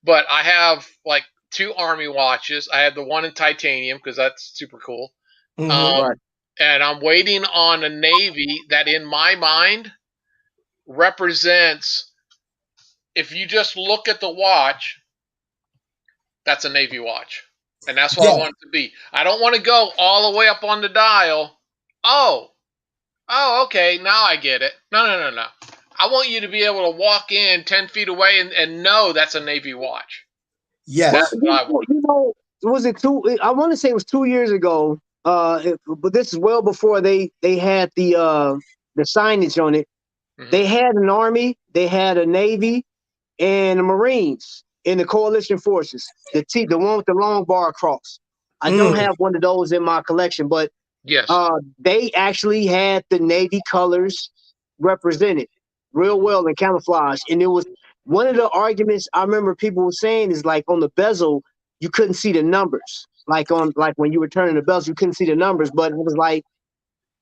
but I have like two Army watches. I have the one in titanium because that's super cool. Mm-hmm. Um, Right. and I'm waiting on a Navy that, in my mind, represents. If you just look at the watch, that's a Navy watch. And that's what I Yeah. want it to be. I don't want to go all the way up on the dial. Oh, okay. Now I get it. No, no, no, no. I want you to be able to walk in 10 feet away and know that's a Navy watch. Well, That's Yes. what I want. was it I want to say it was 2 years ago. But this is well before they had the signage on it. Hmm. They had an Army, they had a Navy, and the Marines in the coalition forces. The one with the long bar across. I don't Mm. have one of those in my collection, but Yes. they actually had the Navy colors represented real Hmm. well in camouflage. And it was one of the arguments I remember people were saying is like on the bezel, you couldn't see the numbers. Like when you were turning the bezel, you couldn't see the numbers. But it was like,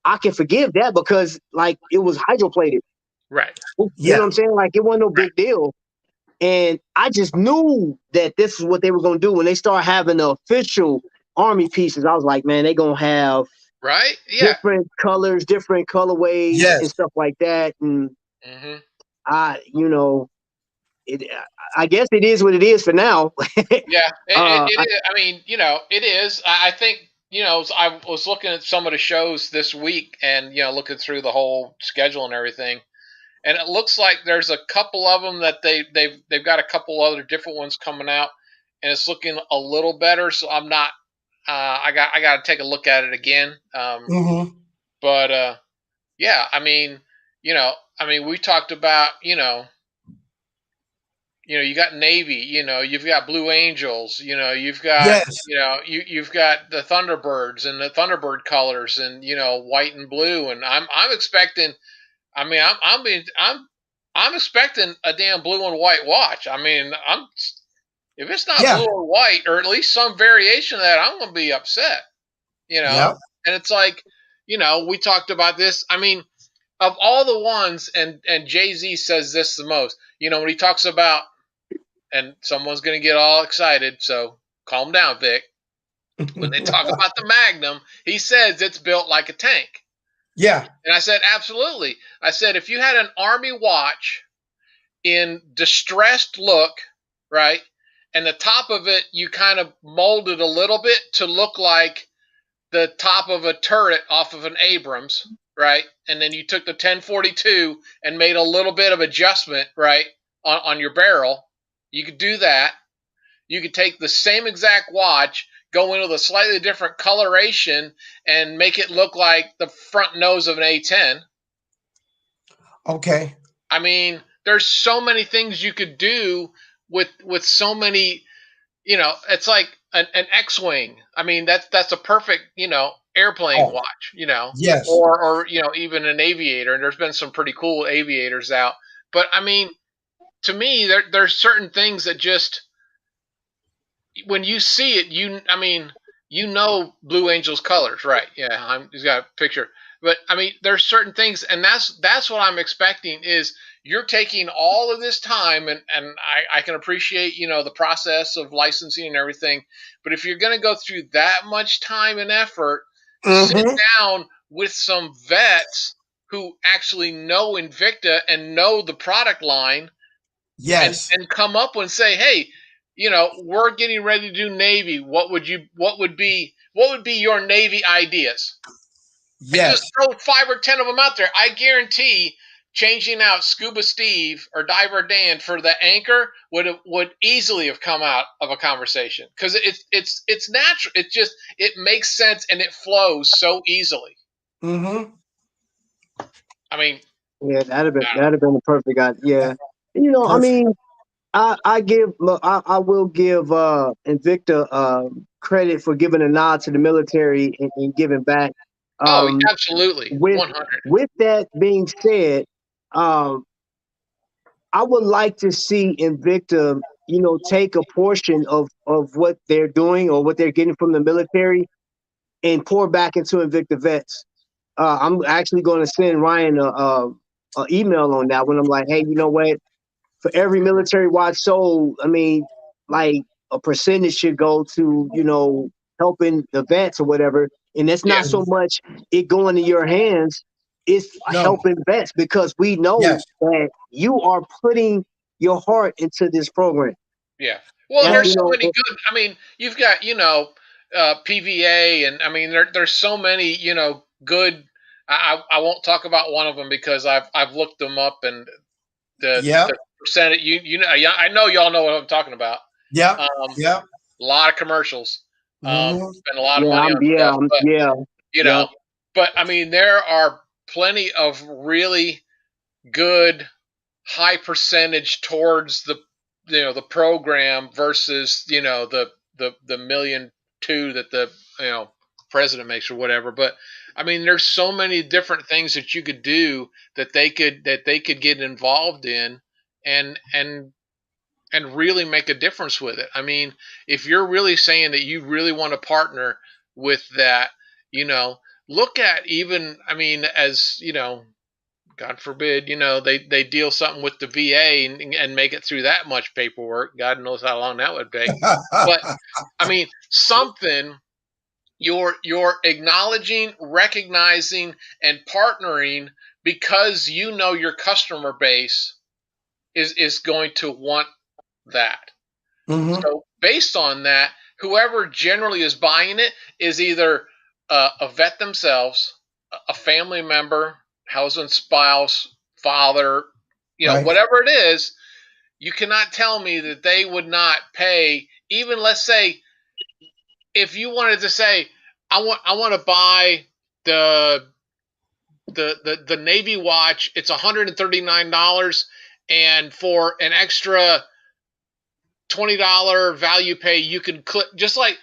I can forgive that because like it was hydroplated. Right. You know what Yeah. I'm saying? Like it wasn't no Right. big deal. And I just knew that this is what they were gonna do when they start having the official Army pieces. I was like, man, they're gonna have Right. Yeah. different colors, different colorways, and Yes. stuff like that. And Hmm. I, it. I guess it is what it is for now. Yeah. uh, It is. I mean, it is. I think, I was looking at some of the shows this week and, looking through the whole schedule and everything. And it looks like there's a couple of them that they've got a couple other different ones coming out, and it's looking a little better. So I'm not. I got to take a look at it again. Mm-hmm. But yeah, I mean, we talked about you got Navy, you've got Blue Angels, you've got, Yes. you've got the Thunderbirds and the Thunderbird colors and, white and blue. And I'm expecting, I mean, I'm expecting a damn blue and white watch. I mean, if it's not Yeah. blue or white, or at least some variation of that, I'm going to be upset, Yep. and it's like, we talked about this. I mean, of all the ones, and Jay-Z says this the most, when he talks about, and someone's going to get all excited, so calm down, Vic. When they talk about the Magnum, he says it's built like a tank. Yeah. And I said, absolutely. I said, if you had an Army watch in distressed look, right, and the top of it, you kind of molded a little bit to look like the top of a turret off of an Abrams, right, and then you took the 1042 and made a little bit of adjustment, right, on your barrel, you could do that. You could take the same exact watch, go in with a slightly different coloration, and make it look like the front nose of an A10. Okay. I mean, there's so many things you could do with so many. It's like an X-wing. I mean, that's a perfect airplane Oh, watch. yes. Or even an aviator. And there's been some pretty cool aviators out. But I mean, to me, there's certain things that just when you see it, I mean, Blue Angel's colors, right? Yeah, he's got a picture. But I mean, there's certain things, and that's what I'm expecting is you're taking all of this time, and I can appreciate the process of licensing and everything. But if you're going to go through that much time and effort, sit Mm-hmm. down with some vets who actually know Invicta and know the product line and Yes. come up and say, hey, we're getting ready to do Navy. What would be your Navy ideas? And just Yes. throw 5 or 10 of them out there. I guarantee changing out Scuba Steve or Diver Dan for the anchor would easily have come out of a conversation because it's natural. It makes sense and it flows so easily. Mm-hmm. I mean, Yeah, I that'd have been the perfect idea. Yeah. I Perfect. mean, I will give Invicta credit for giving a nod to the military and giving back. oh, Um, absolutely, with 100. with that being said, um, I would like to see Invicta, take a portion of what they're doing or what they're getting from the military and pour back into Invicta vets. I'm actually going to send Ryan a email on that when I'm like, hey, you know what? For every military watch sold, I mean, like a percentage should go to, helping the vets or whatever. And it's Yeah, not so much it going to your hands, it's No. helping vets because we know Yes. that you are putting your heart into this program. yeah. Well, and That, Well, there's so many good. I mean, you've got PVA, and I mean there's so many good. I won't talk about one of them because I've looked them up and yep. the percentage. Yeah, I know y'all know what I'm talking about. Yep. Um, Yep. a lot of commercials. Mm-hmm. Spend a lot of yeah, money on stuff, but yeah, you yeah. know, but I mean there are plenty of really good high percentage towards the program versus the million two that the president makes or whatever. But I mean there's so many different things that you could do that they could get involved in and really make a difference with it. I mean, if you're really saying that you really want to partner with that, you know, look at even, I mean, as God forbid, they deal something with the VA and make it through that much paperwork. God knows how long that would take. But I mean, something you're acknowledging, recognizing, and partnering because your customer base is going to want that. Mm-hmm. So based on that, whoever generally is buying it is either a vet themselves, a family member, husband, spouse, father, Right. whatever it is. You cannot tell me that they would not pay. Even let's say if you wanted to say, I want to buy the the Navy watch. It's $139, and for an extra $20 value pay, you can click just like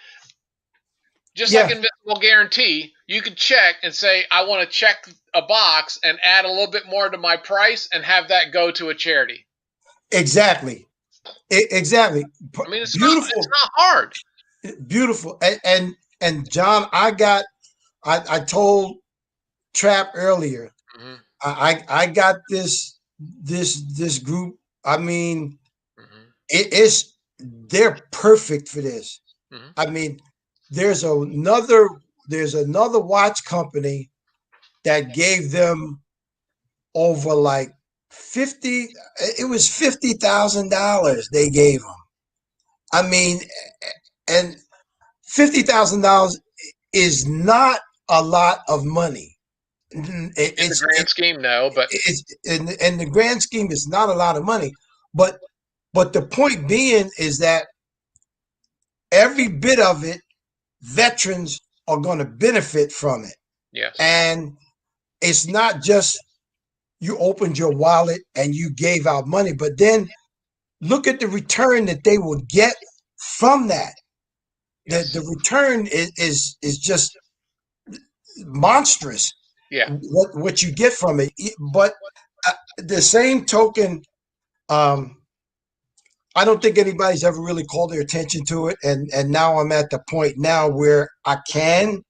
Yeah, Invincible Guarantee. You could check and say, I want to check a box and add a little bit more to my price and have that go to a charity. exactly. Exactly. I mean, it's Beautiful, not hard. beautiful. And John, I told Trap earlier. Mm-hmm. I got this group. I mean, Mm-hmm. it's they're perfect for this. Mm-hmm. I mean, there's another watch company that gave them over like 50. It was $50,000 they gave them. I mean, and $50,000 is not a lot of money. In the grand scheme, no, but It's in the grand scheme, it's not a lot of money. But the point being is that every bit of it, veterans are going to benefit from it. yes, And it's not just you opened your wallet and you gave out money, but then look at the return that they will get from that. yes. The return is just monstrous. Yeah, What you get from it, but the same token, I don't think anybody's ever really called their attention to it, and now I'm at the point now where I can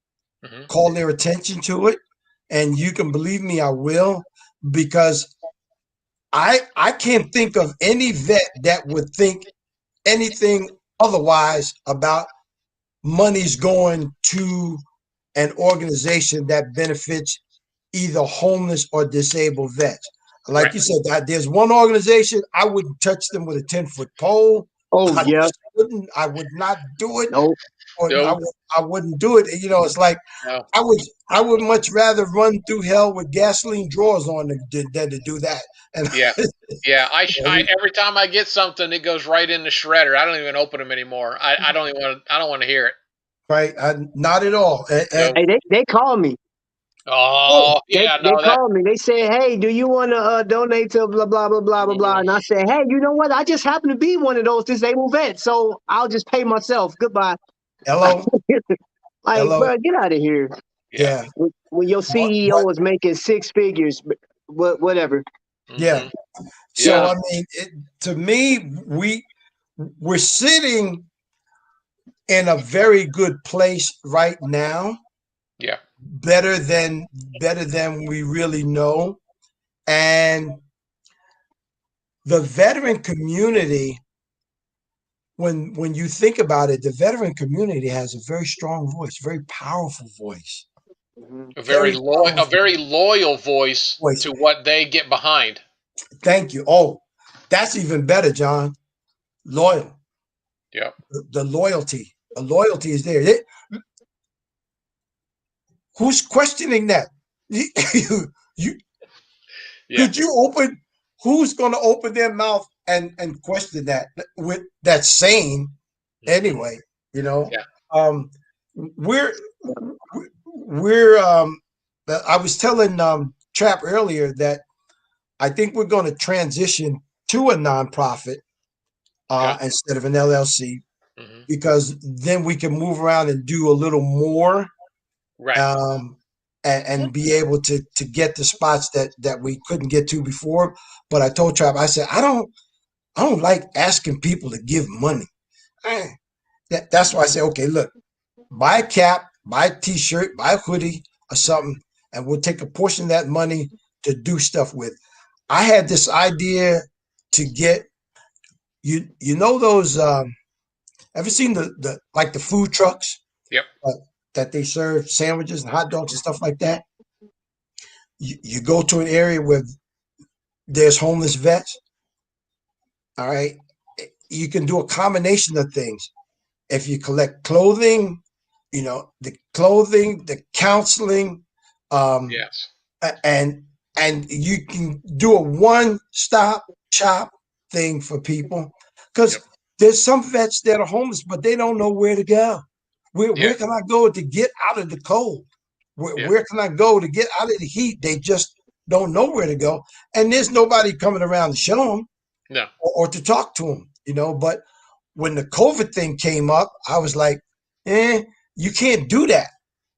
mm-hmm. call their attention to it, and you can believe me, I will, because I can't think of any vet that would think anything otherwise about monies going to an organization that benefits either homeless or disabled vets. Like Right. you said, there's one organization I wouldn't touch them with a 10-foot pole. Oh I yeah. just wouldn't. I would not do it, Nope. or No, I wouldn't do it. You know, it's like no. I would much rather run through hell with gasoline drawers on than to do that. And Yeah, yeah. I every time I get something, it goes right in the shredder. I don't even open them anymore. I don't even want. I don't want to hear it. right, not at all. No. Hey, they call me. Oh, yeah. They No, that. call me. They say, "Hey, do you want to donate to blah blah blah blah blah blah?" And I say, "Hey, you know what? I just happen to be one of those disabled vets, so I'll just pay myself. Goodbye." Hello, Like, hello, bro, get out of here. Yeah. yeah, When your but CEO is making six figures, whatever. yeah. Mm-hmm. So Yeah. I mean, to me, we're sitting in a very good place right now, Yeah. better than we really know, and the veteran community. When you think about it, the veteran community has a very strong voice, very powerful voice, Mhm. very A powerful very loyal voice voice. to what they get behind. Thank you. Oh, that's even better, John. Loyal. Yeah. The loyalty. The loyalty is there. Who's questioning that? You Yeah. could you open? Who's going to open their mouth and question that with that sane? Anyway, you know, Yeah. um, we're we're. I was telling Trap earlier that I think we're going to transition to a nonprofit Okay. instead of an LLC, Mm-hmm. because then we can move around and do a little more, Right. and be able to get the spots that we couldn't get to before. But I told Trap, I said, I don't like asking people to give money. That's why I say, okay, look, buy a cap, buy a t-shirt, buy a hoodie or something, and we'll take a portion of that money to do stuff with. I had this idea to get you know those ever seen the like the food trucks Yep. that they serve sandwiches and hot dogs and stuff like that? You go to an area where there's homeless vets, all right? You can do a combination of things. If you collect clothing, the clothing, the counseling, um, Yes. and you can do a one-stop shop thing for people, because Yep. there's some vets that are homeless, but they don't know where to go. Where Yeah. can I go to get out of the cold? Yeah. Where can I go to get out of the heat? They just don't know where to go, and there's nobody coming around to show them No. or to talk to them. But when the COVID thing came up, I was like, you can't do that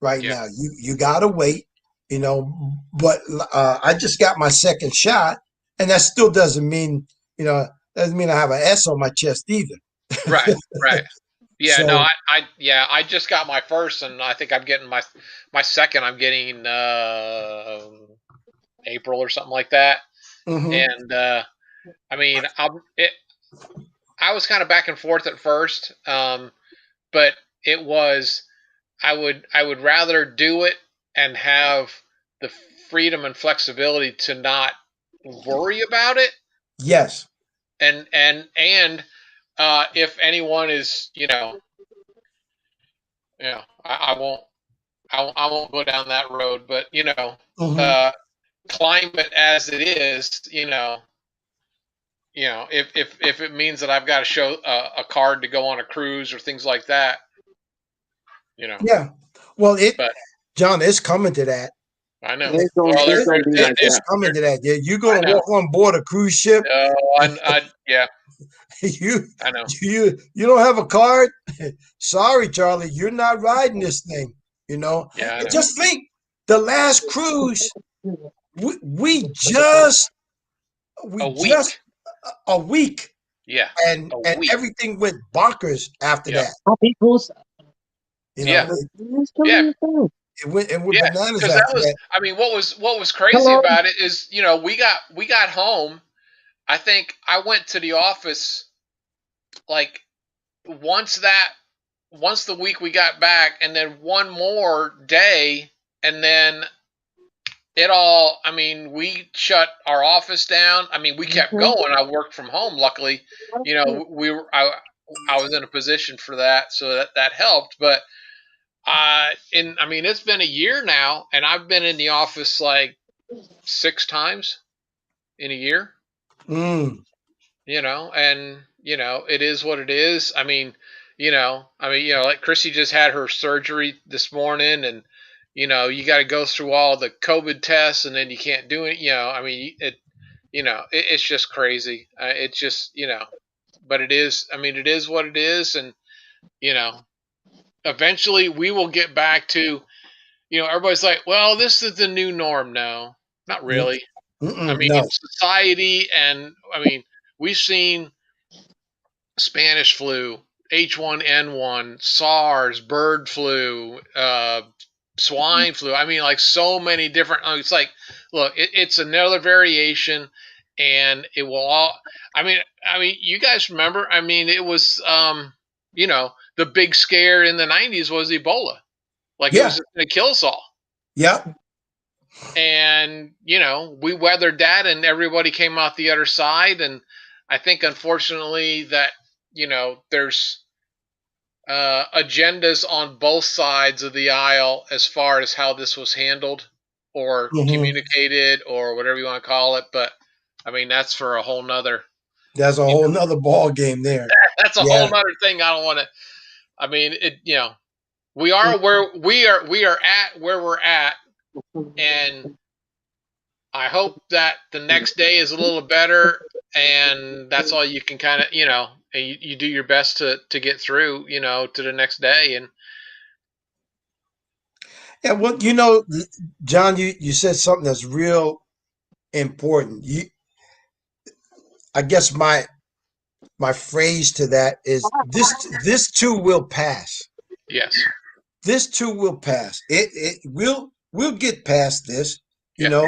right Yeah. now. You gotta wait, you know. But I just got my second shot, and that still doesn't mean, doesn't mean I have an S on my chest either. Right. Right. Yeah. No. So, Yeah. I just got my first, and I think I'm getting my second. I'm getting April or something like that. mhm. And I mean, I was kind of back and forth at first, but it was I would rather do it and have the freedom and flexibility to not worry about it, Yes. and if anyone is I won't go down that road, but Mhm. uh, climate as it is, if it means that I've got to show a card to go on a cruise or things like that, you know. Yeah. Well, But John, it's coming to that. I know. It's gonna Well, it's gonna be like It's that. coming to that. Yeah, you're I gonna know. walk on board a cruise ship. Yeah, you I know. you don't have a card. Sorry, Charlie, you're not riding this thing. Yeah, I And know. just think, the last cruise we, we just we A just week. a week, Yeah, and a week. everything went bonkers after Yeah, that. Our people's yeah, yeah, It went yeah. bananas Because that after was, that. I mean, what was crazy hello. about it is, we got home. I think I went to the office like once that once the week we got back, and then one more day, and then it all. I mean, we shut our office down. I mean, we kept going. I worked from home. Luckily, we were. I was in a position for that, so that helped. But I mean, it's been a year now, and I've been in the office like 6 times in a year. Mm, And it is what it is. Like Chrissy just had her surgery this morning, and you got to go through all the COVID tests, and then you can't do it. It's just crazy. It's just but it is. I mean, it is what it is, and you know, eventually we will get back to. Everybody's like, well, this is the new norm. No, not mm, really. I mm-mm, mean, no. society, and I mean, we've seen Spanish flu, H1N1, SARS, bird flu, swine flu. I mean, like so many different. It's like, look, it's another variation, and it will all. I mean, you guys remember? I mean, it was, the big scare in the '90s was Ebola. Like it was Yeah. just going to kill us all. Yep. And we weathered that, and everybody came out the other side. And I think, unfortunately, that there's agendas on both sides of the aisle as far as how this was handled or Hmm. communicated or whatever you want to call it. But I mean, that's for a whole nother. That's a whole nother ball game there. That's a whole Yeah. nother thing. I don't want to. I mean, we are where we are at where we're at, and I hope that the next day is a little better, and that's all you can kind of, and you do your best to get through, to the next day. And Yeah. Well, John, you said something that's real important. I guess my phrase to that is this too will pass. yes, This too will pass. We'll get past this. You yeah, know,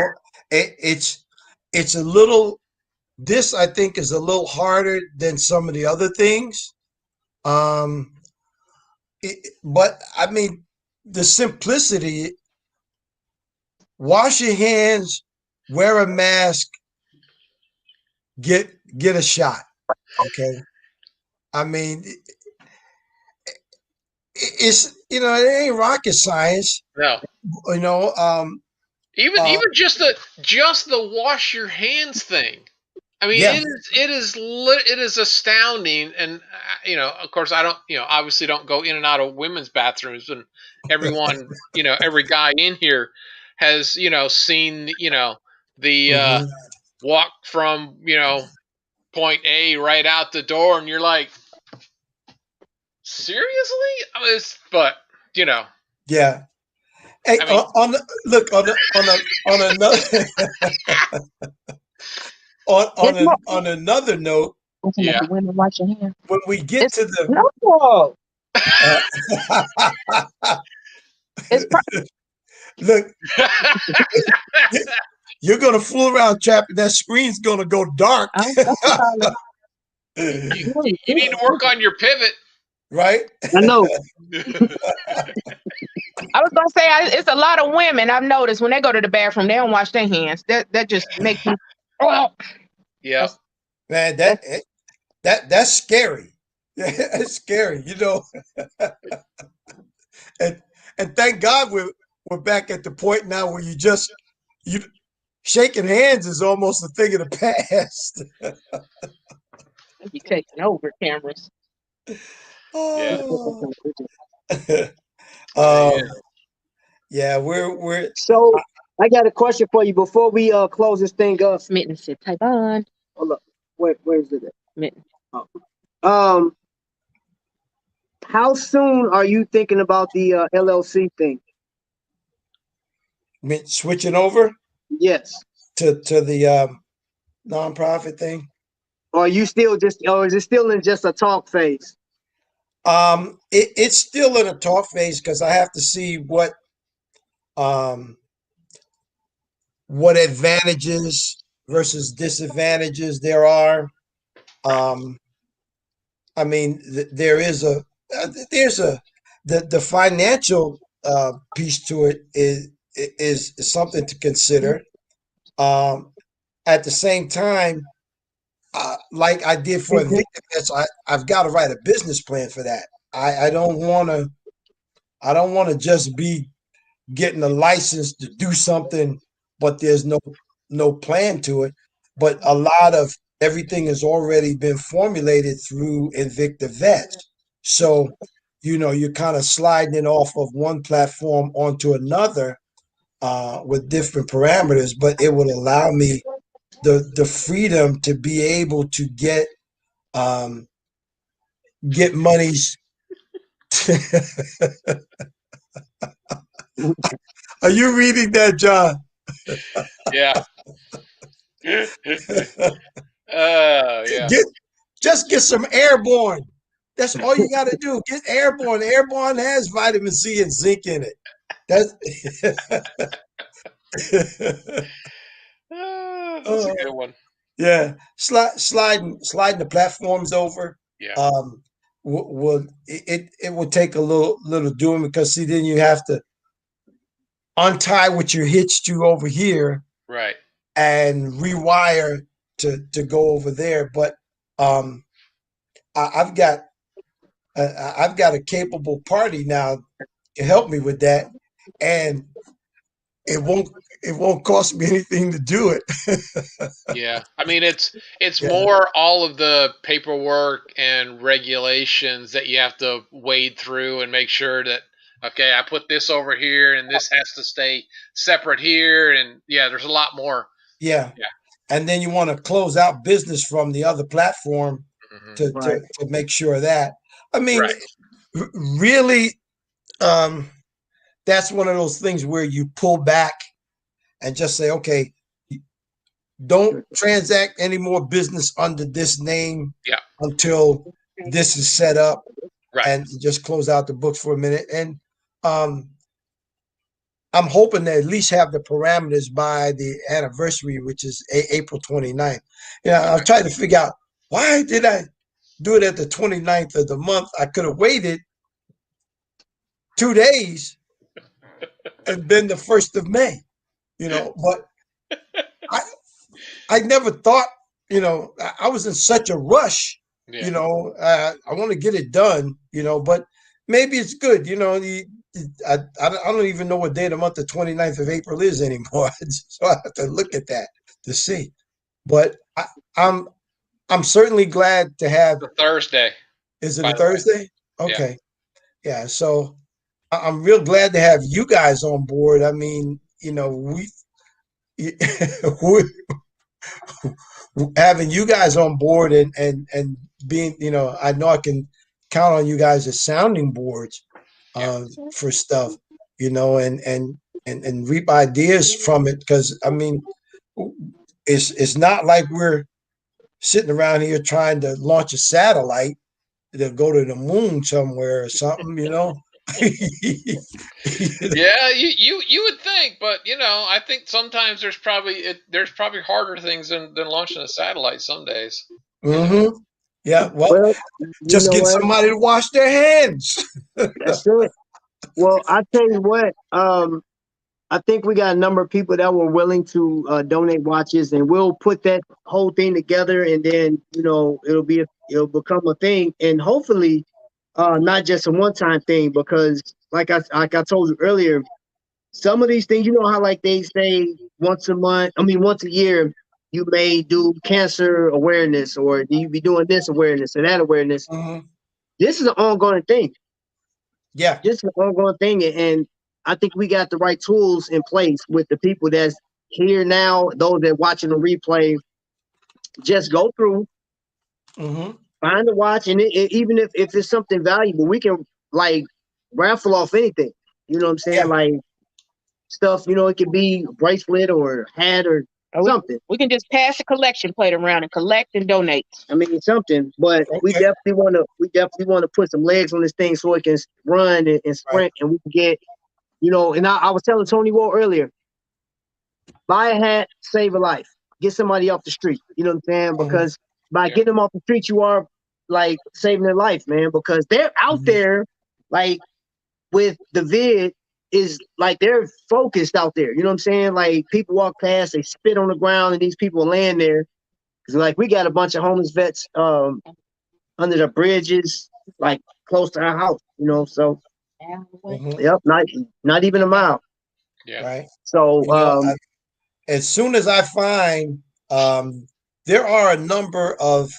it's a little. This I think is a little harder than some of the other things. Um, but I mean, the simplicity. Wash your hands, wear a mask, get a shot. Okay. I mean, it's it ain't rocket science. no, You know. even just the wash your hands thing. I mean, Yeah. it is astounding, and of course, I don't, obviously don't go in and out of women's bathrooms, and everyone, every guy in here has, seen, the Hmm. walk from, point A right out the door, and you're like, seriously? I mean, but you know, Yeah. Hey, I mean, on the, look on another It's more. on another note, I'm talking about yeah. the women washing hands. when we get It's to the no. It's look, you're gonna fool around, chap, and that screen's gonna go dark, that's what I you, really you need to work on your pivot. right? I know. I was gonna say it's a lot of women I've noticed when they go to the bathroom they don't wash their hands. That just makes me. Oh, Yep. that's Man, that's that's scary. It's scary, and thank God we're back at the point now where you shaking hands is almost a thing of the past. be taking over cameras. Yeah. Oh, Yeah. um, yeah, we're So I got a question for you before we close this thing up. Mitten said, Taiwan. Hold up. Where's it at? Mitten. Oh. Um, how soon are you thinking about the LLC thing? switching over Yes. to the nonprofit thing. Or are you still or is it still in just a talk phase? It's still in a talk phase because I have to see um what advantages versus disadvantages there are. Um, I mean, there is there's a the financial piece to it is something to consider. Um, at the same time, like I did for Mhm. evictiveness, I've got to write a business plan for that. I don't want to. I don't want to just be getting a license to do something, but there's no plan to it. But a lot of everything has already been formulated through Invicta Vets. So, you're kind of sliding it off of one platform onto another with different parameters, but it would allow me the freedom to be able to um, get monies. Are you reading that, John? Yeah. Oh yeah. Get just get some airborne. That's all you got to do. Get airborne. Airborne has vitamin C and zinc in it. That's That's a uh, good one. yeah. Sliding the platforms over. Yeah. Will it will take a little doing because see then you have to untie what you're hitched to over here Right. and rewire to go over there. But um, I've got I've got a capable party now to help me with that, and it won't it won't cost me anything to do it. Yeah. I mean, it's Yeah, more all of the paperwork and regulations that you have to wade through and make sure that okay, I put this over here and this has to stay separate here and yeah, there's a lot more. yeah, Yeah. and then you want to close out business from the other platform Hmm. Right. to make sure of that. I mean, Right. really, um, that's one of those things where you pull back and just say, okay, don't transact any more business under this name Yeah. until this is set up Right. and just close out the books for a minute. And um, I'm hoping to at least have the parameters by the anniversary, which is April 29th. I'm trying to figure out why did I do it at the 29th of the month? I could have waited 2 days and been the 1st of May, but I, I never thought, I was in such a rush, Yeah. I want to get it done, but maybe it's good, I don't even know what day of the month the 29th of April is anymore. So I have to look at that to see. But I'm I'm certainly glad to have. The Thursday, Is it by a the way. Thursday? Yeah. Okay, yeah. So I'm real glad to have you guys on board. I mean, we having you guys on board and being, I know I can count on you guys as sounding boards Yeah. for stuff, and reap ideas from it. Because I mean, it's not like we're sitting around here trying to launch a satellite to go to the moon somewhere or something. Yeah, you would think, but I think sometimes there's probably harder things than launching a satellite some days. Hmm. Yeah. Well, Well, you just know get what? somebody to wash their hands. That's it. Well, I tell you what. I think we got a number of people that were willing to donate watches, and we'll put that whole thing together, and then it'll become a thing, and hopefully, not just a one-time thing, because like I told you earlier, some of these things, how like they say once a month, I mean once a year, you may do cancer awareness, or you be doing this awareness or that awareness. Hmm. This is an ongoing thing. Yeah. This is an ongoing thing, and I think we got the right tools in place with the people that's here now. Those that watching the replay, just go through, Hmm. find the watch, and even if it's something valuable, we can like raffle off anything. You know what I'm saying? Yeah. Like stuff. It could be a bracelet or hat or Or something. we can just pass the collection plate around and collect and donate. I mean something, but Okay. we definitely want to put some legs on this thing so it can run and Right. sprint, and we can get. And I was telling Tony Wall earlier, buy a hat, save a life. Get somebody off the street. You know what I'm saying? Hmm. Because by Yeah. getting them off the street, you are like saving their life, man. Because they're out there, like with the vid, is like they're focused out there. You know what I'm saying? Like people walk past, they spit on the ground, and these people are laying there. Cause like we got a bunch of homeless vets under the bridges, like close to our house. So Hmm. yep, not even a mile. Yeah. Right. So As soon as I find, there are a number of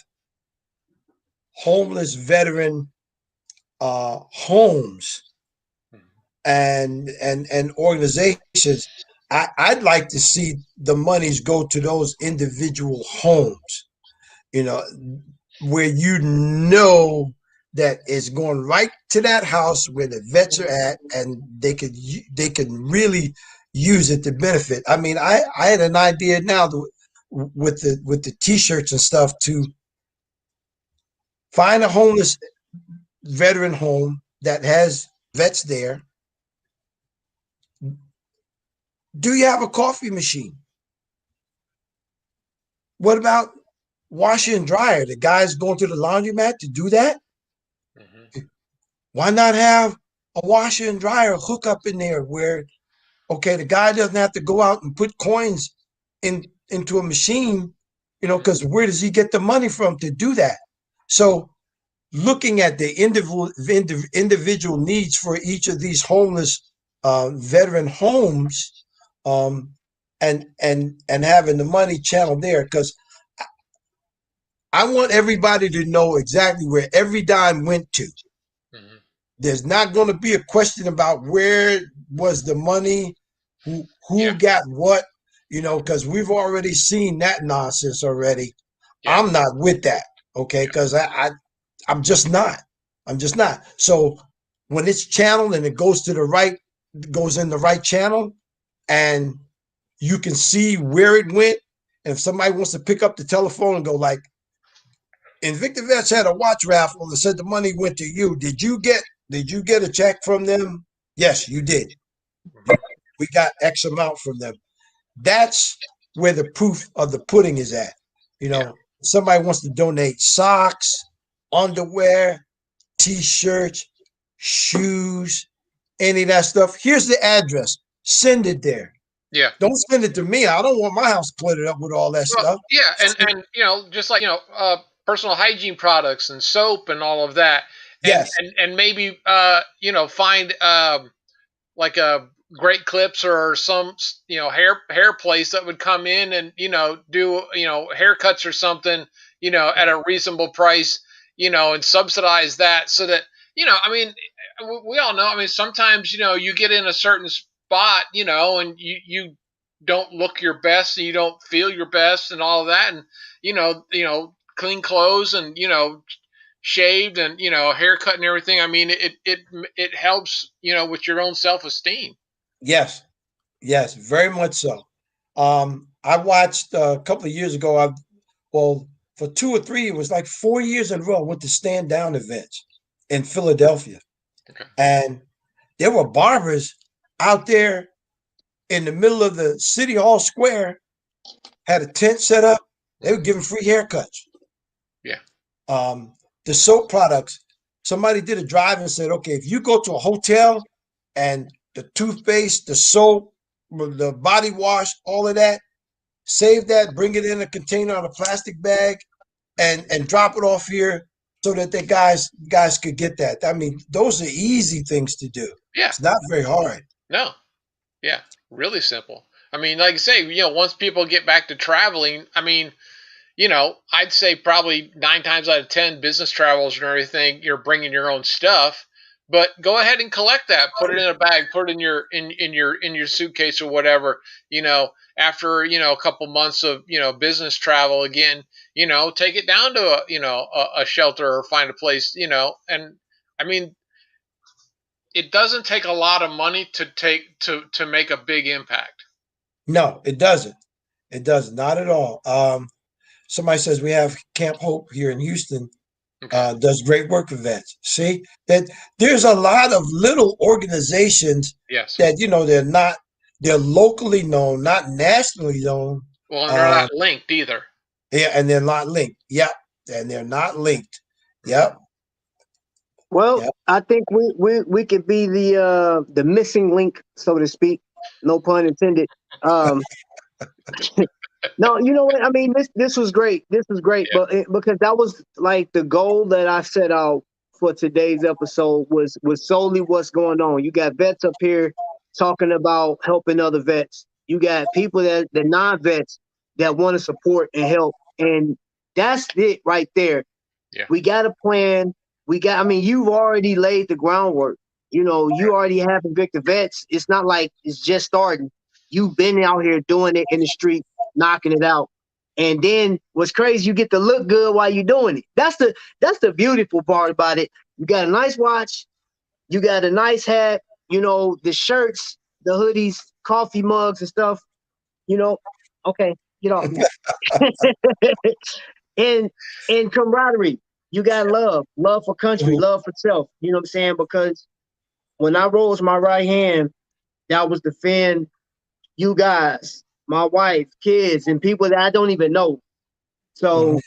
homeless veteran homes Mhm. and organizations. I'd like to see the monies go to those individual homes, you know, where that it's going right to that house where the vets are at, and they could really use it to benefit. I mean, I had an idea now with the t-shirts and stuff to find a homeless veteran home that has vets there. Do you have a coffee machine? What about washer and dryer? The guy's going to the laundromat to do that. Hmm. Why not have a washer and dryer hook up in there where, okay, the guy doesn't have to go out and put coins into a machine, because where does he get the money from to do that? So looking at the individual needs for each of these homeless veteran homes, um, and having the money channeled there, because I want everybody to know exactly where every dime went to. Hmm. There's not going to be a question about where was the money, Yeah. who got what, because we've already seen that nonsense already. Yeah. I'm not with that, okay? Yeah. Because I'm just not. I'm just not. So when it's channeled and it goes to the right, goes in the right channel, and you can see where it went. And if somebody wants to pick up the telephone and go like, Invicta Vets had a watch raffle that said the money went to you. Did you get a check from them? Yes, you did. Hmm. We got X amount from them. That's where the proof of the pudding is at. Yeah. Somebody wants to donate socks, underwear, t-shirts, shoes, any of that stuff. Here's the address. Send it there. Yeah. Don't send it to me. I don't want my house cluttered up with all that Well, stuff. yeah, and just like personal hygiene products and soap and all of that, and Yes. and maybe find like a Great Clips or some hair place that would come in and do haircuts or something at a reasonable price, and subsidize that so that I mean we all know, I mean sometimes you get in a certain spot, and you don't look your best and you don't feel your best and all of that, and clean clothes and shaved and haircut and everything. I mean, it helps with your own self-esteem. Yes, yes, very much so. I watched a couple of years ago. Well, for 2 or 3, it was like 4 years in a row. I went to stand down events in Philadelphia, Okay. and there were barbers out there in the middle of the city hall square. Had a tent set up. They were giving free haircuts. Yeah. The soap products. Somebody did a drive and said, okay, if you go to a hotel and the toothpaste, the soap, the body wash, all of that, save that, bring it in a container on a plastic bag, and drop it off here so that the guys could get that. I mean, those are easy things to do. Yeah. It's not very hard. No. Yeah. Really simple. I mean, like I say, once people get back to traveling, I mean, I'd say probably 9 times out of 10 business travels and everything, you're bringing your own stuff. But go ahead and collect that, put it in a bag, put it in your suitcase or whatever. After a couple months of business travel again, take it down to a shelter or find a place. And I mean, it doesn't take a lot of money to make a big impact. No, it doesn't. It does not at all. Somebody says we have Camp Hope here in Houston. Okay. Does great work with vets. See that there's a lot of little organizations Yes. that they're locally known, not nationally known. Well, and they're not linked either. Yeah, and they're not linked. Yep, and they're not linked. Yep. Well, Yep. I think we could be the missing link, so to speak. No pun intended. Um, No, you know what? I mean, this was great. This was great, Yeah. but because that was like the goal that I set out for today's episode was solely what's going on. You got vets up here talking about helping other vets. You got people that the non-vets that want to support and help, and that's it right there. Yeah. We got a plan. I mean, you've already laid the groundwork. You already have Invicta Vets. It's not like it's just starting. You've been out here doing it in the street, knocking it out. And then what's crazy, you get to look good while you're doing it. That's the beautiful part about it. You got a nice watch, you got a nice hat, the shirts, the hoodies, coffee mugs and stuff, Okay, get off me. and camaraderie. You got love for country, love for self. You know what I'm saying? Because when I rose my right hand, that was defend you guys, my wife, kids, and people that I don't even know. So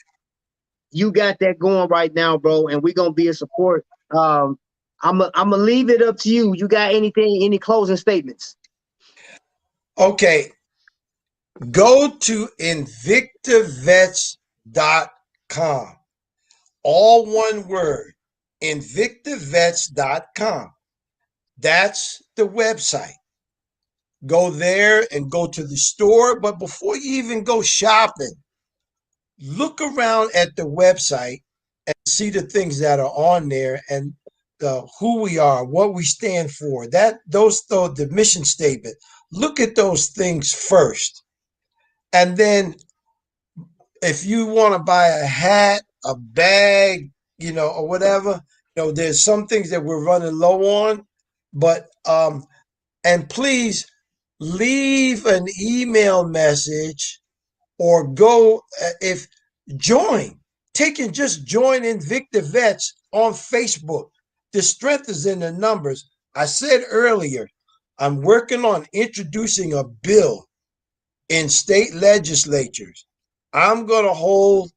you got that going right now, bro, and we're gonna be a support. I'm gonna leave it up to you. You got any closing statements? Okay. Go to invictavets.com. All one word. invictavets.com. That's the website. Go there and go to the store. But before you even go shopping, look around at the website and see the things that are on there and who we are, what we stand for. The mission statement. Look at those things first. And then if you want to buy a hat, a bag, or whatever, there's some things that we're running low on, but and please leave an email message or go if join. Just join Invicta Vets on Facebook. The strength is in the numbers. I said earlier, I'm working on introducing a bill in state legislatures. I'm going to hold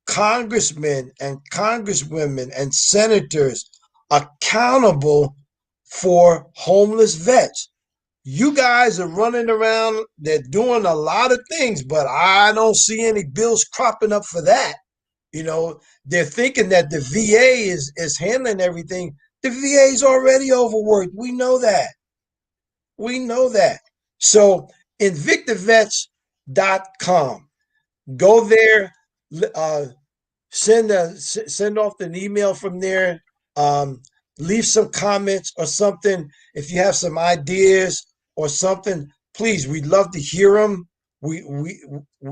congressmen and congresswomen and senators accountable for homeless vets. You guys are running around, they're doing a lot of things, but I don't see any bills cropping up for that. They're thinking that the VA is handling everything. The VA is already overworked. We know that. So invictavets.com. Go there, send off an email from there. Leave some comments or something. If you have some ideas or something, please, we'd love to hear them. We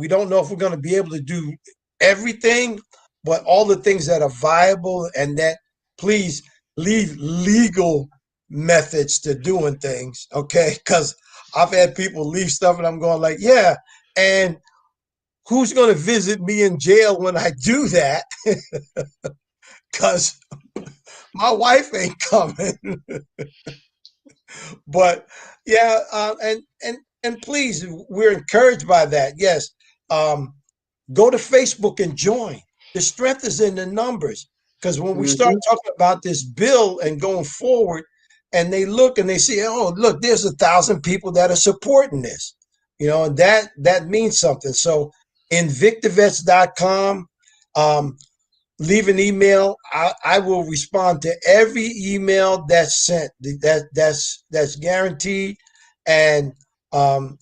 don't know if we're going to be able to do everything, but all the things that are viable, and that please leave legal methods to doing things, okay? Because I've had people leave stuff and I'm going like, yeah, and who's going to visit me in jail when I do that? Because my wife ain't coming. But yeah, and please, we're encouraged by that. Yes, um, go to Facebook and join. The strength is in the numbers. Because when we start Mm-hmm. talking about this bill and going forward, and they look and they see, oh, look, there's 1,000 people that are supporting this, and that means something. So invictivets.com, um, leave an email. I will respond to every email that's sent. That's guaranteed, and um,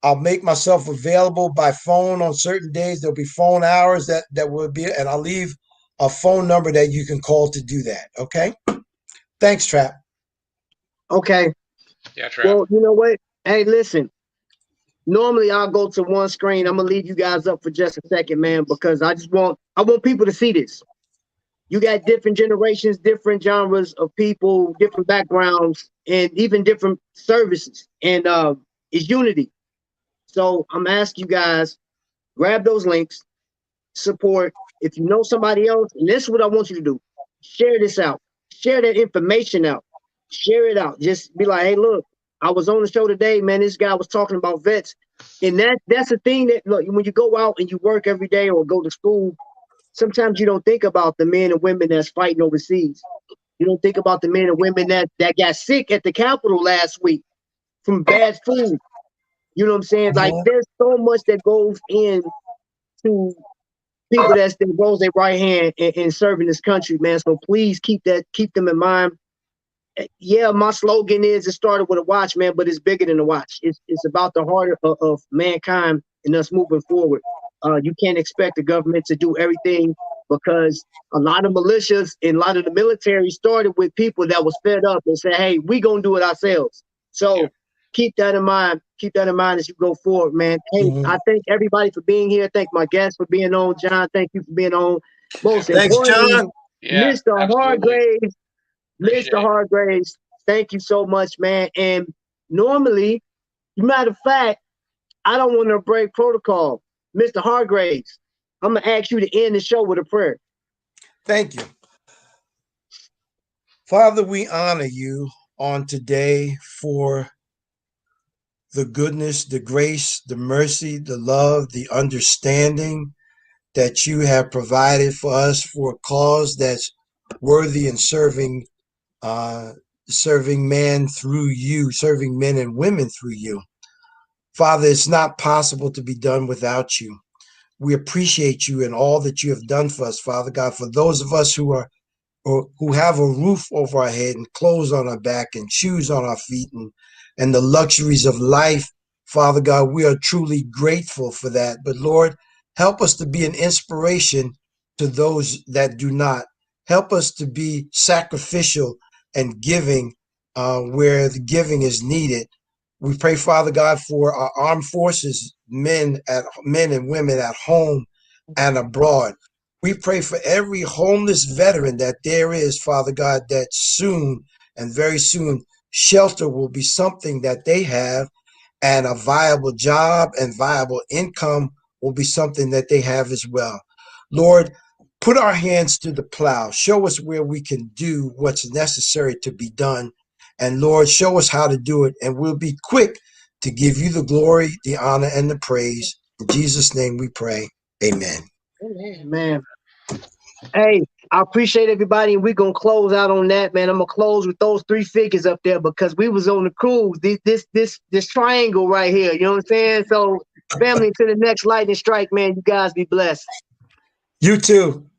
I'll make myself available by phone on certain days. There'll be phone hours that will be, and I'll leave a phone number that you can call to do that. Okay. Thanks, Trap. Okay. Yeah, Trap. Well, you know what? Hey, listen. Normally I'll go to one screen. I'm gonna leave you guys up for just a second, man, because I want people to see this. You got different generations, different genres of people, different backgrounds, and even different services. And it's unity. So I'm asking you guys, grab those links, support. If you know somebody else, and this is what I want you to do: share this out, share that information out, share it out. Just be like, hey, look, I was on the show today, man. This guy was talking about vets, and that's the thing that look when you go out and you work every day or go to school. Sometimes you don't think about the men and women that's fighting overseas. You don't think about the men and women that got sick at the Capitol last week from bad food. You know what I'm saying? Like Mhm. there's so much that goes in to people that goes their right hand in serving this country, man. So please keep them in mind. Yeah, my slogan is it started with a watch, man, but it's bigger than a watch. It's about the heart of mankind and us moving forward. You can't expect the government to do everything because a lot of militias and a lot of the military started with people that was fed up and said, hey, we gonna do it ourselves. Yeah. So keep that in mind. Keep that in mind as you go forward, man. Hey, Mhm. I thank everybody for being here. Thank my guests for being on. John, thank you for being on. Most Thanks, importantly, John. Yeah, Mr. absolutely. Hargraves. Appreciate Mr. it. Hargraves, thank you so much, man. And normally, matter of fact, I don't want to break protocol. Mr. Hargraves, I'm going to ask you to end the show with a prayer. Thank you. Father, we honor you on today for the goodness, the grace, the mercy, the love, the understanding that you have provided for us for a cause that's worthy in uh, serving man through you, serving men and women through you. Father, it's not possible to be done without you. We appreciate you and all that you have done for us, Father God. For those of us who are or who have a roof over our head and clothes on our back and shoes on our feet and the luxuries of life, Father God, we are truly grateful for that. But Lord, help us to be an inspiration to those that do not. Help us to be sacrificial and giving where the giving is needed. We pray, Father God, for our armed forces, men and women at home and abroad. We pray for every homeless veteran that there is, Father God, that soon and very soon shelter will be something that they have, and a viable job and viable income will be something that they have as well. Lord, put our hands to the plow. Show us where we can do what's necessary to be done. And Lord, show us how to do it, and we'll be quick to give you the glory, the honor, and the praise. In Jesus' name we pray. Amen. Man, hey, I appreciate everybody, and we're going to close out on that, man. I'm going to close with those three figures up there because we was on the cruise, this triangle right here, you know what I'm saying? So, family, to the next lightning strike, man, you guys be blessed. You too.